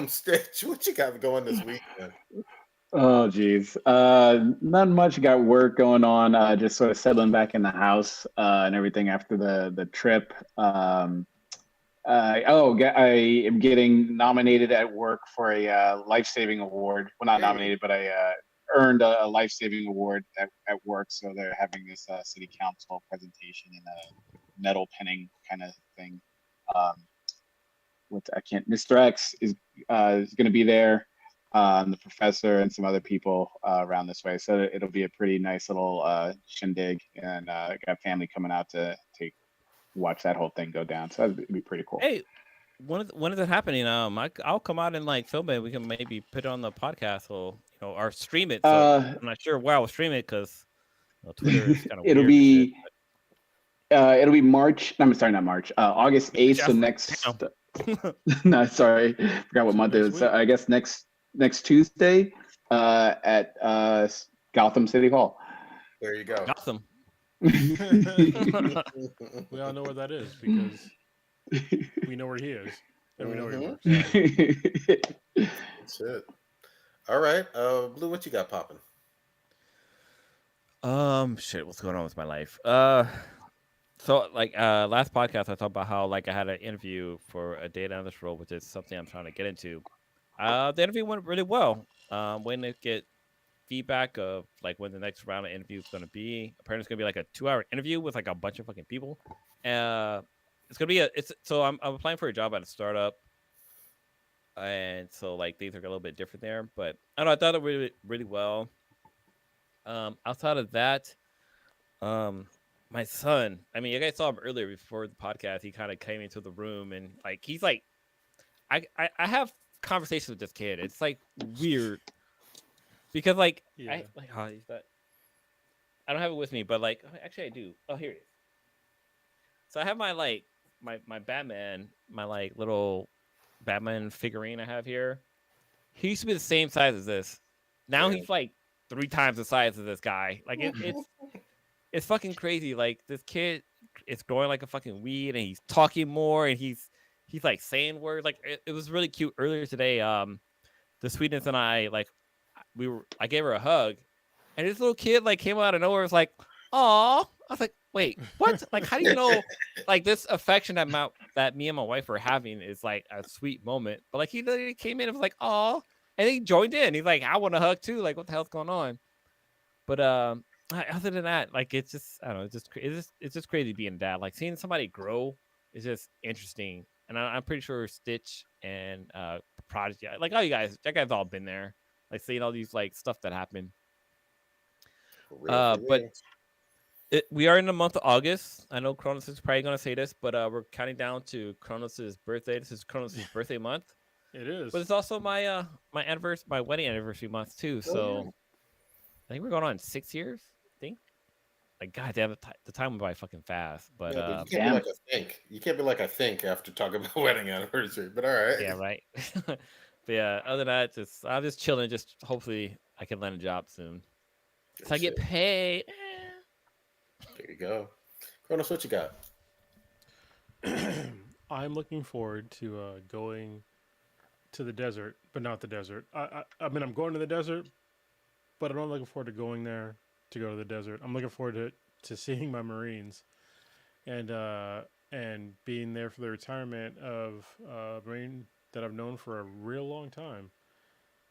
Stitch, what you got going this week, man? Oh, geez. Not much. Got work going on. Just sort of settling back in the house and everything after the trip. I am getting nominated at work for a life-saving award. Well, not Hey. nominated, but I earned a life-saving award at work. So they're having this city council presentation in a medal pinning kind of thing. Mr. X is going to be there, the professor and some other people around this way. So it'll be a pretty nice little shindig, and I got family coming out to watch that whole thing go down. So that'd be pretty cool. Hey, when is it happening? I'll come out and like film it. We can maybe put it on the podcast or stream it. So I'm not sure where I'll stream it because Twitter is kind of it'll weird. It'll be March. I'm sorry, not March. August 8th. So next. No, sorry, forgot what month it was. So I guess next Tuesday at Gotham City Hall. There you go. Gotham. We all know where that is because we know where he is and we know where he works. That's it. All right, Blue, what you got popping? Shit, what's going on with my life? So like last podcast I talked about how like I had an interview for a data analyst role, which is something I'm trying to get into. The interview went really well. When to get feedback of like when the next round of interview is going to be. Apparently it's going to be like a 2-hour interview with like a bunch of fucking people. It's going to be so I'm applying for a job at a startup. And so like things are a little bit different there, but I don't know, I thought it really, really well. Outside of that, my son, I mean, you guys saw him earlier before the podcast. He kind of came into the room and like he's like, I have conversations with this kid. It's like weird because like I don't have it with me, but like actually I do. Oh, here it is. So I have my like my Batman, my like little Batman figurine I have here. He used to be the same size as this. Now he's like 3 times the size of this guy. Like it's fucking crazy. Like this kid is growing like a fucking weed, and he's talking more, and he's like saying words. Like it was really cute earlier today. The Sweetness and I like I gave her a hug, and this little kid like came out of nowhere. Was like, "Aw!" I was like, "Wait, what? Like, how do you know? Like this affection that me and my wife are having is like a sweet moment." But like he literally came in and was like, "Aw," and he joined in. He's like, "I want a hug too." Like, what the hell's going on? But other than that, like it's just I don't know. It's just crazy being a dad. Like seeing somebody grow is just interesting. And I'm pretty sure Stitch and Prodigy, like all you guys all been there. Like seeing all these like stuff that happened. But we are in the month of August. I know Kronos is probably going to say this, but we're counting down to Kronos' birthday. This is Kronos' birthday month. It is. But it's also my my wedding anniversary month too. So I think we're going on 6 years. I think. Like goddamn, the time went by fucking fast. But you can't be like I think. You can't be like I think after talking about wedding anniversary. But all right. Yeah, right. But yeah, other than that, I'm just chilling. Just hopefully I can land a job soon. So I get paid. There you go. Kronos, what you got? I'm looking forward to going to the desert, but not the desert. I mean, I'm going to the desert, but I'm not looking forward to going there to go to the desert. I'm looking forward to seeing my Marines and being there for the retirement of a Marine that I've known for a real long time.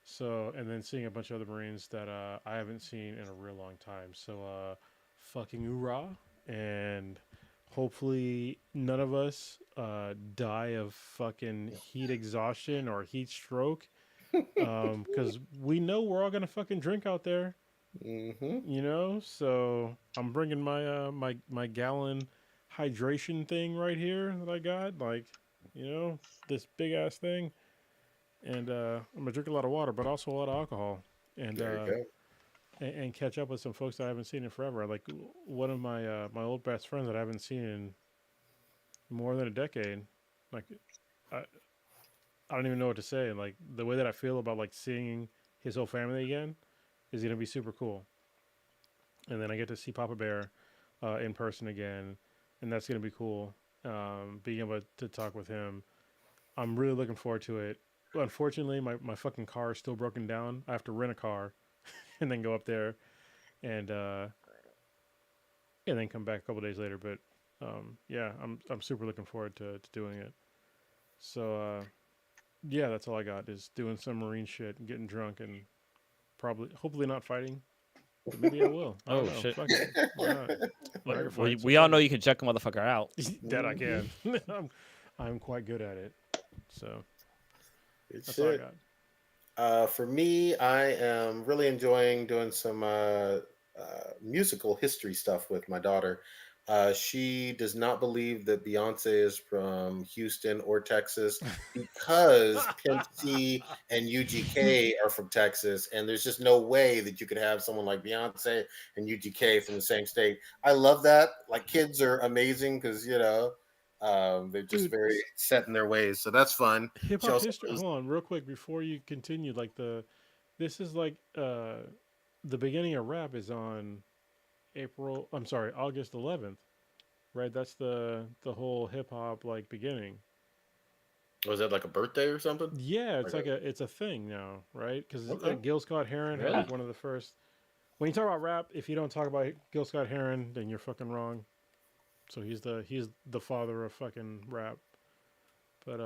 So, and then seeing a bunch of other Marines that I haven't seen in a real long time. So, fucking hoorah. And hopefully none of us die of fucking heat exhaustion or heat stroke. Because we know we're all going to fucking drink out there. Mm-hmm. you know. So I'm bringing my my gallon hydration thing right here that I got, like, you know, this big ass thing, and I'm gonna drink a lot of water, but also a lot of alcohol, and There you go. and catch up with some folks that I haven't seen in forever. Like one of my my old best friends that I haven't seen in more than a decade. Like I I don't even know what to say. Like the way that I feel about like seeing his whole family again is gonna be super cool. And then I get to see Papa Bear in person again, and that's gonna be cool. Being able to talk with him, I'm really looking forward to it. Unfortunately, my fucking car is still broken down. I have to rent a car and then go up there and and then come back a couple days later. But yeah, I'm super looking forward to doing it. So yeah, that's all I got is doing some marine shit and getting drunk and probably hopefully not fighting, but maybe I will. I don't Oh know. shit! Fuck it. Why not? I can We, fight, so we all fuck know it. you can check a motherfucker out. That I Mm-hmm. can. I'm quite good at it. So Good that's all I shit. got. For me, I am really enjoying doing some musical history stuff with my daughter. She does not believe that Beyonce is from Houston or Texas because Pimp C and UGK are from Texas, and there's just no way that you could have someone like Beyonce and UGK from the same state. I love that. Like kids are amazing because they're just Dude, very set in their ways, so that's fun. hip She hop also history. knows. Hold on, real quick before you continue. Like this is like the beginning of rap is on April. I'm sorry, August 11th. Right, that's the whole hip hop like beginning. Was that like a birthday or something? Yeah, it's Like like it's a thing now, right? Because okay. Gil Scott Heron had Really? like one of the first. When you talk about rap, if you don't talk about Gil Scott Heron, then you're fucking wrong. So he's the father of fucking rap. But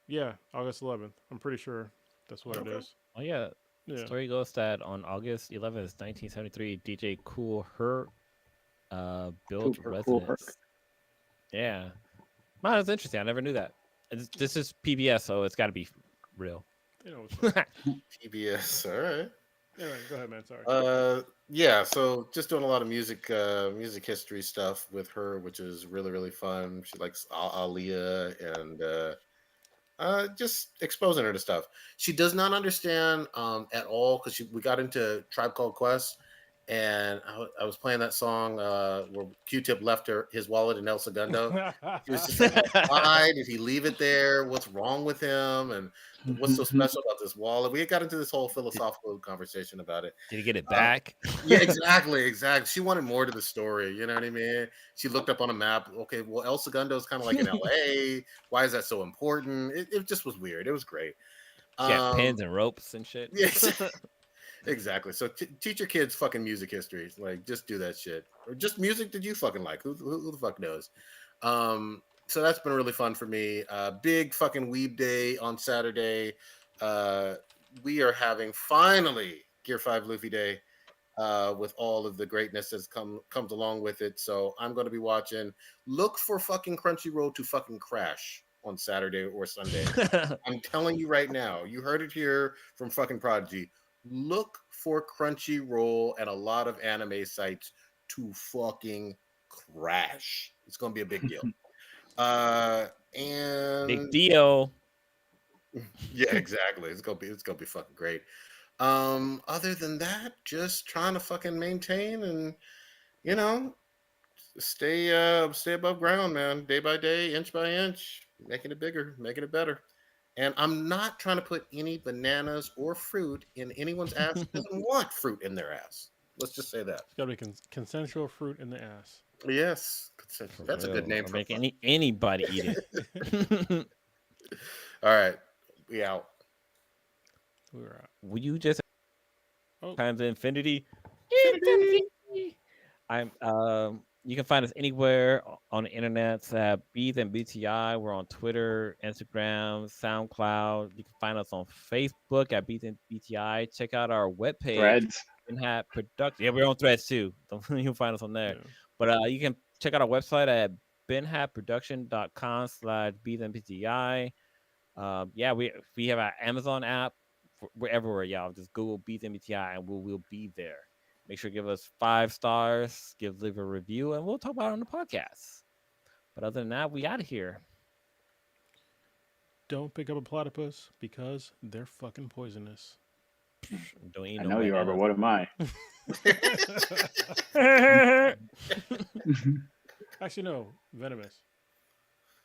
yeah, August 11th. I'm pretty sure that's what it Okay. is. Oh yeah. Yeah. Story goes that on August 11th, 1973, DJ Cool Herc built Cooper, cool Herc. residence. Yeah. Wow, that's interesting. I never knew that. This is PBS, so it's got to be real. You know what's up. TBS. All right. Anyway, go ahead, man. Sorry. Yeah, so just doing a lot of music history stuff with her, which is really, really fun. She likes Aaliyah and just exposing her to stuff. She does not understand at all because we got into Tribe Called Quest, and I was playing that song where Q-Tip left his wallet in El Segundo. She was just like, "Why did he leave it there? What's wrong with him? And what's so special about this wallet?" We got into this whole did, philosophical conversation about it. did he get it Uh, back? yeah, exactly, exactly. She wanted more to the story. You know what I mean? She looked up on a map. Okay, well, El Segundo is kind of like in LA. Why is that so important? It just was weird. It was great. She had Um, pins and ropes and shit. yeah, exactly. So teach your kids fucking music history. Like, just do that shit, or just music that you fucking like. Who the fuck knows? So that's been really fun for me. Big fucking weeb day on Saturday. Uh, we are having finally Gear 5 Luffy Day with all of the greatness that's comes along with it. So I'm going to be watching. Look for fucking Crunchyroll to fucking crash on Saturday or Sunday. I'm telling you right now. You heard it here from fucking Prodigy. Look for Crunchyroll and a lot of anime sites to fucking crash. It's going to be a big deal. Big And deal. yeah, exactly. It's gonna be fucking great. Other than that, just trying to fucking maintain and you know stay above ground, man. Day by day, inch by inch, making it bigger, making it better. And I'm not trying to put any bananas or fruit in anyone's ass who doesn't want fruit in their ass. Let's just say that. It's got to be consensual fruit in the ass. Yes, For that's a good real. name Or for a make fun. anybody eat it. All right, we out. We were out. Will you just Oh, times infinity? Infinity. Infinity. I'm you can find us anywhere on the internet at Beats and BTI. We're on Twitter, Instagram, SoundCloud. You can find us on Facebook at Beats and BTI. Check out our webpage, Threads. Benhat Production. Yeah, we're on Threads too. You'll find us on there. yeah. But you can check out our website at benhatproduction.com/Beats and BTI. Yeah, we have our Amazon app. We're everywhere, y'all. Just Google Beats and BTI and we'll be there. Make sure to give us 5 stars, leave a review, and we'll talk about it on the podcast. But other than that, we out of here. Don't pick up a platypus because they're fucking poisonous. Don't eat I no know you are, but what am I? Actually, no, venomous.